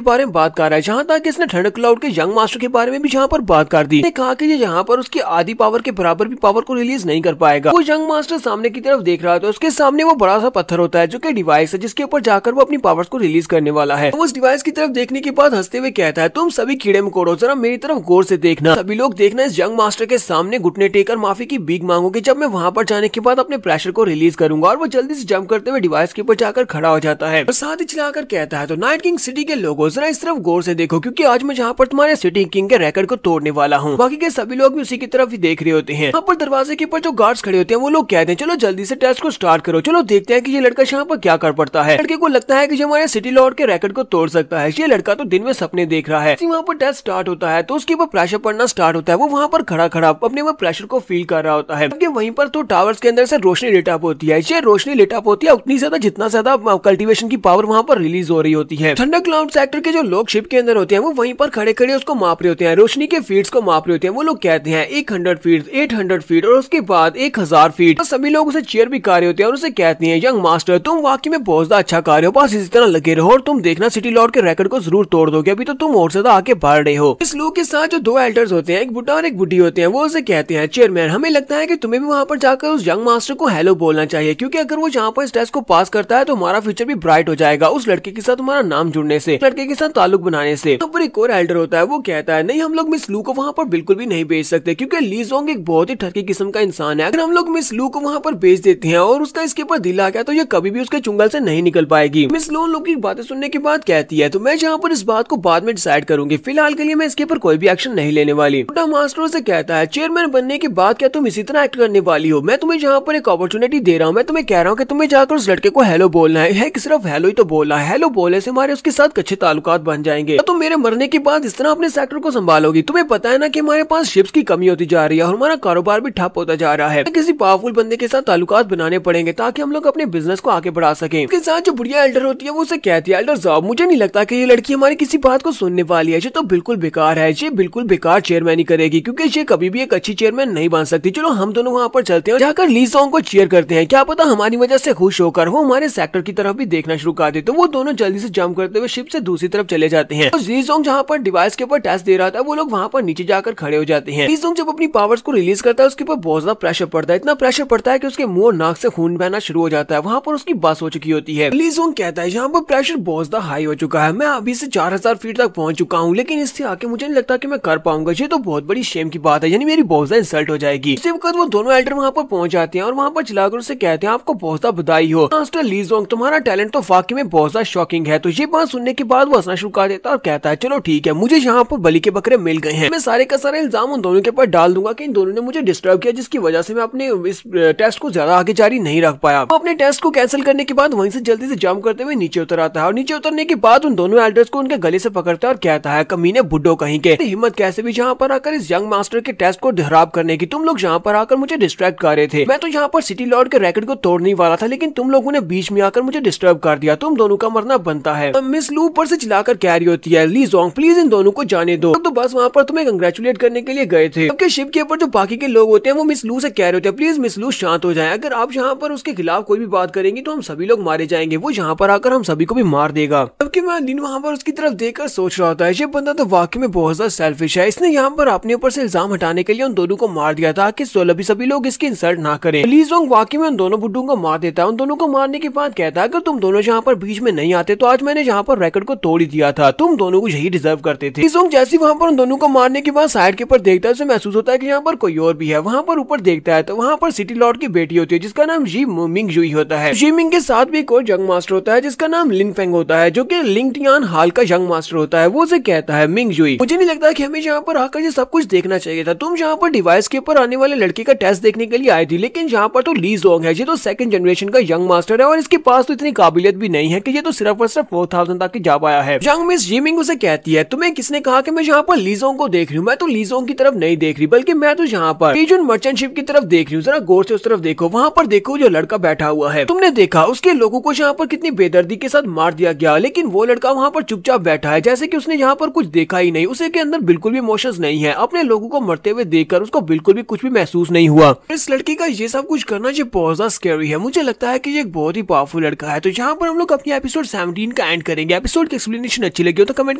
बारे में बात कर रहा है। जहाँ तक इसने थंडर क्लाउड के यंग मास्टर के बारे में भी यहाँ पर बात कर दी, कहा कि ये यहाँ पर उसकी आधी पावर के बराबर भी पावर को रिलीज नहीं कर पाएगा। वो यंग मास्टर सामने की तरफ देख रहा था, उसके सामने वो बड़ा सा पत्थर होता है जो कि डिवाइस है, जिसके ऊपर जाकर वो अपनी पावर्स को रिलीज करने वाला है। वो उस डिवाइस की तरफ देखने के बाद हंसते हुए कहता है तुम सभी कीड़े मकोड़ो जरा मेरी तरफ गौर से देखना, सभी लोग देखना इस यंग मास्टर के सामने घुटने टेकर माफी की भीख मांगोगे जब मैं वहाँ पर जाने के बाद अपने प्रेशर को रिलीज करूंगा। और वो जल्दी से जंप करते हुए डिवाइस के ऊपर जाकर खड़ा हो जाता है और साथ ही चलाकर कहता है तो नाइट किंग सिटी के लोगों जरा इस तरफ गौर से देखो, क्योंकि आज मैं जहाँ पर तुम्हारे सिटी किंग के रैकेट को तोड़ने वाला हूँ। बाकी के सभी लोग भी उसी की तरफ ही देख रहे होते हैं। यहाँ पर दरवाजे के ऊपर जो गार्ड्स खड़े होते हैं वो लोग कहते हैं चलो जल्दी से टेस्ट को स्टार्ट करो, चलो देखते हैं कि ये लड़का यहाँ पर क्या कर पड़ता है। लड़के को लगता है कि जो हमारे सिटी लॉर्ड के रैकेट को तोड़ सकता है। ये लड़का तो दिन में सपने देख रहा है। वहाँ पर टेस्ट स्टार्ट होता है तो उसके ऊपर प्रेशर पड़ना स्टार्ट होता है। वो वहाँ पर खड़ा खड़ा अपने वो प्रेशर को फील कर रहा होता है। वहीं पर तो टावर्स के अंदर से रोशनी लिट अप होती है। ये रोशनी लिट अप होती है उतनी ज्यादा जितना ज्यादा कल्टीवेशन की पावर वहाँ पर रिलीज हो रही होती है। थंडर क्लाउड सेक्टर के जो लोग शिप के अंदर होते हैं वो वहीं पर खड़े खड़े उसको माप रहे होते हैं, रोशनी के फीट्स को माप रहे होते हैं। वो लोग कहते हैं 100 फीट, 800 फीट और उसके बाद 1000 फीट। तो सभी लोग उसे चेयर भी कर रहे होते हैं और उसे कहते हैं यंग मास्टर तुम वाकई में बहुत ज्यादा अच्छा कर रहे हो, बस इसी तरह लगे रहो और तुम देखना सिटी लॉर्ड के रैकेट को जरूर तोड़ दोगे, अभी तो तुम और ज्यादा आगे बढ़ रहे हो। इस लोग के साथ जो दो एल्डर्स होते हैं, एक बुढ़ा और एक बुढ़ी होते हैं, वो उसे कहते हैं चेयरमैन हमें लगता है कि तुम्हें भी वहाँ पर जाकर उस यंग मास्टर को हेलो बोलना चाहिए, क्योंकि अगर वो यहाँ पर इस टेस्ट को पास करता है तो हमारा फ्यूचर भी ब्राइट हो जाएगा, उस लड़के के साथ हमारा नाम जुड़ने से, लड़के के साथ ताल्लुक बनाने से। यहाँ पर एक और एल्डर होता है, वो कहता है नहीं, हम लोग मिस लू को वहाँ पर बिल्कुल भी नहीं भेज सकते क्योंकि ली जोंग एक बहुत ही ठरकी किस्म का इंसान है। अगर हम लोग मिस लू को वहाँ पर भेज देते हैं और उसका इसके ऊपर दिल आ गया तो ये कभी भी उसके चुंगल से नहीं निकल पाएगी। मिस लू लोग की बातें सुनने के बाद कहती है तो मैं यहाँ पर इस बात को बाद में डिसाइड करूंगी, फिलहाल के लिए मैं इसके ऊपर कोई भी एक्शन नहीं लेने वाली। मास्टर से कहता है चेयरमैन बनने के बाद क्या तुम इसी तरह एक्ट करने वाली हो? मैं तुम्हें यहाँ पर एक अपॉर्चुनिटी दे रहा हूँ, मैं तुम्हें कह रहा हूँ कि तुम्हें जाकर उस लड़के को हेलो बोलना है कि सिर्फ हेलो ही तो बोलना है। हेलो बोलने से हमारे उसके साथ अच्छे ताल्लुकात बन जाएंगे। तुम मेरे मरने के बाद इस तरह अपने सेक्टर को संभालोगी। तुम्हें पता है ना कि हमारे पास शिप्स की कमी होती जा रही है और हमारा कारोबार भी ठप होता जा रहा है। किसी पावरफुल बंदे के साथ ताल्लुकात बनाने पड़ेंगे ताकि हम लोग अपने बिजनेस को आगे बढ़ा सके। उसके साथ जो बुढ़िया एल्डर होती है वो उसे कहती है एल्डर साहब मुझे नहीं लगता कि ये लड़की हमारी किसी बात को सुनने वाली है। ये तो बिल्कुल बेकार है, ये बिल्कुल बेकार चेयरमैन करेगी क्योंकि ये कभी भी एक अच्छी चेयरमैन नहीं बन सकती। चलो हम दोनों वहाँ पर चलते हैं, जाकर ली जोंग को चीयर करते हैं। क्या पता हमारी वजह से खुश होकर वो हमारे सेक्टर की तरफ भी देखना शुरू कर दे। तो वो दोनों जल्दी से जंप करते हुए शिप से दूसरी तरफ चले जाते हैं। तो ली जोंग जहाँ पर डिवाइस के ऊपर टेस्ट दे रहा था वो लोग वहाँ पर नीचे जाकर खड़े हो जाते हैं। ली जोंग जब अपनी पावर्स को रिलीज करता है उसके ऊपर बहुत ज्यादा प्रेशर पड़ता है, इतना प्रेशर पड़ता है कि उसके मुंह और नाक से खून बहना शुरू हो जाता है। वहाँ पर उसकी बस हो चुकी होती है। ली जोंग कहता है यहाँ पर प्रेशर बहुत ज्यादा हाई हो चुका है, मैं अभी से 4000 फीट तक पहुंच चुका हूँ, लेकिन इससे आके मुझे नहीं लगता कि मैं कर पाऊंगा। ये तो बहुत बड़ी शेम की बात है, यानी मेरी बहुत ज्यादा इंसल्ट हो जाएगी। इसी वक्त वो दोनों एल्डर वहाँ पर पहुंच जाते हैं और वहाँ पर चिल्लाकर उससे कहते हैं आपको बहुत ज्यादा बधाई हो मास्टर ली जोंग, तुम्हारा टैलेंट तो वाकई में बहुत ज्यादा शॉकिंग है। तो ये बात सुनने के बाद वो हंसना शुरू कर देता है और कहता है चलो ठीक है, मुझे यहाँ पर बलि के बकरे मिल गए हैं, मैं सारे का सारा इल्जाम उन दोनों के ऊपर डाल दूंगा कि इन दोनों ने मुझे डिस्टर्ब किया, जिसकी वजह से मैं अपने इस टेस्ट को ज्यादा आगे जारी नहीं रख पाया। अपने टेस्ट को कैंसिल करने के बाद वहीं से जल्दी से जंप करते हुए नीचे उतर आता है और नीचे उतरने के बाद उन दोनों एल्डर्स को उनके गले से पकड़ता है और कहता है कमीने बुड्ढो कहीं के, हिम्मत कैसे भी यहाँ पर आकर इस यंग मास्टर के टेस्ट को खराब करने की, तुम लोग यहाँ पर आकर मुझे डिस्ट्रैक्ट कर रहे थे। मैं तो यहाँ पर सिटी लॉर्ड के रैकेट को तोड़ने वाला था, लेकिन तुम लोगों ने बीच में आकर मुझे डिस्टर्ब कर दिया, तुम दोनों का मरना बनता है। मिस लू ऊपर से चिल्लाकर कह रही होती है ली जोंग प्लीज इन दोनों को जाने दो। तो बस वहाँ पर तुम्हें कंग्रेचुलेट करने के लिए गए थे। जबकि शिप के ऊपर जो बाकी के लोग होते हैं वो मिस लू से कह रहे होते हैं प्लीज मिस लू शांत हो जाए, अगर आप यहाँ पर उसके खिलाफ कोई भी बात करेंगी तो हम सभी लोग मारे जाएंगे, वो यहाँ पर आकर हम सभी को भी मार देगा। जबकि लिन वहाँ पर उसकी तरफ देखकर सोच रहा होता है ये बंदा तो वाकई में बहुत ज्यादा सेल्फिश है, इसने यहाँ पर अपने ऊपर से इल्जाम हटाने के लिए उन दोनों को मार दिया था कि सभी लोग इसकी इंसल्ट ना करें। ली जोंग वाकई में उन दोनों बुड्ढों को मार देता है। उन दोनों को मारने के बाद कहता है अगर तुम दोनों यहाँ पर बीच में नहीं आते तो आज मैंने यहाँ पर रैकेट को तोड़ ही दिया था, तुम दोनों को यही डिजर्व करते थे। ली जोंग जैसे वहाँ पर उन दोनों को मारने के बाद साइड के ऊपर देखता है उसे महसूस होता है कि यहाँ पर कोई और भी है। वहाँ पर ऊपर देखता है तो वहाँ पर सिटी लॉर्ड की बेटी होती है जिसका नाम जी मिंग जुई होता है। जी मिंग के साथ भी एक और यंग मास्टर होता है जिसका नाम लिंग फेंग होता है, जो कि लिंग टियान हाल का यंग मास्टर होता है। वो उसे कहता है मिंग जुई मुझे नहीं लगता कि हमें यहाँ पर आकर ये सब कुछ देखना चाहिए था, तुम यहाँ पर डिवाइस के ऊपर आने वाले लड़के का टेस्ट देखने के लिए आई थी, लेकिन यहाँ पर तो ली जोंग है, ये तो सेकंड जनरेशन का यंग मास्टर है और इसके पास तो इतनी काबिलियत भी नहीं है कि ये तो सिर्फ और सिर्फ 4000 तक जा पाया है। यंग मिस जी मिंग उसे कहती है तुम्हें किसने कहा कि मैं यहाँ पर ली जोंग को देख रही हूँ, मैं तो ली जोंग की तरफ नहीं देख रही बल्कि मैं तो यहाँ पर पीजुन मर्चेंट शिप की तरफ देख रही हूँ, जरा गौर से उस तरफ देखो, वहाँ पर देखो जो लड़का बैठा हुआ है, तुमने देखा उसके लोगों को यहाँ पर कितनी बेदर्दी के साथ मार दिया गया, लेकिन वो लड़का वहाँ पर चुपचाप बैठा है जैसे कि उसने यहाँ पर कुछ देखा ही नहीं, उसे के अंदर बिल्कुल भी इमोशंस नहीं है, अपने लोगों को मरते हुए देखकर उसको बिल्कुल भी कुछ भी महसूस नहीं हुआ। इस लड़की का ये सब कुछ करना ये बहुत ज्यादा स्कैरी है, मुझे लगता है कि ये एक बहुत ही पावरफुल लड़का है। तो यहाँ पर हम लोग अपनी एपिसोड 17 का एंड करेंगे। एपिसोड की एक्सप्लेनेशन अच्छी लगी हो तो कमेंट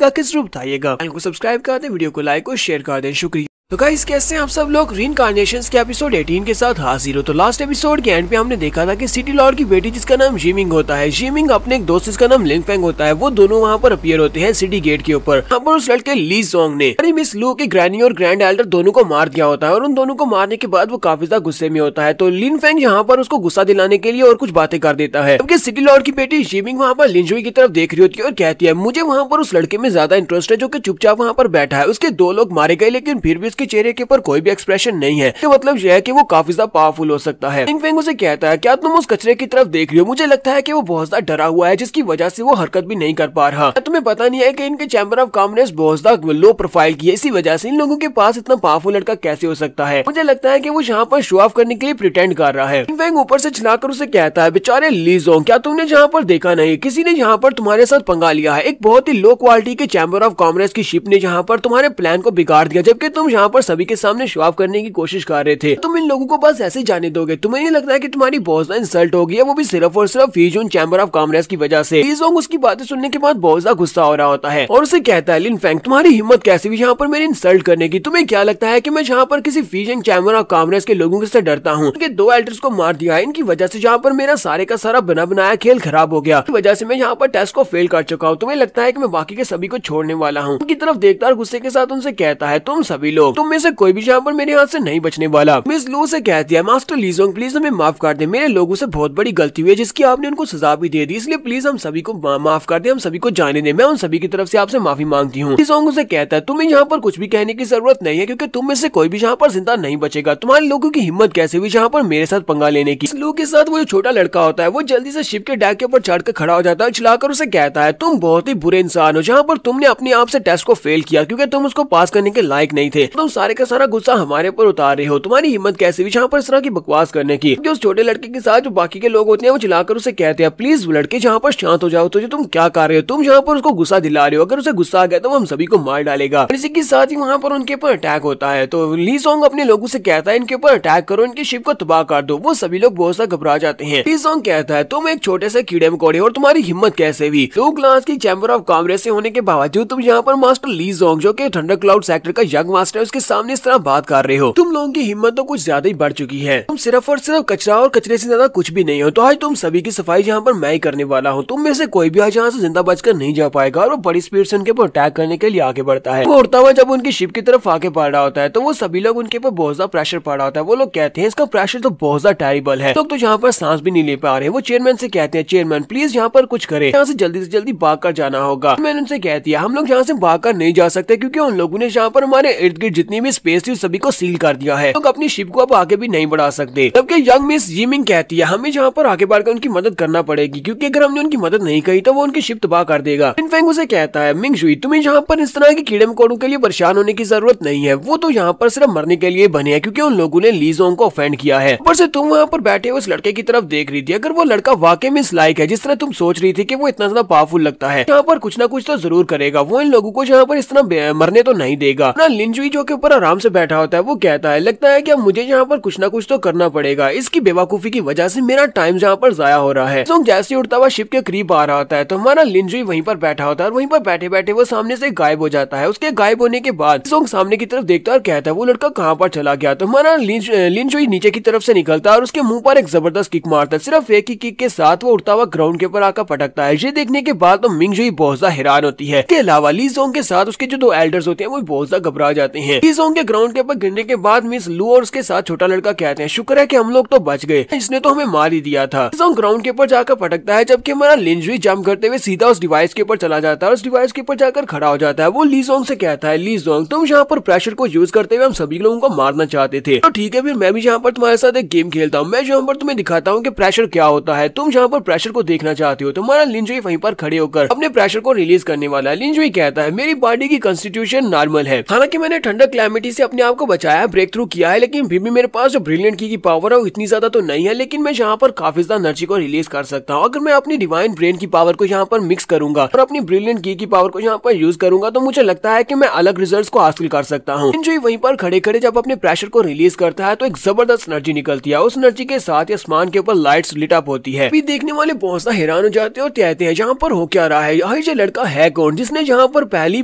करके जरूर बताइएगा, चैनल को सब्सक्राइब कर दें, वीडियो को लाइक और शेयर कर दें, शुक्रिया। तो गाइस कैसे हैं आप सब लोग, रीइंकार्नेशंस के एपिसोड 18 के साथ हाजिर हो। तो लास्ट एपिसोड के एंड पे हमने देखा था कि सिटी लॉर्ड की बेटी जिसका नाम जी मिंग होता है, जी मिंग अपने एक दोस्त जिसका नाम लिंग फेंग होता है, वो दोनों वहाँ पर अपीयर होते हैं सिटी गेट के ऊपर। यहाँ पर उस लड़के ली जोंग ने मिस लू के ग्रैनी और ग्रैंड एल्डर दोनों को मार दिया होता है और उन दोनों को मारने के बाद वो काफी ज्यादा गुस्से में होता है। तो लिन फेंग यहाँ पर उसको गुस्सा दिलाने के लिए और कुछ बातें कर देता है, जबकि सिटी लॉर्ड की बेटी जी मिंग वहाँ पर लिंजुई की तरफ देख रही होती है और कहती है मुझे वहाँ पर उस लड़के में ज्यादा इंटरेस्ट है जो कि चुपचाप वहाँ पर बैठा है, उसके 2 लोग मारे गए लेकिन फिर भी उसके चेहरे के ऊपर कोई भी एक्सप्रेशन नहीं है, तो मतलब यह है कि वो काफी ज्यादा पावरफुल हो सकता है। लिंग फेंग उसे कहता है क्या तुम उस कचरे की तरफ देख रही हो, मुझे लगता है कि वो बहुत ज्यादा डरा हुआ है जिसकी वजह से वो हरकत भी नहीं कर पा रहा। तुम्हें पता नहीं है कि इनके चैम्बर ऑफ कॉमर्स बहुत ज्यादा लो प्रोफाइल की है, इसी वजह से इन लोगों के पास इतना पावरफुल लड़का कैसे हो सकता है। मुझे लगता है कि वो यहाँ पर शो ऑफ करने के लिए प्रिटेंड कर रहा है। लिंग फेंग ऊपर से चिल्लाकर उसे कहता है बेचारे ली जोंग, क्या तुमने यहाँ पर देखा नहीं, किसी ने यहाँ पर तुम्हारे साथ पंगा लिया है, एक बहुत ही लो क्वालिटी के चैम्बर ऑफ कॉमर्स की शिप ने यहाँ पर तुम्हारे प्लान को बिगाड़ दिया, जबकि तुम यहाँ यहाँ पर सभी के सामने शो ऑफ करने की कोशिश कर रहे थे। तुम इन लोगों को बस ऐसे जाने दोगे? तुम्हें नहीं लगता है कि तुम्हारी बहुत ज्यादा इंसल्ट हो गई है, वो भी सिर्फ और सिर्फ फीजून चैम्बर ऑफ कॉमर्स की वजह से। लीजोंग उसकी बातें सुनने के बाद बहुत ज्यादा गुस्सा हो रहा होता है और उसे कहता है, लिन फेंग तुम्हारी हिम्मत कैसे हुई यहाँ पर मेरी इंसल्ट करने की? तुम्हें क्या लगता है कि मैं यहाँ पर किसी फीजिंग चैम्बर ऑफ कॉमर्स के लोगों से डरता हूँ? इनके 2 एल्डर्स को मार दिया है, इनकी वजह से यहाँ पर मेरा सारे का सारा बना बनाया खेल खराब हो गया। वजह से मैं यहाँ पर टेस्ट को फेल कर चुका हूँ। तुम्हें लगता है कि मैं बाकी के सभी को छोड़ने वाला हूँ? उनकी तरफ देखता और गुस्से के साथ उनसे कहता है, तुम सभी लोग, तुम में से कोई भी यहाँ पर मेरे हाथ से नहीं बचने वाला। मिस लू से कहती है, मास्टर लीजोंग प्लीज हमें माफ कर दे, मेरे लोगों से बहुत बड़ी गलती हुई है जिसकी आपने उनको सजा भी दे दी, इसलिए प्लीज हम सभी को माफ कर दे, हम सभी को जाने दे, मैं उन सभी की तरफ से आपसे माफी मांगती हूँ। लीजोंग उसे कहता है, तुम्हें यहाँ पर कुछ भी कहने की जरूरत नहीं है क्योंकि तुम में से कोई भी यहाँ पर जिंदा नहीं बचेगा। तुम्हारे लोगों की हिम्मत कैसे हुई यहाँ पर मेरे साथ पंगा लेने की? लू के साथ वो जो छोटा लड़का होता है वो जल्दी से शिप के डेक के ऊपर चढ़कर खड़ा हो जाता है, चिल्लाकर उसे कहता है, तुम बहुत ही बुरे इंसान हो, जहाँ पर तुमने अपने आप से टेस्ट को फेल किया क्योंकि तुम उसको पास करने के लायक नहीं थे। तुम सारे का सारा गुस्सा हमारे ऊपर उतार रहे हो। तुम्हारी हिम्मत कैसे हुई यहाँ पर इस तरह की बकवास करने की? उस छोटे लड़के के साथ जो बाकी के लोग होते हैं वो चिल्लाकर उसे कहते हैं, प्लीज लड़के यहाँ पर शांत हो जाओ, तो तुम क्या कर रहे हो? तुम यहाँ पर उसको गुस्सा दिला रहे हो, अगर उसे गुस्सा आ गया तो वो हम सभी को मार डालेगा। इसी के साथ ही वहाँ पर उनके ऊपर अटैक होता है। तो लीजोंग अपने लोगों से कहता है, इनके ऊपर अटैक करो, इनकी शिप को तबाह कर दो। वो सभी लोग बहुत सा घबरा जाते हैं। लीजोंग कहता है, तुम एक छोटे से कीड़े मकोड़े और तुम्हारी हिम्मत कैसे हुई? 2 क्लास की चैम्बर ऑफ कॉमर्स से होने के बावजूद तुम यहाँ पर मास्टर लीजोंग जो कि थंडर क्लाउड सेक्टर का यंग मास्टर है उसके सामने इस तरह बात कर रहे हो। तुम लोगों की हिम्मत तो कुछ ज्यादा ही बढ़ चुकी है। तुम सिर्फ और सिर्फ कचरा और कचरे से ज्यादा कुछ भी नहीं हो। तो आज तुम सभी की सफाई यहाँ पर मैं ही करने वाला हूँ। तुम में से कोई भी आज यहाँ से जिंदा बचकर नहीं जा पाएगा। और वो बड़ी स्पीड से उनके ऊपर अटैक करने के लिए आगे बढ़ता है। वो उड़ता हुआ जब उनकी शिप की तरफ आगे बढ़ रहा होता है तो वो सभी लोग उनके ऊपर बहुत ज्यादा प्रेशर पड़ रहा होता है। वो लोग कहते हैं, इसका प्रेशर तो बहुत ज्यादा टेरिबल है, लोग तो यहाँ पर सांस भी नहीं ले पा रहे हैं। वो चेयरमैन से कहते हैं, चेयरमैन प्लीज यहाँ पर कुछ करे, यहाँ से जल्दी भाग कर जाना होगा। मैंने उनसे कहती है, हम लोग यहाँ से भाग कर नहीं जा सकते क्योंकि उन लोगों ने यहाँ पर हमारे इर्द गिर्द जितनी भी स्पेस थी सभी को सील कर दिया है। लोग अपनी शिप को अब आगे भी नहीं बढ़ा सकते। जबकि यंग मिस जिमिंग कहती है, हमें यहाँ पर आगे बढ़कर उनकी मदद करना पड़ेगी क्योंकि अगर हमने उनकी मदद नहीं की तो वो उनकी शिप तबाह कर देगा। लिन फेंग उसे कहता है, मिंगजुई तुम्हें यहाँ पर इस तरह के कीड़े मकोड़ों के लिए परेशान होने की जरूरत नहीं है। वो तो यहाँ पर सिर्फ मरने के लिए बने हैं क्योंकि उन लोगों ने लीजोंग को ऑफेंड किया है। ऊपर से तुम वहाँ पर बैठे उस लड़के की तरफ देख रही थी। अगर वो लड़का वाकई में इस लायक है जिस तरह तुम सोच रही थी कि वो इतना ज्यादा पावरफुल लगता है, यहाँ पर कुछ ना कुछ तो जरूर करेगा। वो इन लोगों को यहाँ पर इस तरह मरने तो नहीं देगा ना। लिनजुई जो के ऊपर आराम से बैठा होता है वो कहता है, लगता है कि अब मुझे यहाँ पर कुछ ना कुछ तो करना पड़ेगा। इसकी बेवकूफी की वजह से मेरा टाइम यहाँ पर जाया हो रहा है। जैसे उड़ता हुआ शिप के करीब आ रहा होता है तो हमारा लिनजुई वहीं पर बैठा होता है और वहीं पर बैठे बैठे वो सामने से गायब हो जाता है। उसके गायब होने के बाद सोंग सामने की तरफ देखता है और कहता है, वो लड़का कहाँ पर चला गया? तो हमारा लिनजुई नीचे की तरफ से निकलता है और उसके मुंह पर एक जबरदस्त किक मारता है। सिर्फ एक ही किक के साथ वो उड़ता हुआ ग्राउंड के ऊपर आकर पटकता है। ये देखने के बाद तो मिंगजुई बहुत ज्यादा हैरान होती है। इसके अलावा लीजोंग के साथ उसके जो 2 एल्डर्स होते हैं वो बहुत ज्यादा घबरा जाते हैं। लीजोंग के ग्राउंड के ऊपर गिरने के बाद मिस लू और उसके साथ छोटा लड़का कहते हैं, शुक्र है कि हम लोग तो बच गए, इसने तो हमें मार ही दिया था। लीजोंग ग्राउंड के ऊपर जाकर पटकता है जबकि हमारा लिनजुई जंप करते हुए सीधा उस डिवाइस के ऊपर चला जाता है और उस डिवाइस के ऊपर जाकर खड़ा हो जाता है। वो लीजोंग से कहता है, लीजोंग तुम यहाँ पर प्रेशर को यूज करते हुए हम सभी लोगों को मारना चाहते थे, तो ठीक है फिर मैं भी यहाँ पर तुम्हारे साथ एक गेम खेलता हूँ। मैं यहाँ पर तुम्हें दिखाता हूँ कि प्रेशर क्या होता है। तुम यहाँ पर प्रेशर को देखना चाहते हो। तुम्हारा लिनजुई वहीं पर खड़े होकर अपने प्रेशर को रिलीज करने वाला है। लिनजुई कहता है, मेरी बॉडी की कंस्टिट्यूशन नॉर्मल है, हालांकि मैंने ठंडक क्लैमिटी से अपने आप को बचाया, ब्रेक थ्रू किया है, लेकिन फिर भी मेरे पास जो ब्रिलियंट की पावर है वो इतनी ज्यादा तो नहीं है, लेकिन मैं यहाँ पर काफी ज्यादा एनर्जी को रिलीज कर सकता हूँ। अगर मैं अपनी डिवाइन ब्रेन की पावर को यहाँ पर मिक्स करूंगा और अपनी ब्रिलियंट की पावर को यहाँ पर यूज करूंगा तो मुझे लगता है कि मैं अलग रिजल्ट्स को हासिल कर सकता हूँ। लिनजुई वहीं पर खड़े खड़े जब अपने प्रेशर को रिलीज करता है तो एक जबरदस्त एनर्जी निकलती है। उस एनर्जी के साथ आसमान के ऊपर लाइट्स लिट अप होती है। देखने वाले बहुत सा हैरान हो जाते हैं और कहते हैं, यहाँ पर हो क्या रहा है? ये लड़का है कौन जिसने यहाँ पर पहली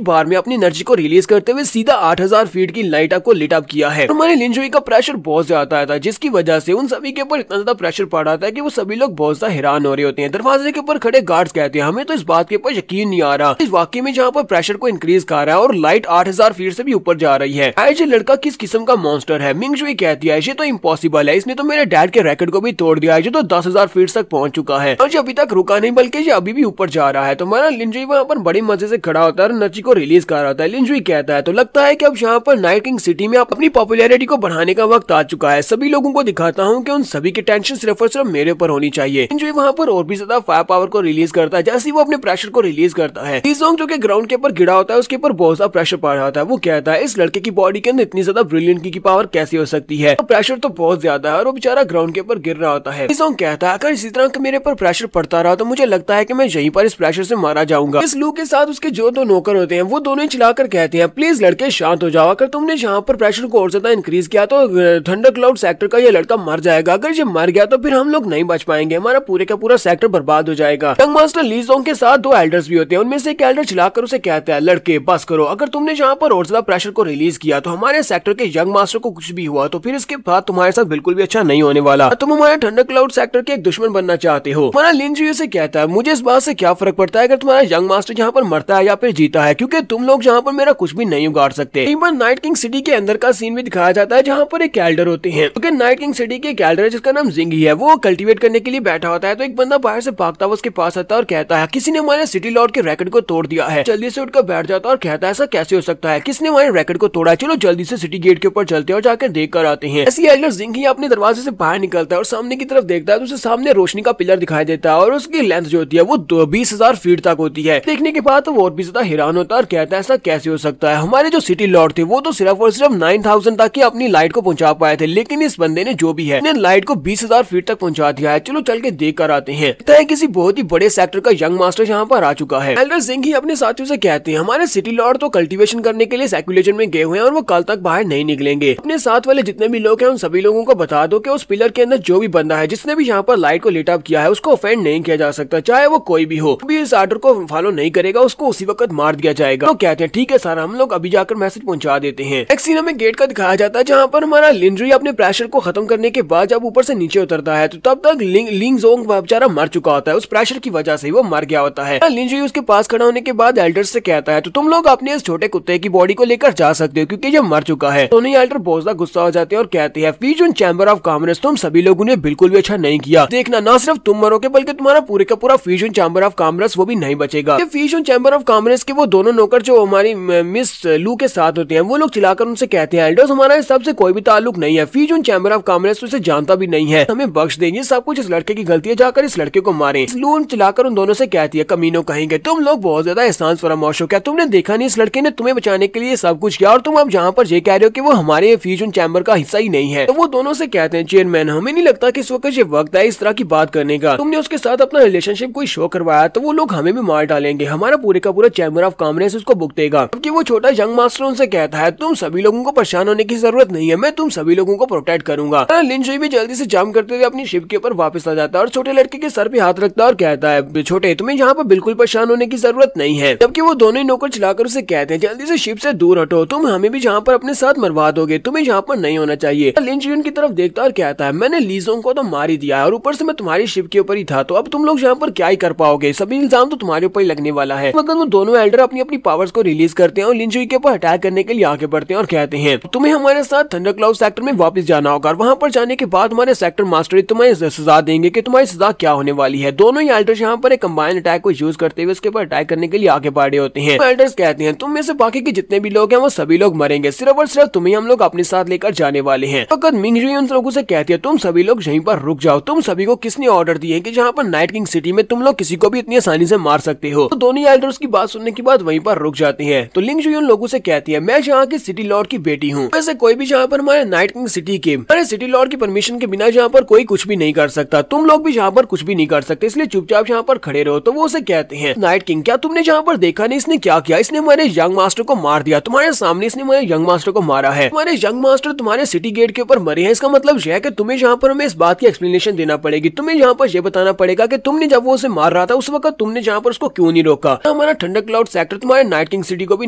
बार में अपनी एनर्जी को रिलीज करते हुए सीधा 8000 फीट की लाइट को लिट अप किया है? हमारे लिनजुई का प्रेशर बहुत ज्यादा आया था जिसकी वजह से उन सभी के ऊपर इतना ज्यादा प्रेशर पड़ रहा था कि वो सभी लोग बहुत ज्यादा हैरान हो रहे होते हैं। दरवाजे के ऊपर खड़े गार्ड्स कहते हैं, हमें तो इस बात के ऊपर यकीन नहीं आ रहा, इस वाकई में जहाँ पर प्रेशर को इंक्रीज कर रहा है और लाइट 8000 फीट से भी ऊपर जा रही है। ये लड़का किस किस्म का मॉन्स्टर है? मिंगजुई कहती है, ये तो इम्पॉसिबल है, इसने तो मेरे डैड के रैकेट को भी तोड़ दिया है, जो तो 10,000 फीट तक पहुंच चुका है और ये अभी तक रुका नहीं बल्कि ये अभी भी ऊपर जा रहा है। तो हमारा लिनजुई वहाँ पर बड़ी मजे से खड़ा होता है और एनर्जी को रिलीज कर रहा था। लिनजुई कहता है, तो लगता है कि अब यहाँ पर नाइट किंग सिटी में अपनी पॉपुलैरिटी को बढ़ाने का वक्त आ चुका है। सभी लोगों को दिखाता हूँ कि उन सभी की टेंशन सिर्फ और सिर्फ मेरे ऊपर होनी चाहिए। लिनजुई वहाँ पर और भी ज्यादा फायर पावर को रिलीज करता है। जैसे ही वो अपने प्रेशर को रिलीज करता है, लीजोंग जो कि ग्राउंड के ऊपर गिरा होता है उसके ऊपर बहुत ज्यादा प्रेशर पड़ रहा होता है। वो कहता है, इस लड़के की बॉडी के अंदर इतनी ज्यादा ब्रिलियंट की पावर कैसे हो सकती है? तो प्रेशर तो बहुत ज्यादा है और वो बेचारा ग्राउंड के ऊपर गिर रहा होता है। लीजोंग कहता है, अगर इसी तरह का मेरे ऊपर प्रेशर पड़ता रहा तो मुझे लगता है कि मैं यहीं पर इस प्रेशर से मारा जाऊंगा। इस लू के साथ उसके जो 2 नौकर होते हैं वो दोनों ही चिल्लाकर कहते हैं, प्लीज लड़के शांत हो जाओ, अगर तुमने यहाँ पर प्रेशर को और ज्यादा इंक्रीज किया तो थंडर क्लाउड सेक्टर का ये लड़का मर जाएगा। अगर ये मर गया तो फिर हम लोग नहीं बच पाएंगे, हमारा पूरे का पूरा सेक्टर बर्बाद हो जाएगा। यंग मास्टर ली जोंग के साथ 2 एल्डर्स भी होते हैं, उनमें से एक एल्डर चिल्लाकर उसे कहता है, लड़के बस करो, अगर तुमने यहाँ पर और ज्यादा प्रेशर को रिलीज किया तो हमारे सेक्टर के यंग मास्टर को कुछ भी हुआ तो फिर इसके बाद तुम्हारे साथ बिल्कुल भी अच्छा नहीं होने वाला। तुम हमारे थंडर क्लाउड सेक्टर के एक दुश्मन बनना चाहते हो। हमारा लिन जुई से कहता है, मुझे इस बात से क्या फर्क पड़ता है अगर तुम्हारा यंग मास्टर यहाँ पर मरता है या फिर जीता है, क्योंकि तुम लोग यहाँ पर मेरा कुछ भी नहीं उगाड़ सकते। एक बार नाइट किंग सिटी के अंदर का सीन भी दिखाया जाता है जहाँ पर एक एल्डर होते हैं, क्योंकि नाइट किंग सिटी के एक एल्डर है जिसका नाम जिंगी है, वो कल्टीवेट करने के लिए बैठा होता है। तो एक बंदा बाहर से भागता हुआ उसके पास आता है और कहता है, किसी ने हमारे सिटी लॉर्ड के रैकेट को तोड़ दिया है। जल्दी से उठकर बैठ जाता है और कहता है, ऐसा कैसे हो सकता है, किसने हमारे रैकेट को तोड़ा है, चलो जल्दी से सिटी गेट के ऊपर चलते हैं और जाकर देख कर आते हैं। ऐसी एल्डर जिंगी अपने दरवाजे से बाहर निकलता है और सामने की तरफ देखता है तो उसे सामने रोशनी का पिलर दिखाई देता है और उसकी लेंथ जो होती है वो 20,000 फीट तक होती है। देखने के बाद वो और भी ज्यादा हैरान होता है और कहता है, ऐसा कैसे हो सकता है, हमारे जो सिटी लॉर्ड थे वो तो सिर्फ और सिर्फ 9,000 तक ही अपनी लाइट को पहुंचा पाए थे, लेकिन इस बंदे ने जो भी है लाइट को 20,000 फीट तक पहुंचा दिया है। चलो चल के देख कर आते हैं। किसी बहुत ही बड़े सेक्टर का यंग मास्टर यहाँ पर आ चुका है। एल्डर जिंगी अपने साथियों से कहते हैं, हमारे सिटी लॉर्ड तो कल्टीवेशन करने के लिए सर्कुलेशन में गए हुए हैं और वो कल तक बाहर नहीं निकलेंगे। अपने साथ वाले जितने भी लोग हैं उन सभी लोगों को बता दो कि उस पिलर के अंदर जो भी बंदा है जिसने भी यहाँ पर लाइट को लिट अप किया है उसको ऑफेंड नहीं किया जा सकता, चाहे वो कोई भी हो। अभी इस ऑर्डर को फॉलो नहीं करेगा उसको उसी वक्त मार दिया जाएगा। तो कहते हैं, ठीक है सर, हम लोग अभी जाकर मैसेज पहुंचा देते हैं। एक सीन में गेट का दिखाया जाता है जहाँ पर हमारा लिन जुई अपने प्रेशर को खत्म करने के बाद जब ऊपर से नीचे उतरता है तो तब तक लिंग जोंग बेचारा मर चुका होता है, उस प्रेशर की वजह से वो मर गया होता है। लिन जुई उसके पास खड़ा होने के बाद एल्डर से कहता है, तो तुम लोग अपने इस छोटे कुत्ते की बॉडी को लेकर जा सकते हो क्योंकि ये मर चुका है। दोनों एल्डर बहुत ज्यादा गुस्सा हो जाते हैं और कहते हैं, फ्यूजन चैम्बर ऑफ कॉमर्स तुम सभी लोगों ने बिल्कुल भी अच्छा नहीं किया। देखना, ना सिर्फ तुम मरोगे बल्कि तुम्हारा पूरे का पूरा फ्यूजन चैम्बर ऑफ कॉमर्स वो भी नहीं बचेगा। फ्यूजन चैम्बर ऑफ कॉमर्स के वो दोनों नौकर जो हमारी मिस लू के साथ होते हैं वो लोग चिल्लाकर उनसे कहते हैं, एल्डर्स हमारा इस सबसे कोई भी ताल्लुक नहीं है, फ्यूजन चैम्बर ऑफ कॉमर्स तो इसे जानता भी नहीं है, हमें बख्श देंगे, सब कुछ इस लड़के की गलती है, जाकर इस लड़के को मारें। लू चिल्लाकर उन दोनों से कहती है, कमीनों कहेंगे, तुम लोग बहुत ज्यादा एहसान फरामोश हो, क्या तुमने देखा नहीं इस लड़के ने तुम्हें बचाने के लिए सब कुछ किया और तुम अब जहाँ पर ये कह रहे हो कि वो हमारे फ्यूजन चैम्बर का हिस्सा ही नहीं है। तो वो दोनों से कहते हैं, चेयरमैन हमें नहीं लगता कि इस वक्त ये वक्त है इस तरह की बात करने का, तुमने उसके साथ अपना रिलेशनशिप कोई शो करवाया तो वो लोग हमें भी मार डालेंगे, हमारा पूरे का पूरा चैम्बर ऑफ कॉमर्स उसको भुगतेगा। जबकि वो छोटा यंग मास्टर उनसे कहता है, तुम सभी लोगों को परेशान होने की जरूरत नहीं है, मैं तुम सभी लोगों को प्रोटेक्ट करूंगा। लिन जुई भी जल्दी से जंप करते हुए अपनी शिप के ऊपर वापस आ जाता है और छोटे लड़के के सर पे हाथ रखता है और कहता है, छोटे तुम्हें यहाँ पर बिल्कुल परेशान होने की जरूरत नहीं है। जबकि वो दोनों ही नौकर चलाकर उसे कहते हैं, जल्दी से शिप से दूर हटो, तुम हमें भी यहाँ पर अपने साथ मरवा दोगे, तुम्हें यहाँ पर नहीं होना चाहिए। लिन जुई उनकी तरफ देखता और कहता है, मैंने ली जोंग को तो मार ही दिया है और ऊपर से मैं तुम्हारी शिप के ऊपर ही था, तो अब तुम लोग यहाँ पर क्या ही कर पाओगे, सभी इल्जाम तो तुम्हारे ऊपर ही लगने वाला है। मगर वो दोनों एल्डर अपनी अपनी पावर्स को रिलीज करते हैं और लिन जुई के ऊपर अटैक करने के लिए आगे बढ़ते हैं और कहते हैं, तुम्हें हमारे साथ थंडर क्लाउड सेक्टर में वापस जाना होगा और वहाँ पर जाने के बाद हमारे सेक्टर मास्टर तुम्हें सजा देंगे कि तुम्हारी सजा क्या होने वाली है। दोनों ही एल्डर्स यहाँ पर एक कंबाइन अटैक को यूज करते हुए उसके ऊपर अटैक करने के लिए आगे बढ़े होते हैं। एल्डर्स कहते हैं, तुम में से बाकी के जितने भी लोग हैं वो सभी लोग मरेंगे, सिर्फ और सिर्फ तुम्हें हम लोग अपने साथ लेकर जाने वाले हैं। फकत मिंग जुई उन लोगों से कहती है, तुम सभी लोग यहीं पर रुक जाओ, तुम सभी को किसने ऑर्डर दिए कि जहाँ पर नाइट किंग सिटी में तुम लोग किसी को भी इतनी आसानी से मार सकते हो। तो दोनों एल्डर्स की बात सुनने के बाद वहीं पर रुक जाते हैं। तो लिंग जुई उन लोगों से कहती है, मैं यहाँ की सिटी लॉर्ड की बेटी हूँ, वैसे कोई भी जहाँ पर हमारे नाइट किंग सिटी के हमारे सिटी लॉर्ड की परमिशन के बिना यहाँ पर कोई कुछ भी नहीं कर सकता, तुम लोग भी यहाँ पर कुछ भी नहीं कर सकते, इसलिए चुपचाप यहाँ पर खड़े रहो। तो वो उसे कहते हैं, नाइट किंग क्या तुमने यहाँ पर देखा नहीं इसने क्या किया, इसने हमारे यंग मास्टर को मार दिया, तुम्हारे सामने इसने हमारे यंग मास्टर को मारा है, हमारे यंग मास्टर तुम्हारे सिटी गेट के ऊपर मरे हैं। इसका मतलब यह है कि तुम्हें यहाँ पर हमें इस बात की एक्सप्लेनेशन देना पड़ेगी, तुम्हें यहाँ पर यह बताना पड़ेगा कि तुमने जब वो उसे मार रहा था उस वक्त तुमने यहाँ पर उसको क्यों नहीं रोका। हमारा थंडर क्लाउड सेक्टर तुम्हारे नाइट किंग सिटी को भी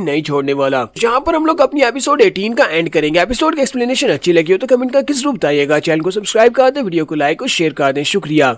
नहीं छोड़ने वाला। यहाँ पर हम लोग अपनी एपिसोड 18 का एंड करेंगे। एपिसोड की एक्सप्लेनेशन अच्छी लगी हो तो कमेंट करके जरूर बताइएगा। चैनल को सब्सक्राइब कर दें, वीडियो को लाइक और शेयर कर दें। शुक्रिया।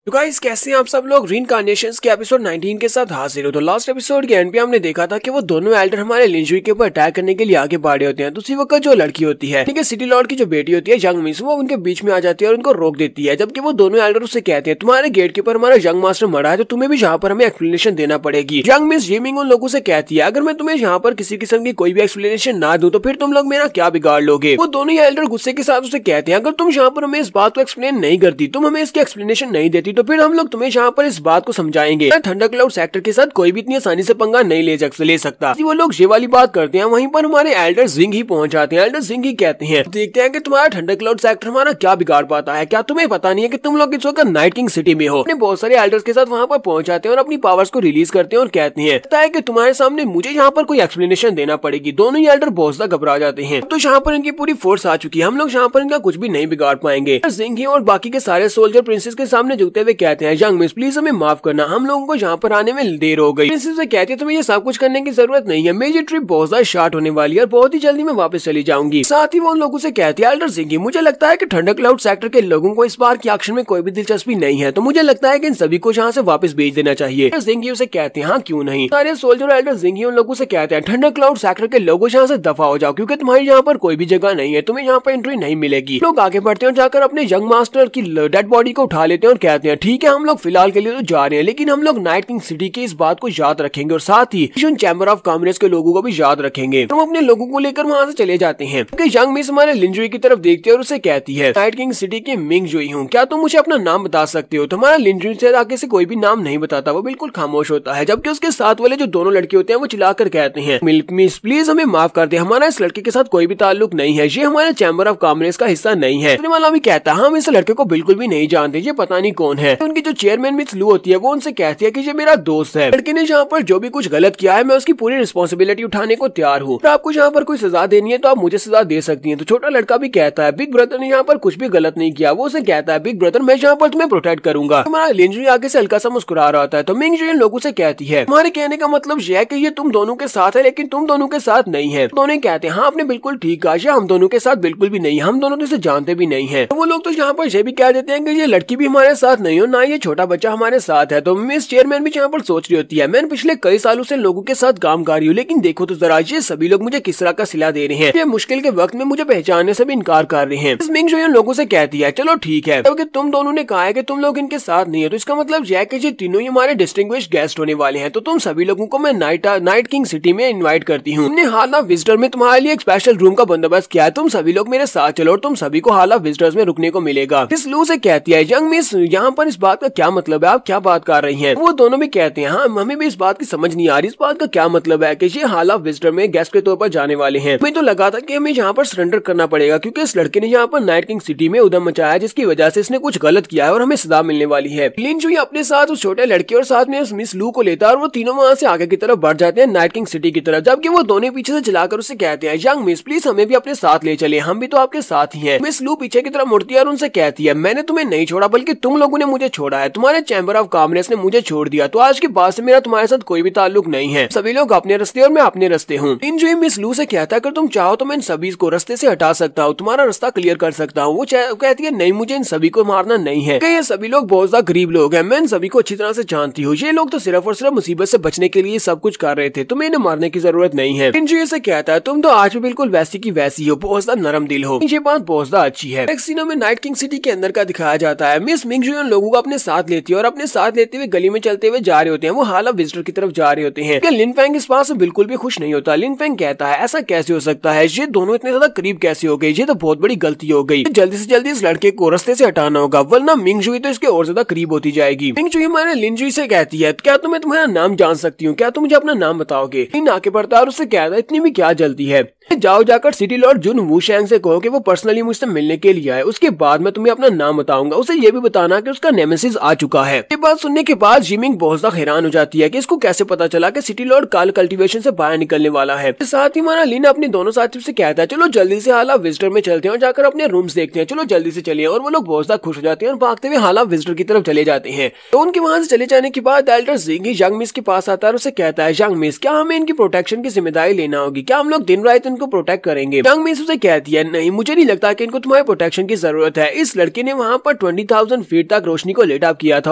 तो गाइस कैसे हैं आप सब लोग। रीइंकार्नेशंस के एपिसोड 19 के साथ हाजिर हो। तो लास्ट एपिसोड के एंड पे हमने देखा था कि वो दोनों एल्डर हमारे लिन जुई के ऊपर अटैक करने के लिए आगे बढ़े होते हैं। तो उसी वक्त जो लड़की होती है ठीक है सिटी लॉर्ड की जो बेटी होती है यंग मिस, वो उनके बीच में आ जाती है और उनको रोक देती है। जबकि वो दोनों एल्डर उससे कहते हैं तुम्हारे गेट के ऊपर हमारा यंग मास्टर मरा है तो तुम्हें भी यहाँ पर हमें एक्सप्लेनेशन देना पड़ेगी। यंग मिस जेमिंग उन लोगों से कहती है अगर मैं तुम्हें यहाँ पर किसी किस्म की कोई भी एक्सप्लेनेशन ना दूं तो फिर तुम लोग मेरा क्या बिगाड़ लोगे। वो दोनों एल्डर गुस्से के साथ उसे कहते हैं अगर तुम यहाँ पर हमें इस बात को एक्सप्लेन नहीं करती, तुम हमें इसकी एक्सप्लेनेशन नहीं देती होती तो फिर हम लोग तुम्हें यहाँ पर इस बात को समझाएंगे। थंडर क्लाउड सेक्टर के साथ कोई भी इतनी आसानी से पंगा नहीं ले सकता। वो लोग ये वाली बात करते हैं, वहीं पर हमारे एल्डर जिंग ही पहुंच जाते हैं। एल्डर जिंग ही कहते हैं देखते हैं कि तुम्हारा थंडर क्लाउड सेक्टर हमारा क्या बिगाड़ पाता है। क्या तुम्हें पता नहीं है कि तुम लोग इस वक्त नाइट किंग सिटी में हो। बहुत सारे एल्डर्स के साथ वहाँ पर पहुंच जाते हैं और अपनी पावर्स को रिलीज करते हैं और कहते हैं पता है कि तुम्हारे सामने मुझे यहाँ पर कोई एक्सप्लेनेशन देना पड़ेगी। दोनों ही एल्डर बहुत ज्यादा घबरा जाते हैं। तो यहाँ पर इनकी पूरी फोर्स आ चुकी है, हम लोग यहाँ पर इनका कुछ भी नहीं बिगाड़ पाएंगे। जिंग ही और बाकी के सारे सोल्जर प्रिंसेस के सामने झुकते हुए कहते हैं यंग मिस प्लीज हमें माफ करना, हम लोगों को यहाँ पर आने में देर हो गई। प्रिंसेस से कहती है तुम्हें ये सब कुछ करने की जरूरत नहीं है, मेरी ट्रिप बहुत ज्यादा शॉर्ट होने वाली है और बहुत ही जल्दी मैं वापस चली जाऊंगी। साथ ही वो उन लोगों से कहती है एल्डर जिंग मुझे लगता है कि थंडर क्लाउड सेक्टर के लोगों को इस बार की एक्शन में कोई भी दिलचस्पी नहीं है, तो मुझे लगता है कि इन सभी को यहाँ से वापस भेज देना चाहिए। जिंग उसे कहते हैं हाँ क्यों नहीं। सारे सोल्जर और एल्डर जिंग उन लोगों से कहते हैं थंडर क्लाउड सेक्टर के लोगों यहाँ से दफा हो जाओ, क्योंकि तुम्हारी यहाँ पर कोई भी जगह नहीं है, तुम्हें यहाँ पर एंट्री नहीं मिलेगी। लोग आगे बढ़ते हैं और जाकर अपने यंग मास्टर की डेड बॉडी को उठा लेते हैं और कहते हैं ठीक है हम लोग फिलहाल के लिए तो जा रहे हैं, लेकिन हम लोग नाइट किंग सिटी की इस बात को याद रखेंगे और साथ ही चैम्बर ऑफ कॉमर्स के लोगों को भी याद रखेंगे। हम अपने लोगों को लेकर वहाँ से चले जाते हैं। यंग मिस हमारे लिंजुई की तरफ देखती है और उसे कहती है नाइट किंग सिटी की मिंग जुई हूँ, क्या तुम मुझे अपना नाम बता सकते हो। तुम्हारा लिंजुई से आगे से कोई भी नाम नहीं बताता, वो बिल्कुल खामोश होता है। जबकि उसके साथ वाले जो दोनों लड़के होते हैं वो चिल्लाकर कहते हैं मिस प्लीज हमें माफ कर दे, हमारा इस लड़के के साथ कोई भी ताल्लुक नहीं है, ये हमारे चैम्बर ऑफ कॉमर्स का हिस्सा नहीं है। वाला भी कहता है हम इस लड़के को बिल्कुल भी नहीं जानते, ये पता नहीं कौन है। उनकी जो चेयरमैन मिस लू होती है वो उनसे कहती है कि ये मेरा दोस्त है, लड़के ने यहाँ पर जो भी कुछ गलत किया है मैं उसकी पूरी रिस्पॉन्सिबिलिटी उठाने को तैयार हूँ। आपको यहाँ पर कोई सजा देनी है तो आप मुझे सजा दे सकती हैं। तो छोटा लड़का भी कहता है बिग ब्रदर ने यहाँ पर कुछ भी गलत नहीं किया। वो उसे कहता है बिग ब्रदर मैं यहाँ पर तुम्हें प्रोटेक्ट करूंगा। हमारा लिंजुई आगे से हल्का सा मुस्कुरा रहा होता है। तो मिंग जुई लोगों से कहती है हमारे कहने का मतलब यह है कि ये तुम दोनों के साथ है लेकिन तुम दोनों के साथ नहीं है। दोनों कहते हैं हाँ आपने बिल्कुल ठीक कहा, ये हम दोनों के साथ बिल्कुल भी नहीं, हम दोनों तो इसे जानते भी नहीं है। तो वो लोग तो यहाँ पर ये भी कह देते हैं कि ये लड़की भी हमारे साथ नहीं हो, ना ये छोटा बच्चा हमारे साथ है। तो मिस चेयरमैन भी यहाँ पर सोच रही होती है मैंने पिछले कई सालों से लोगों के साथ काम कर रही हूँ, लेकिन देखो तो जरा ये सभी लोग मुझे किस तरह का सिला दे रहे हैं, ये मुश्किल के वक्त में मुझे पहचानने से भी इनकार कर रहे हैं। मिंग जुई लोगों से कहती है चलो ठीक है, क्योंकि तुम दोनों ने कहा है कि तुम लोग इनके साथ नहीं है, तो इसका मतलब यह है कि ये तीनों ही हमारे डिस्टिंग्विश्ड गेस्ट होने वाले हैं। तो तुम सभी लोगों को मैं नाइट किंग सिटी में इनवाइट करती हूँ। हमने हॉल ऑफ विजिटर में तुम्हारे लिए एक स्पेशल रूम का बंदोबस्त किया है, तुम सभी लोग मेरे साथ चलो और तुम सभी को हॉल ऑफ विजिटर्स में रुकने को मिलेगा। इस लू से कहती है यंग मिस यहाँ पर इस बात का क्या मतलब है, आप क्या बात कर रही हैं। वो दोनों भी कहते हैं हाँ हमें भी इस बात की समझ नहीं आ रही, इस बात का क्या मतलब है कि ये हॉल ऑफ विजिटर में गेस्ट के तौर पर जाने वाले हैं। हमें तो लगा था कि हमें यहाँ पर सरेंडर करना पड़ेगा, क्योंकि इस लड़के ने यहाँ पर नाइट किंग सिटी में उधम मचाया, जिसकी वजह से इसने कुछ गलत किया है और हमें सजा मिलने वाली है। लिन जुई अपने साथ उस छोटे लड़के और साथ में उस मिस लू को लेता है और वो तीनों वहाँ से आगे की तरफ बढ़ जाते हैं नाइट किंग सिटी की तरफ। जबकि वो दोनों पीछे से चलाकर उसे कहते हैं यंग मिस प्लीज हमें भी अपने साथ ले चले, हम भी तो आपके साथ ही हैं। मिस लू पीछे की तरफ मुड़ती है और उनसे कहती है मैंने तुम्हें नहीं छोड़ा बल्कि तुम लोगों ने मुझे छोड़ा है, तुम्हारे चैम्बर ऑफ कॉमर्स ने मुझे छोड़ दिया, तो आज के बाद से मेरा तुम्हारे साथ कोई भी ताल्लुक नहीं है, सभी लोग अपने रास्ते और मैं अपने रास्ते हूँ। लिन जुई मिस लू से कहता है अगर तुम चाहो तो मैं इन सभी को रास्ते से हटा सकता हूँ, तुम्हारा रास्ता क्लियर कर सकता हूँ। वो कहती है नहीं मुझे इन सभी को मारना नहीं है, ये सभी लोग बहुत ज्यादा गरीब लोग हैं, मैं इन सभी को अच्छी तरह से जानती हूँ, ये लोग तो सिर्फ और सिर्फ मुसीबत से बचने के लिए सब कुछ कर रहे थे, तुम्हें इन्हें मारने की जरूरत नहीं है। लिन जुई से कहता है तुम तो आज भी बिल्कुल वैसी की वैसी हो, बहुत ज्यादा नरम दिल हो, ये बात बहुत ज्यादा अच्छी है। नेक्स्ट सीन में नाइट किंग सिटी के अंदर का दिखाया जाता है। मिस मिंग जुई उन लोगों को अपने साथ लेती है और अपने साथ लेते हुए गली में चलते हुए जा रहे होते हैं, वो हॉल ऑफ विजिटर की तरफ जा रहे होते हैं। लिन फेंग इस बात से बिल्कुल भी खुश नहीं होता। लिन फेंग कहता है ऐसा कैसे हो सकता है, ये दोनों इतने ज्यादा करीब कैसे हो गए, ये तो बहुत बड़ी गलती हो गई, जल्दी से जल्दी इस लड़के को रास्ते से हटाना होगा वरना मिंग जुई तो इसके और ज्यादा करीब होती जाएगी। मिंग जुई हमारे लिन जुई से कहती है क्या तुम्हें तुम्हारा नाम जान सकती हूँ, क्या तुम मुझे अपना नाम बताओगे। लिन आके बढ़ता है और उससे कहता है इतनी भी क्या जल्दी है, जाओ जाकर सिटी लॉर्ड जुन वूशैंग से कहो कि वो पर्सनली मुझसे मिलने के लिए आए, उसके बाद मैं तुम्हें अपना नाम बताऊंगा, उसे ये भी बताना कि उसका नेमेसिस आ चुका है। ये बात सुनने के बाद जिमिंग बहुत ज्यादा हैरान हो जाती है कि इसको कैसे पता चला कि सिटी लॉर्ड काल कल्टीवेशन से बाहर निकलने वाला है। साथ ही हमारा लिन अपने दोनों साथियों से कहता है चलो जल्दी से हॉल ऑफ विजिटर में चलते हैं और जाकर अपने रूम्स देखते हैं, चलो जल्दी से चलिए। और वो लोग बहुत ज्यादा खुश हो जाते हैं और भागते हुए हॉल ऑफ विजिटर की तरफ चले जाते हैं। तो उनके वहां से चले जाने के बाद एल्डर जिंग यंग मिस के पास आता है और उसे कहता है यंग मिस क्या हमें इनकी प्रोटेक्शन की जिम्मेदारी लेना होगी, क्या हम लोग दिन रात इनको प्रोटेक्ट करेंगे। यंग मिस उसे कहती है नहीं मुझे नहीं लगता कि इनको तुम्हारी प्रोटेक्शन की जरूरत है, इस लड़के ने वहाँ पर 20,000 फीट तक रोशनी को लेट अप किया था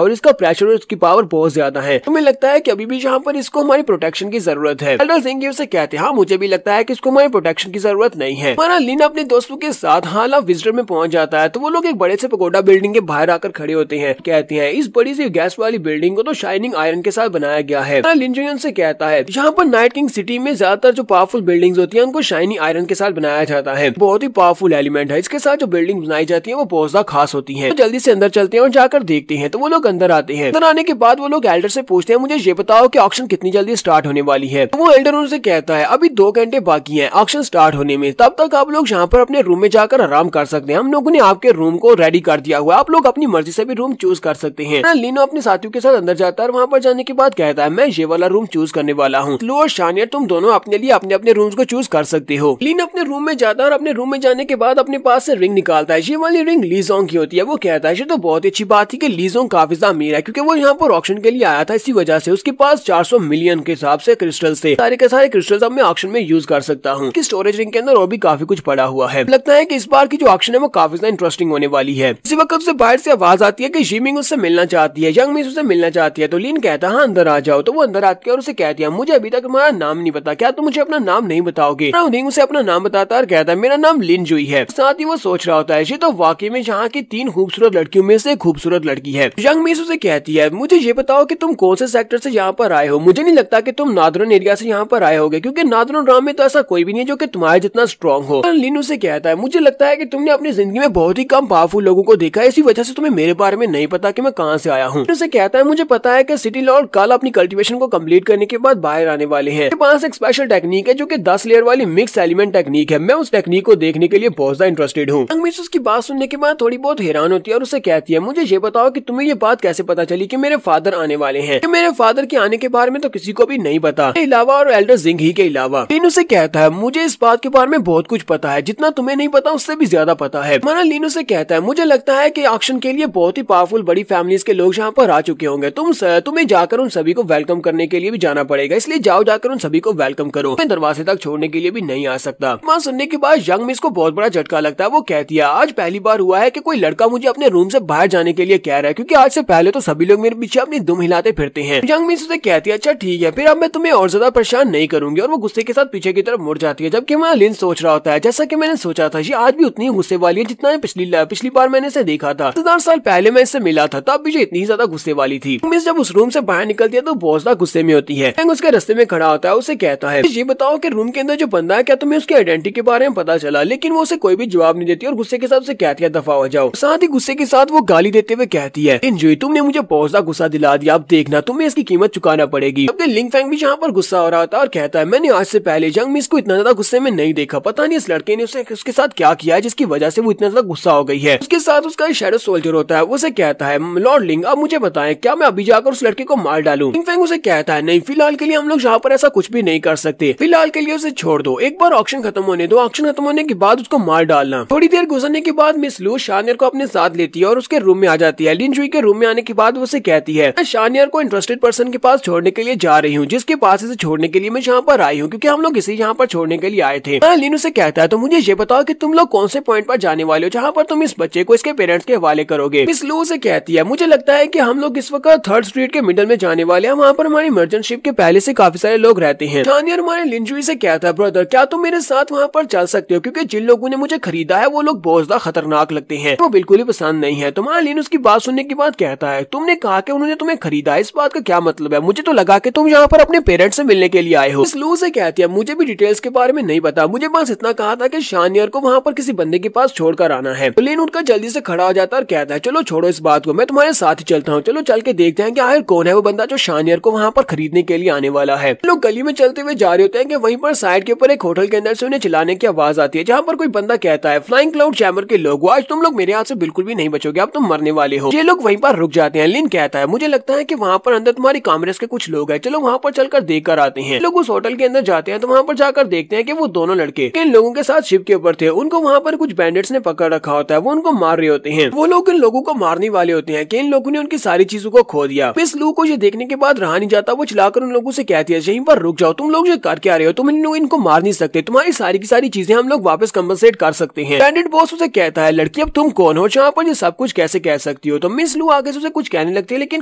और इसका प्रेशर और इसकी पावर बहुत ज्यादा है, तुम्हें लगता है कि अभी भी यहाँ पर इसको हमारी प्रोटेक्शन की जरूरत है। एल्डर जिंग उसे कहते हैं हाँ मुझे भी लगता है कि इसको हमारी प्रोटेक्शन की जरूरत नहीं है। हमारा लिन अपने दोस्तों के साथ हॉल ऑफ विजिटर में पहुंच जाता है तो वो लोग एक बड़े से पगोडा बिल्डिंग के बाहर आकर खड़े होते हैं, कहते हैं इस बड़ी सी गैस वाली बिल्डिंग को तो शाइनिंग आयरन के साथ बनाया गया है। लिन जुई से कहता है यहाँ पर नाइट किंग सिटी में ज्यादातर जो पावरफुल बिल्डिंग्स होती है उनको शाइनिंग आयरन के साथ बनाया जाता है, बहुत ही पावरफुल एलिमेंट है, इसके साथ जो बिल्डिंग बनाई जाती है वो बहुत ज्यादा खास होती है। तो जल्दी से अंदर चलते हैं और जाकर जाकर देखते हैं तो वो लोग अंदर आते हैं। अंदर आने के बाद वो लोग एल्डर से पूछते हैं मुझे ये बताओ कि ऑक्शन कितनी जल्दी स्टार्ट होने वाली है। तो वो एल्डर उनसे कहता है अभी 2 घंटे बाकी हैं ऑक्शन स्टार्ट होने में, तब तक आप लोग यहाँ पर अपने रूम में जाकर आराम कर सकते हैं। हम लोगों ने आपके रूम को रेडी कर दिया हुआ, आप लोग अपनी मर्जी से भी रूम चूज कर सकते हैं। लीनो अपने साथियों के साथ अंदर जाता है और वहाँ पर जाने के बाद कहता है मैं ये वाला रूम चूज करने वाला हूँ। लो और शानियर तुम दोनों अपने लिए अपने अपने रूम्स को चूज कर सकते हो। लीन अपने रूम में जाता है और अपने रूम में जाने के बाद अपने पास से रिंग निकालता है। ये वाली रिंग लीजोंग की होती है। वो कहता है ये तो बहुत अच्छी बात थी कि लीजोंग काफी ज्यादा अमीर है क्योंकि वो यहाँ पर ऑक्शन के लिए आया था, इसी वजह से उसके पास 400 मिलियन के हिसाब से क्रिस्टल्स थे। सारे के सारे क्रिस्टल्स अब मैं ऑक्शन में यूज कर सकता हूँ। स्टोरेज रिंग के अंदर और भी काफी कुछ पड़ा हुआ है। लगता है कि इस बार की जो ऑक्शन है वो काफी ज्यादा इंटरेस्टिंग होने वाली है। इसी वक्त उससे बाहर से आवाज आती है कि शीमिंग उससे मिलना चाहती है, यंग मिस उससे मिलना चाहती है। तो लीन कहता है हाँ अंदर आ जाओ। तो वो अंदर आती है और उसे कहती है मुझे अभी तक तुम्हारा नाम नहीं पता, क्या तुम मुझे अपना नाम नहीं बताओगे? रिंग उसे अपना नाम बताता है और कहता है मेरा नाम लिन जुई है। साथ ही वो सोच रहा होता है ये तो वाकई में यहाँ की 3 खूबसूरत लड़कियों में से खूबसूरत लड़की है। यंग मिस उसे कहती है मुझे ये बताओ कि तुम कौन से सेक्टर से यहाँ पर आए हो? मुझे नहीं लगता कि तुम नादरन एरिया से यहाँ पर आए होगे क्योंकि नादरन राम में तो ऐसा कोई भी नहीं है जो कि तुम्हारे जितना स्ट्रॉन्ग हो। लिन उसे कहता है मुझे लगता है कि तुमने अपनी जिंदगी में बहुत ही कम पावरफुल लोगों को देखा है, इसी वजह से तुम्हें मेरे बारे में नहीं पता कि मैं कहाँ से आया हूँ। उसे कहता है मुझे पता है कि सिटी लॉर्ड कल अपनी कल्टीवेशन को कंप्लीट करने के बाद बाहर आने वाले हैं। मेरे पास एक स्पेशल टेक्निक है जो कि 10 लेयर वाली मिक्स एलिमेंट टेक्निक है। मैं उस टेक्निक को देखने के लिए बहुत ज्यादा इंटरेस्टेड हूँ। उसकी बात सुनने के बाद थोड़ी बहुत हैरान होती है और उसे कहती है मुझे ये बताओ कि तुम्हें ये बात कैसे पता चली कि मेरे फादर आने वाले हैं? मेरे फादर के आने के बारे में तो किसी को भी नहीं पता अलावा और एल्डर जिंग ही के अलावा। लिन उसे कहता है मुझे इस बात के बारे में बहुत कुछ पता है, जितना तुम्हें नहीं पता उससे भी ज्यादा पता है। माना लिन उसे कहता है मुझे लगता है कि ऑक्शन के लिए बहुत ही पावरफुल बड़ी फैमिलीज के लोग यहाँ पर आ चुके होंगे। तुम्हें जाकर उन सभी को वेलकम करने के लिए भी जाना पड़ेगा, इसलिए जाओ जाकर उन सभी को वेलकम करो। मैं दरवाजे तक छोड़ने के लिए भी नहीं आ सकता। वहाँ सुनने के बाद यंग मिस को बहुत बड़ा झटका लगता है। वो कहती है आज पहली बार हुआ है कि कोई लड़का मुझे अपने रूम से बाहर जाने के लिए कह रहा है, क्योंकि आज से पहले तो सभी लोग मेरे पीछे अपनी दुम हिलाते फिरते हैं। यंग मिस उसे कहती है अच्छा ठीक है फिर अब मैं तुम्हें और ज्यादा परेशान नहीं करूंगी, और वो गुस्से के साथ पीछे की तरफ मुड़ जाती है। जबकि वहाँ लिन सोच रहा होता है जैसा कि मैंने सोचा था ये आज भी उतनी गुस्से वाली है जितना पिछली बार मैंने इसे देखा था। 10 साल पहले मैं इससे मिला था तब भी ये इतनी ज्यादा गुस्से वाली थी। मिस जब उस रूम से बाहर निकलती है तो बहुत ज्यादा गुस्से में होती है। उसके रास्ते में खड़ा होता है, उसे कहता है ये बताओ कि रूम के अंदर जो बंदा है क्या तुम्हें उसकी आइडेंटिटी के बारे में पता चला? लेकिन वो उसे कोई भी जवाब नहीं देती और गुस्से के साथ उसे कहती है दफा हो जाओ। साथ ही गुस्से के साथ वो गाली देते हुए कहती है एंजॉय तुमने मुझे बहुत ज्यादा गुस्सा दिला दिया, अब देखना तुम्हें इसकी कीमत चुकाना पड़ेगी। अब लिंग फैंग भी यहाँ पर गुस्सा हो रहा था और कहता है मैंने आज से पहले यंग मिस को इतना ज्यादा गुस्से में नहीं देखा, पता नहीं इस लड़के ने उसके साथ क्या किया है जिसकी वजह से वो इतना ज्यादा गुस्सा हो गई है। उसके साथ उसका शैडो सोल्जर होता है, उसे कहता है लॉर्ड लिंग अब मुझे बताएं क्या मैं अभी जाकर उस लड़के को मार डालूं? लिंग फैंग उसे कहता है नहीं फिलहाल के लिए हम लोग यहाँ पर ऐसा कुछ भी नहीं कर सकते, फिलहाल के लिए उसे छोड़ दो, एक बार ऑक्शन खत्म होने दो, ऑक्शन खत्म होने के बाद उसको मार डालना। थोड़ी देर गुजरने के बाद मिस लू शानियर को अपने साथ लेती है और उसके रूम में आ जाती है। लिन जुई के रूम में आने के बाद उसे कहती है मैं शानियर को इंटरेस्टेड पर्सन के पास छोड़ने के लिए जा रही हूँ, जिसके पास इसे छोड़ने के लिए मैं यहाँ पर आई हूँ क्योंकि हम लोग इसे यहाँ पर छोड़ने के लिए आए थे। लिन उसे कहता है तो मुझे ये बताओ कि तुम लोग कौन से पॉइंट पर जाने वाले हो जहाँ पर तुम इस बच्चे को इसके पेरेंट्स के हवाले करोगे? मिस लू उसे कहती है मुझे लगता है कि हम लोग इस वक्त 3rd स्ट्रीट के मिडल में जाने वाले हैं, वहाँ पर हमारी मर्चेंट शिप के पहले से काफी सारे लोग रहते हैं। शानियर हमारे लिन जुई से कहता है ब्रदर क्या तुम मेरे साथ वहाँ पर चल सकते हो, क्योंकि जिन लोगों ने मुझे खरीदा है वो लोग बहुत ज्यादा खतरनाक लगते हैं, वो बिल्कुल ही पसंद नहीं है। तुम्हारा लिन उसकी बात सुनने के बाद कहता है तुमने कहा कि उन्होंने तुम्हें खरीदा, इस बात का क्या मतलब है? मुझे तो लगा कि तुम यहाँ पर अपने पेरेंट्स से मिलने के लिए आए हो। लू से कहती है मुझे भी डिटेल्स के बारे में नहीं पता, मुझे बस इतना कहा था कि शानियर को वहाँ पर किसी बंदे के पास छोड़कर आना है। तो लिन उठकर जल्दी से खड़ा हो जाता है और कहता है चलो छोड़ो इस बात को, मैं तुम्हारे साथ ही चलता हूँ, चलो चल के देखते हैं कि आखिर कौन है वो बंदा जो शानियर को वहाँ पर खरीदने के लिए आने वाला है। लोग गली में चलते हुए जा रहे होते हैं कि वहीं पर साइड के ऊपर एक होटल के अंदर से उन्हें चिल्लाने की आवाज आती है, जहाँ पर कोई बंदा कहता है फ्लाइंग क्लाउड चैम्बर के लोग आज तुम लोग मेरे हाथ से बिल्कुल भी नहीं बचोगे, अब तुम मरने वाले हो। ये लोग वहीं पर रुक जाते हैं। लिन कहता है मुझे लगता है कि वहाँ पर अंदर तुम्हारी कांग्रेस के कुछ लोग हैं, चलो वहाँ पर चलकर देख कर आते हैं। लोग उस होटल के अंदर जाते हैं तो वहाँ पर जाकर देखते हैं कि वो दोनों लड़के किन लोगों के साथ शिप के ऊपर थे, उनको वहाँ पर कुछ बैंडिट्स ने पकड़ रखा होता है, वो उनको मार रहे होते हैं। वो लोग इन लोगों को मारने वाले होते हैं कि इन लोगों ने उनकी सारी चीजों को खो दिया। मिस लू को ये देखने के बाद रहा नहीं जाता, वो चिल्लाकर उन लोगों से कहती है यहीं पर रुक जाओ, तुम लोग ये कर क्या रहे हो, तुम इन लोग इनको मार नहीं सकते, तुम्हारी सारी की सारी चीजें हम लोग वापस कंपनसेट कर सकते हैं। बैंडिट बॉस उसे कहता है लड़की अब तुम कौन हो जहाँ पर ये सब कुछ कैसे कह सकती हो? तो मिस लू आगे से उसे कुछ कहने लगती है लेकिन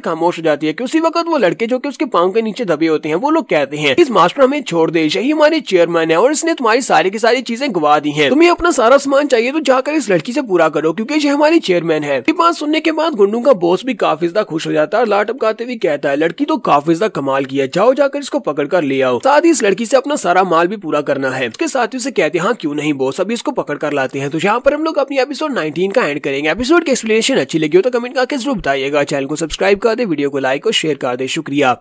खामोश हो जाती है कि उसी वक्त वो लड़के जो कि उसके पांव के नीचे दबे होते हैं वो लोग कहते हैं इस मास्टर हमें छोड़ दे, यही हमारे चेयरमैन है और इसने तुम्हारी सारी की सारी चीजें गवा दी हैं, तुम्हें अपना सारा सामान चाहिए तो जाकर इस लड़की से पूरा करो क्योंकि ये हमारी चेयरमैन है। ये बात सुनने के बाद गुंडों का बॉस भी काफी ज्यादा खुश हो जाता है और लाट टपकाते हुए कहता है लड़की तो काफी ज्यादा कमाल की है, जाओ जाकर इसको पकड़ कर ले आओ, साथ ही इस लड़की से अपना सारा माल भी पूरा करना है। उसके साथ ही उसे कहते हैं हाँ क्यों नहीं बॉस, अभी इसको पकड़ कर लाते हैं। तो यहाँ पर हम लोग अपनी एपिसोड 19 का एंड करेंगे। एपिसोड की एक्सप्लेनेशन अच्छी लगी लगी हो तो कमेंट करके जरूर बताइएगा। चैनल को सब्सक्राइब कर दे, वीडियो को लाइक और शेयर कर दे। शुक्रिया।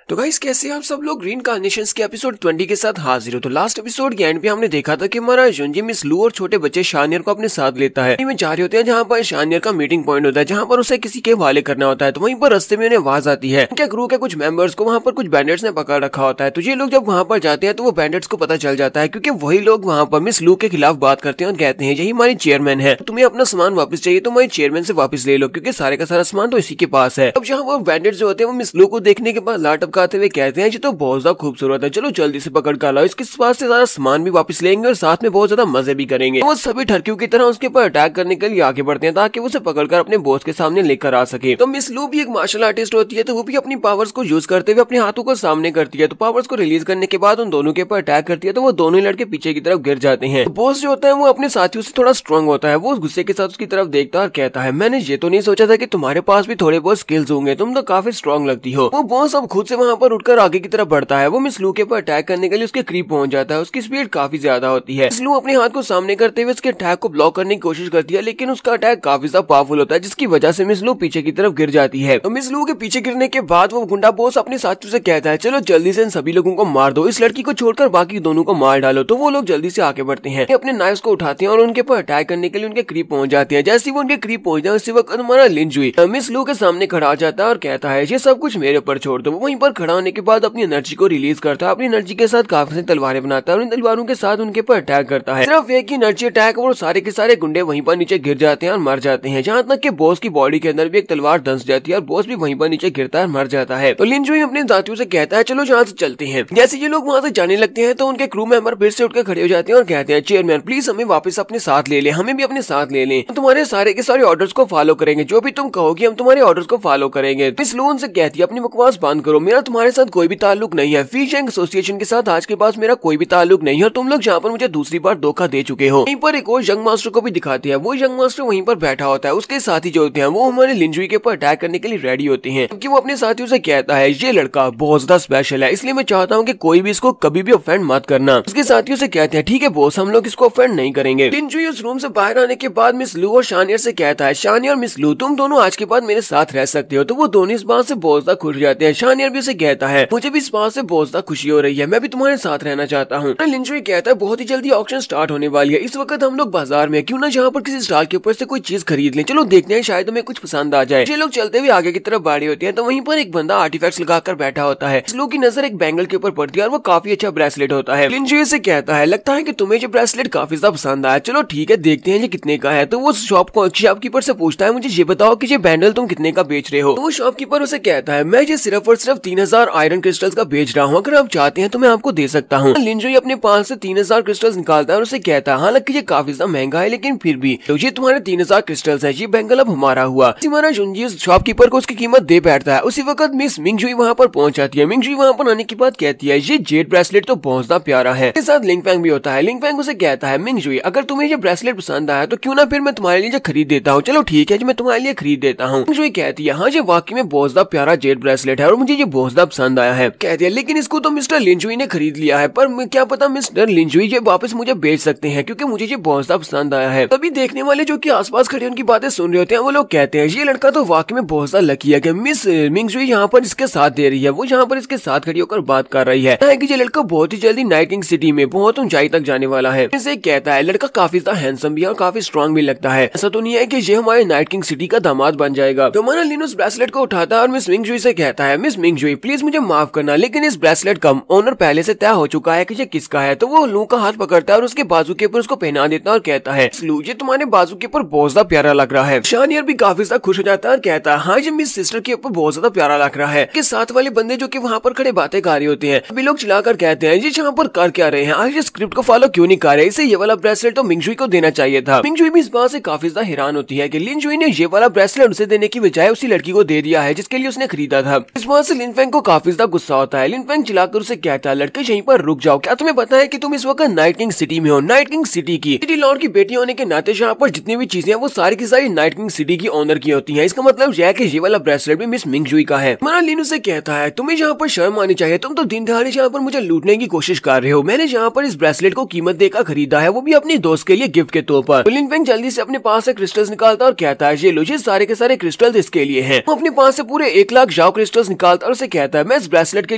तो गाइस कैसे आप सब लोग रीइंकार्नेशंस के एपिसोड 20 के साथ हाजिर हो। तो लास्ट एपिसोड के एंड पे हमने देखा था कि हमारा जुंजी मिस लू और छोटे बच्चे शानियर को अपने साथ लेता है। में जा रहे होते हैं जहाँ पर शानियर का मीटिंग पॉइंट होता है, जहाँ पर उसे किसी के हवाले करना होता है। तो वहीं पर रास्ते में उन्हें आवाज आती है क्या क्रू के कुछ मेंबर्स को वहाँ पर कुछ बैंडिट्स ने पकड़ रखा होता है। तो ये लोग जब वहाँ पर जाते हैं तो वो बैंडिट्स को पता चल जाता है, क्योंकि वही लोग वहाँ पर मिस लू के खिलाफ बात करते हैं और कहते हैं यही हमारी चेयरमैन है, तुम्हें अपना सामान वापस चाहिए तो हमारी चेयरमैन से वापस ले लो, क्योंकि सारे का सारा सामान तो इसी के पास है। अब जहाँ वो बैंडिट्स जो होते हैं वो मिस लू को देखने के बाद लाट टपकाते हुए कहते हैं तो बहुत ज्यादा खूबसूरत है, चलो जल्दी से पकड़ कर लाओ, इसके पास से सारा सामान भी वापस लेंगे और साथ में बहुत ज्यादा मजे भी करेंगे। वो सभी ठरकियों की तरह उसके ऊपर अटैक करने के लिए आगे बढ़ते हैं ताकि उसे पकड़कर अपने बॉस के सामने लेकर आ सके। तो मिस लू भी एक मार्शल आर्टिस्ट होती है, तो वो भी अपनी पावर्स को यूज करते हुए अपने हाथों को सामने करती है। तो पावर्स को रिलीज करने के बाद उन दोनों के ऊपर अटैक करती है, तो वो दोनों लड़के पीछे की तरफ गिर जाते हैं। बॉस जो होता है वो अपने साथियों से थोड़ा स्ट्रांग होता है, वो गुस्से के साथ उसकी तरफ देखता है और कहता है मैंने ये तो नहीं सोचा था कि तुम्हारे पास भी थोड़े बहुत स्किल्स होंगे, तुम तो काफी स्ट्रांग लगती हो। वो बॉस अब खुद से वहाँ पर उठकर आगे की तरफ बढ़ता है। वो मिस लू के ऊपर अटैक करने के लिए उसके करीब पहुंच जाता है। उसकी स्पीड काफी ज्यादा होती है। मिस लू अपने हाथ को सामने करते हुए उसके अटैक को ब्लॉक करने की कोशिश करती है, लेकिन उसका अटैक काफी ज्यादा पावरफुल होता है, जिसकी वजह से मिस लू पीछे की तरफ गिर जाती है। तो मिस लू के पीछे गिरने के बाद वो गुंडा बॉस अपने साथियों से कहता है चलो जल्दी से इन सभी लोगों को मार दो, इस लड़की को छोड़कर बाकी दोनों को मार डालो। तो वो लोग जल्दी से आगे बढ़ते हैं, अपने नाइफ्स को उठाते हैं और उनके ऊपर अटैक करने के लिए उनके करीब पहुंच जाते हैं। जैसे ही वो उनके करीब पहुंच जाए उसी वक्त हमारा लिंजुई मिस लू के सामने खड़ा हो जाता है और कहता है ये सब कुछ मेरे ऊपर छोड़ दो। वहीं पर खड़ा होने के बाद अपनी एनर्जी को रिलीज करता है, अपनी एनर्जी के साथ काफी सारी तलवारें बनाता है और इन तलवारों के साथ उनके ऊपर अटैक करता है। सिर्फ एक ही एनर्जी अटैक और सारे के सारे गुंडे वहीं पर नीचे गिर जाते हैं और मर जाते हैं। जहाँ तक कि बॉस की बॉडी के अंदर भी एक तलवार धंस जाती है और बॉस भी वहीं पर नीचे गिरता है और मर जाता है। तो लिंजुई अपने साथियों से कहता है चलो यहाँ से चलते हैं। जैसे ये लोग वहाँ से जाने लगते हैं तो उनके क्रू मेंबर फिर से उठकर खड़े हो जाते हैं और कहते हैं चेयरमैन प्लीज हमें वापस अपने साथ ले ले, हमें भी अपने साथ ले लें, तुम्हारे सारे के सारे ऑर्डर्स को फॉलो करेंगे, जो भी तुम कहोगी हम तुम्हारे ऑर्डर्स को फॉलो करेंगे। मिस लू उनसे कहती है अपनी बकवास बंद करो, मेरा तुम्हारे साथ कोई भी ताल्लुक नहीं है, फिश एंड एसोसिएशन के साथ आज के पास मेरा कोई भी ताल्लुक नहीं है और तुम लोग जहाँ पर मुझे दूसरी बार धोखा दे चुके हो। वहीं पर एक और यंग मास्टर को भी दिखाते हैं, वो यंग मास्टर वहीं पर बैठा होता है, उसके साथी जो होते हैं वो हमारे लिंजुई के ऊपर अटैक करने के लिए रेडी होते हैं, क्योंकि वो अपने साथियों से कहता है ये लड़का बहुत ज्यादा स्पेशल है, इसलिए मैं चाहता हूँ कि कोई भी इसको कभी भी ऑफेंड मत करना। उसके साथियों से कहते हैं ठीक है बॉस, हम लोग इसको ऑफेंड नहीं करेंगे। लिंजुई उस रूम से बाहर आने के बाद मिस लू और शानियर से कहता है शानियर और मिस लू तुम दोनों आज के बाद मेरे साथ रह सकते हो। तो वो दोनों इस बात से बहुत ज्यादा खुश जाते हैं। शानियर भी उसे कहता है मुझे भी इस बात से बहुत ज्यादा खुशी हो रही है, मैं भी तुम्हारे साथ रहना चाहता हूँ। लिंजुई कहता है बहुत ही जल्दी ऑक्शन स्टार्ट होने वाली है, इस वक्त हम लोग बाजार में, क्यों ना जहाँ पर किसी स्टॉल के ऊपर से कोई चीज खरीद लें, चलो देखते हैं शायद हमें कुछ पसंद आ जाए। ये लोग चलते हुए आगे की तरफ बढ़े होते हैं तो वहीं पर एक बंदा आर्टिफैक्ट्स लगाकर बैठा होता है। इस लोग की नजर एक बैंगल के ऊपर पड़ती है और वो काफी अच्छा ब्रेसलेट होता है। लिंजुई से कहता है लगता है कि तुम्हें ये ब्रेसलेट काफी ज्यादा पसंद आया, चलो ठीक है देखते हैं ये कितने का है। तो वो शॉपकीपर से पूछता है मुझे ये बताओ कि ये बैंडल तुम कितने का बेच रहे हो। तो वो शॉपकीपर उसे कहता है मैं ये सिर्फ और सिर्फ 3000 आयरन क्रिस्टल्स का बेच रहा हूँ, अगर आप चाहते हैं तो मैं आपको दे सकता हूँ। लिंजुई अपने पास से 3000 क्रिस्टल्स निकालता है और उसे कहता है हालांकि ये काफी ज्यादा महंगा है लेकिन फिर भी तो ये तुम्हारे 3000 क्रिस्टल्स है, ये बैंगल अब हमारा हुआ। हमारा जुंजी उस शॉपकीपर को उसकी कीमत दे बैठता है। उसी वक्त मिस मिंगजुई वहाँ पर पहुंच जाती है। मिंगजुई वहाँ पर आने के बाद कहती है ये जेड ब्रेसलेट तो बहुत ज्यादा प्यारा है। इसके साथ लिंगफैंग भी होता है। लिंगफैंग उसे कहता है मिंगजुई अगर तुम्हें ये ब्रेसलेट पसंद आया तो क्यों ना फिर मैं तुम्हारे लिए खरीद देता हूँ। चलो ठीक है मैं तुम्हारे लिए खरीद देता हूँ। मिंगजुई कहती है हाँ ये वाकई में बहुत ज्यादा प्यारा जेड ब्रेसलेट है और मुझे ये बहुत ज्यादा पसंद आया है। कहती है लेकिन इसको तो मिस्टर लिंजुई ने खरीद लिया है, पर क्या पता मिस्टर लिंजुई ये वापस मुझे बेच सकते हैं क्योंकि मुझे ये बहुत ज्यादा पसंद आया है। तभी देखने वाले जो कि आसपास खड़े उनकी बातें सुन रहे होते हैं वो लोग कहते हैं ये लड़का तो वाकई में बहुत ज्यादा लकी है कि मिस मिंगजुई यहाँ पर इसके साथ दे रही है, वो यहाँ पर इसके साथ खड़ी होकर बात कर रही है कि ये लड़का बहुत ही जल्दी नाइट किंग सिटी में बहुत ऊंचाई तक जाने वाला है। इसे कहता है लड़का काफी ज्यादा हैंडसम भी है और काफी स्ट्रॉन्ग भी लगता है, ऐसा तो नहीं है कि ये हमारे नाइट किंग सिटी का दामाद बन जाएगा। तो हमारा लिनोस ब्रेसलेट को उठाता है और मिस मिंगजुई से कहता है मिस मिंगजुई प्लीज मुझे माफ करना लेकिन इस ब्रेसलेट का ओनर पहले से तय हो चुका है कि ये किसका है। तो वो लू का हाथ पकड़ता है और उसके बाजू के ऊपर उसको पहना देता है और कहता है लू ये तुम्हारे बाजू के ऊपर बहुत ज्यादा प्यारा लग रहा है। शानियर भी काफी ज्यादा खुश हो जाता है और कहता है हाँ ये मिस सिस्टर के ऊपर बहुत ज्यादा प्यारा लग रहा है। के साथ वाले बंदे जो कि वहाँ पर खड़े बातें कर रहे होते हैं अभी लोग चिल्लाकर कहते हैं ये यहाँ पर कर क्या रहे हैं, आज ये स्क्रिप्ट को फॉलो क्यों नहीं कर रहे, इसे ये वाला ब्रेसलेट तो मिंगजुई को देना चाहिए था। मिंगजुई भी इस बात से काफी ज्यादा हैरान होती है कि लिंजुई ने ये वाला ब्रेसलेट उसे देने की बजाय उसी लड़की को दे दिया है जिसके लिए उसने खरीदा था। इस बात से लिनफैंग फेंग को काफी ज्यादा गुस्सा होता है। लिन फेंग चिल्लाकर उसे कहता है, लड़के यहीं पर रुक जाओ, क्या तुम्हें पता है कि तुम इस वक्त नाइट किंग सिटी में हो, नाइट किंग सिटी की सिटी लॉर्ड की बेटी होने के नाते यहाँ पर जितनी भी चीजें हैं वो सारी की सारी नाइट किंग सिटी की ओनर की होती हैं। इसका मतलब यह है कि ये वाला ब्रेसलेट भी मिस मिंगजुई का है। हमारा लिन उसे कहता है, तुम्हें यहाँ पर शर्म आनी चाहिए, तुम तो दिन दहाड़े यहाँ पर मुझे लूटने की कोशिश कर रहे हो। मैंने यहाँ पर इस ब्रेसलेट को कीमत देकर खरीदा है, वो भी अपनी दोस्त के लिए गिफ्ट के तौर पर। लिन फेंग जल्दी से अपने पास से क्रिस्टल्स निकालता और कहता है, ये लो, ये सारे के सारे क्रिस्टल्स इसके लिए हैं। वो अपने पास से पूरे 1 लाख जाओ क्रिस्टल्स निकालता और उसे कहता है, मैं इस ब्रेसलेट के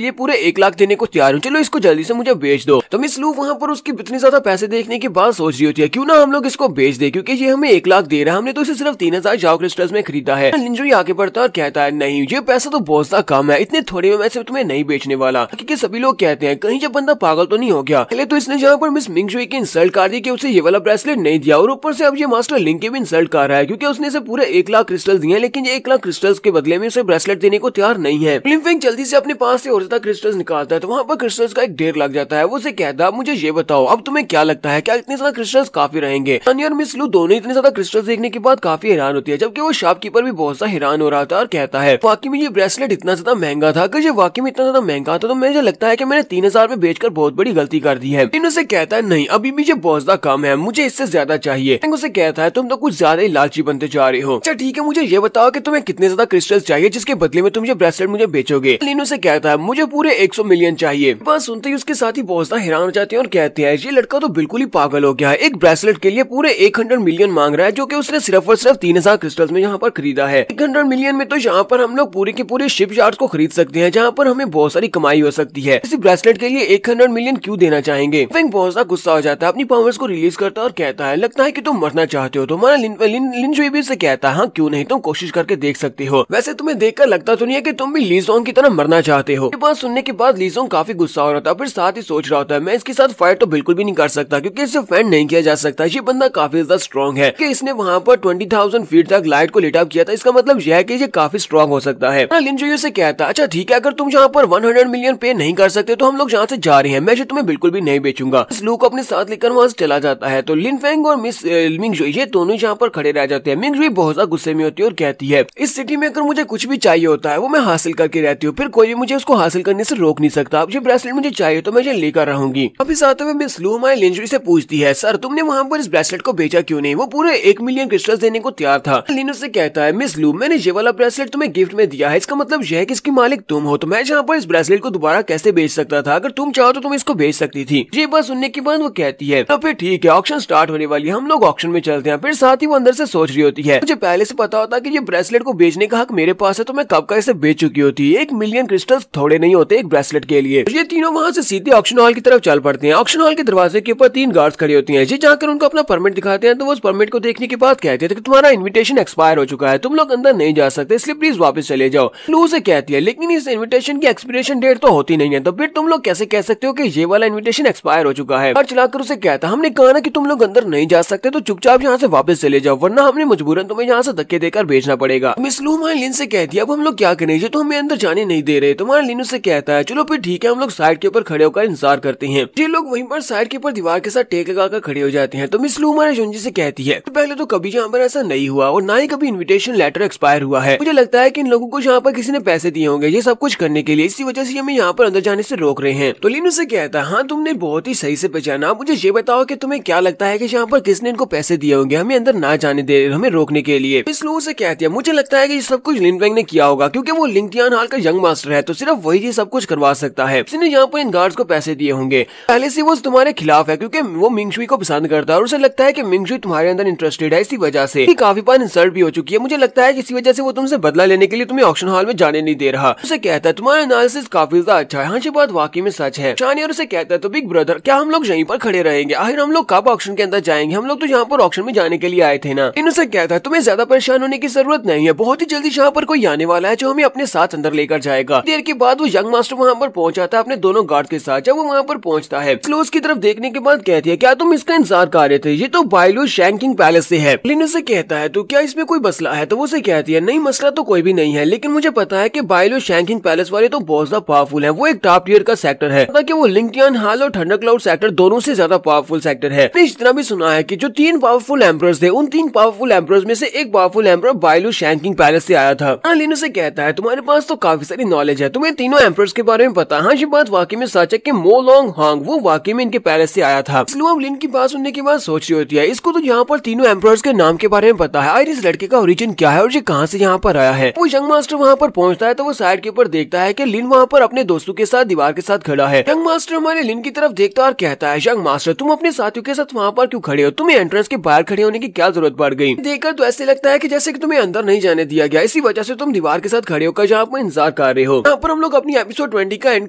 लिए पूरे 1 लाख देने को तैयार हूँ, चलो इसको जल्दी से मुझे बेच दो। तो मिस लू वहाँ पर उसकी इतनी ज्यादा पैसे देखने के बाद सोच रही होती है, क्यों ना हम लोग इसको बेच दे, क्योंकि ये हमें 1 लाख दे रहा है, हमने तो इसे सिर्फ 3000 जाओ क्रिस्टल्स में खरीदा है। लिंजुई आगे बढ़ता है और कहता है, नहीं, ये पैसा तो बहुत सा कम है, इतने थोड़े में से तुम्हें नहीं बेचने वाला। क्योंकि सभी लोग कहते हैं कहीं जब बंदा पागल तो नहीं हो गया। पहले तो इसने यहाँ पर मिस मिंगजुई की इंसल्ट कर दी कि उसे ये वाला ब्रेसलेट नहीं दिया, और ऊपर से अब ये मास्टर लिंग की भी इंसल्ट कर रहा है, क्योंकि उसने इसे पूरे 1 लाख क्रिस्टल दिए, लेकिन ये 1 लाख क्रिस्टल्स के बदले में उसे ब्रेसलेट देने को तैयार नहीं है। लिन फेंग जल्दी से अपने पास से और ज्यादा क्रिस्टल्स निकालता है, तो वहाँ पर क्रिस्टल्स का एक ढेर लग जाता है। वो उसे कहता है, मुझे ये बताओ, अब तुम्हें क्या लगता है, क्या इतने ज्यादा क्रिस्टल्स काफी रहेंगे? और मिस लू दोनों इतने ज्यादा क्रिस्टल्स देखने के बाद काफी हैरान होती है, जबकि वो शॉपकीपर भी बहुत सा हैरान हो रहा था और कहता है, वाकई में ये ब्रेसलेट इतना ज्यादा महंगा था, अगर ये वाकई में इतना ज्यादा महंगा था तो मुझे लगता है कि मैंने 3000 में बेचकर बहुत बड़ी गलती कर दी है। इन उसे कहता है, नहीं, अभी भी ये बहुत ज्यादा कम है, मुझे इससे ज्यादा चाहिए। उसे कहता है, तुम तो कुछ ज्यादा ही लालची बनते जा रहे हो। अच्छा ठीक है, मुझे ये बताओ कि तुम्हें कितने ज्यादा क्रिस्टल्स चाहिए जिसके बदले में तुम ये ब्रेसलेट मुझे बेचोगे? लिन से कहता है, मुझे पूरे 100 मिलियन चाहिए। बस सुनते ही उसके साथ ही बहुत ज्यादा हैरान हो जाते हैं और कहते हैं, ये लड़का तो बिल्कुल ही पागल हो गया है, एक ब्रेसलेट के लिए पूरे 100 मिलियन मांग रहा है, जो कि उसने सिर्फ और सिर्फ 3000 क्रिस्टल्स में यहाँ पर खरीदा है। 100 मिलियन में तो यहाँ पर हम लोग पूरे के पूरे शिप यार्ड्स को खरीद सकते हैं, जहाँ पर हमें बहुत सारी कमाई हो सकती है। इसी ब्रेसलेट के लिए 100 मिलियन क्यों देना चाहेंगे? फेंग बहुत ज्यादा गुस्सा हो जाता है, अपनी पावर्स को रिलीज करता है और कहता है, लगता है कि तुम मरना चाहते हो। तो हमारा लिनजुई भी से कहता है, हाँ क्यों नहीं, तुम कोशिश करके देख सकते हो। वैसे तुम्हें देखकर लगता तो नहीं है कि तुम भी ली ज़ोंग की तरह मरना चाहते हो। ये बात सुनने के बाद ली ज़ोंग काफी गुस्सा हो रहा था, फिर साथ ही सोच रहा होता है, मैं इसके साथ फाइट तो बिल्कुल भी नहीं कर सकता, क्योंकि इससे फेंड नहीं किया जा सकता। ये बंदा काफी ज्यादा स्ट्रॉन्ग है कि इसने वहाँ पर 20,000 फीट तक लाइट को लिट अप किया था, इसका मतलब यह है कि ये काफी स्ट्रॉन्ग हो सकता है। लिनजुई से कहता है, अच्छा ठीक है, अगर तुम यहाँ पर 100 मिलियन पे नहीं कर सकते तो हम लोग यहाँ से जा रहे हैं, मैं ये तुम्हें बिल्कुल भी नहीं बेचूंगा। इस लू को अपने साथ लेकर वहाँ से चला जाता है। तो लिन फेंग और मिस मिंगजुई ये दोनों यहाँ पर खड़े रह जाते हैं। मिंगजुई बहुत ज्यादा गुस्से में होती है और कहती है, इस सिटी में अगर मुझे कुछ भी चाहिए होता है वो मैं हासिल करके रहती हूँ, फिर कोई भी मुझे उसको हासिल करने से रोक नहीं सकता। अब ये ब्रेसलेट मुझे चाहिए तो मैं ये लेकर रहूंगी। अभी साथ में मिस लू हमारे लिनजुई से पूछती है, सर तुमने वहाँ पर इस ब्रेसलेट को बेचा क्यों नहीं? वो पूरे 1 मिलियन क्रिस्टल्स देने को तैयार था। लिन से कहता है, मिस लू मैंने ये वाला ब्रेसलेट तुम्हें गिफ्ट में दिया है, इसका मतलब यह है कि इसकी मालिक तुम हो, तो मैं यहाँ पर इस ब्रेसलेट को दोबारा कैसे बेच सकता था? अगर तुम चाहो तो तुम इसको बेच सकती थी। ये बात सुनने के बाद वो कहती है, तो फिर ठीक है, ऑक्शन स्टार्ट होने वाली है, हम लोग ऑक्शन में चलते हैं। फिर साथ ही वो अंदर से सोच रही होती है, मुझे पहले से पता होता कि ये ब्रेसलेट को बेचने का हक मेरे पास है तो मैं कब का इसे बेच चुकी होती। 1 मिलियन क्रिस्टल्स थोड़े नहीं होते एक ब्रेसलेट के लिए। ये तीनों वहाँ से सीधे ऑक्शन हॉल की तरफ चल पड़ते हैं। ऑक्शन हॉल के दरवाजे के ऊपर 3 गार्ड्स खड़ी होती हैं। ये जाकर उनको अपना परमिट दिखाते हैं, तो वो उस परमिट को देखने के बाद कहते हैं कि तुम्हारा इन्विटेशन एक्सपायर हो चुका है, तुम लोग अंदर नहीं जा सकते, इसलिए प्लीज वापस चले जाओ। लू से कहती है, लेकिन इस इन्विटेशन की एक्सपायरेशन डेट तो होती नहीं है, तो फिर तुम लोग कैसे कह सकते हो कि ये वाला इन्विटेशन एक्सपायर हो चुका है? और चलाकर उसे कहता, हमने कहा ना कि तुम लोग अंदर नहीं जा सकते, तो चुपचाप यहाँ से वापस चले जाओ, वरना हमने मजबूरन तुम्हें यहाँ से धक्के देकर भेजना पड़ेगा। मिस लू हमारे लिन से कहती है, अब हम लोग क्या करें, ये तो हमें अंदर जाने नहीं दे रहे। तुम्हारा लिन से कहता है, चलो फिर ठीक है, हम लोग साइड के ऊपर खड़े होकर इंतजार करते हैं। ये लोग वहीं पर साइड के ऊपर दीवार के साथ टेक लगाकर खड़े हो जाते हैं। तो मिस लू हमारे जुंजी से कहती है, पहले तो कभी यहाँ पर ऐसा नहीं हुआ और ना ही कभी इन्विटेशन लेटर एक्सपायर हुआ है। मुझे लगता है कि इन लोगों को यहाँ पर किसी ने पैसे दिए होंगे ये सब कुछ करने के लिए, इसी वजह से हमें यहाँ पर अंदर जाने से रोक रहे हैं। तो लिन से कहता है, हाँ तुमने बहुत ही सही से पहचाना। मुझे ये बताओ कि तुम्हें क्या लगता है कि यहाँ पर किसने इनको पैसे दिए होंगे हमें अंदर ना जाने दे, हमें रोकने के लिए? मिस लू से कहती है, मुझे लगता है कि ये सब कुछ लिन फेंग ने किया होगा, क्योंकि वो लिंगटियान हाल का यंग मास्टर है, तो सिर्फ वही ये सब कुछ करवा सकता है। इसने यहाँ पर इन गार्ड्स को पैसे दिए होंगे। पहले से वो तुम्हारे खिलाफ है, क्योंकि वो मिंगजुई को पसंद करता है और उसे लगता है कि मिंगजुई तुम्हारे अंदर इंटरेस्टेड है, इसी वजह से काफी बार इंसल्ट भी हो चुकी है। मुझे लगता है कि इसी वजह से वो तुमसे बदला लेने के लिए तुम्हें ऑक्शन हॉल में जाने नहीं दे रहा। उसे कहता है, तुम्हारा एनालिसिस काफी ज्यादा अच्छा है। हाँ ये बात वाकई में सच है। शानियर उसे कहता है, तो बिग ब्रदर क्या हम लोग यहीं पर खड़े रहेंगे? आखिर हम लोग कब ऑक्शन के अंदर जाएंगे? हम लोग तो यहाँ पर ऑक्शन में जाने के लिए आए थे ना। इनसे कहता है, तुम्हें ज्यादा परेशान होने की जरूरत नहीं है, बहुत ही जल्दी यहाँ पर कोई आने वाला है जो हमें अपने साथ अंदर लेकर जाएगा। देर के बाद वो यंग मास्टर वहाँ पर पहुंच जाता है अपने दोनों गार्ड के साथ। जब वो वहाँ पर पहुंचता है, क्लोज की तरफ देखने के बाद कहती है, क्या तुम इसका इंतजार कर रहे थे? ये तो बाइलो शैंकिंग पैलेस से है। लिन से कहता है, तो क्या इसमें कोई मसला है? तो वो से कहती है, नहीं मसला तो कोई भी नहीं है, लेकिन मुझे पता है कि बाइलो शैंकिंग पैलेस वाले तो बहुत ज्यादा पावरफुल है, वो एक टॉप टियर का सेक्टर है, ताकि वो लिंगटियान हाल और थंडर क्लाउड सेक्टर दोनों से ज्यादा पावरफुल सेक्टर है। मैंने इस तरह भी सुना है कि जो 3 पावरफुल एम्परर्स थे, उन 3 पावरफुल एम्परर्स में से एक पावरफुल एम्परर बाइलो शैंकिंग पैलेस से आया था। लिन से कहता है, तुम्हारे पास तो काफी सारी नॉलेज है, तुम्हें तीनों एम्परर्स के बारे में पता है। हाँ, ये बात वाकई में सच है कि मो लोंग हांग वो वाकई में इनके पैलेस से आया था। इसलिए अब लिन की बात सुनने के बाद सोच रही होती है, इसको तो यहाँ पर तीनों एम्परर्स के नाम के बारे में पता है, और इस लड़के का ओरिजिन क्या है और ये कहाँ से यहाँ पर आया है। वो यंग मास्टर वहाँ पर पहुँचता है तो वो साइड के ऊपर देखता है कि लिन वहाँ पर अपने दोस्तों के साथ दीवार के साथ खड़ा है। यंग मास्टर हमारे लिन की तरफ देखता है और कहता है, यंग मास्टर तुम अपने साथियों के साथ वहाँ पर क्यों खड़े हो, तुम्हें एंट्रेंस के बाहर खड़े होने की क्या जरूरत पड़ गई। देखकर तो ऐसे लगता है कि जैसे कि तुम्हें अंदर नहीं जाने दिया गया, इसी वजह से तुम दीवार के साथ खड़े होकर जहाँ पर इंतजार कर रहे हो। यहाँ पर हम लोग अपनी एपिसोड 20 का एंड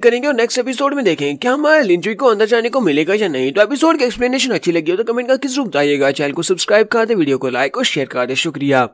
करेंगे और नेक्स्ट एपिसोड में देखेंगे क्या हमारे लिंजुई को अंदर जाने को मिलेगा या नहीं। तो एपिसोड की एक्सप्लेनेशन अच्छी लगी हो तो कमेंट करके जरूर बताइएगा। चैनल को सब्सक्राइब कर दे, वीडियो को लाइक और शेयर कर दे। शुक्रिया।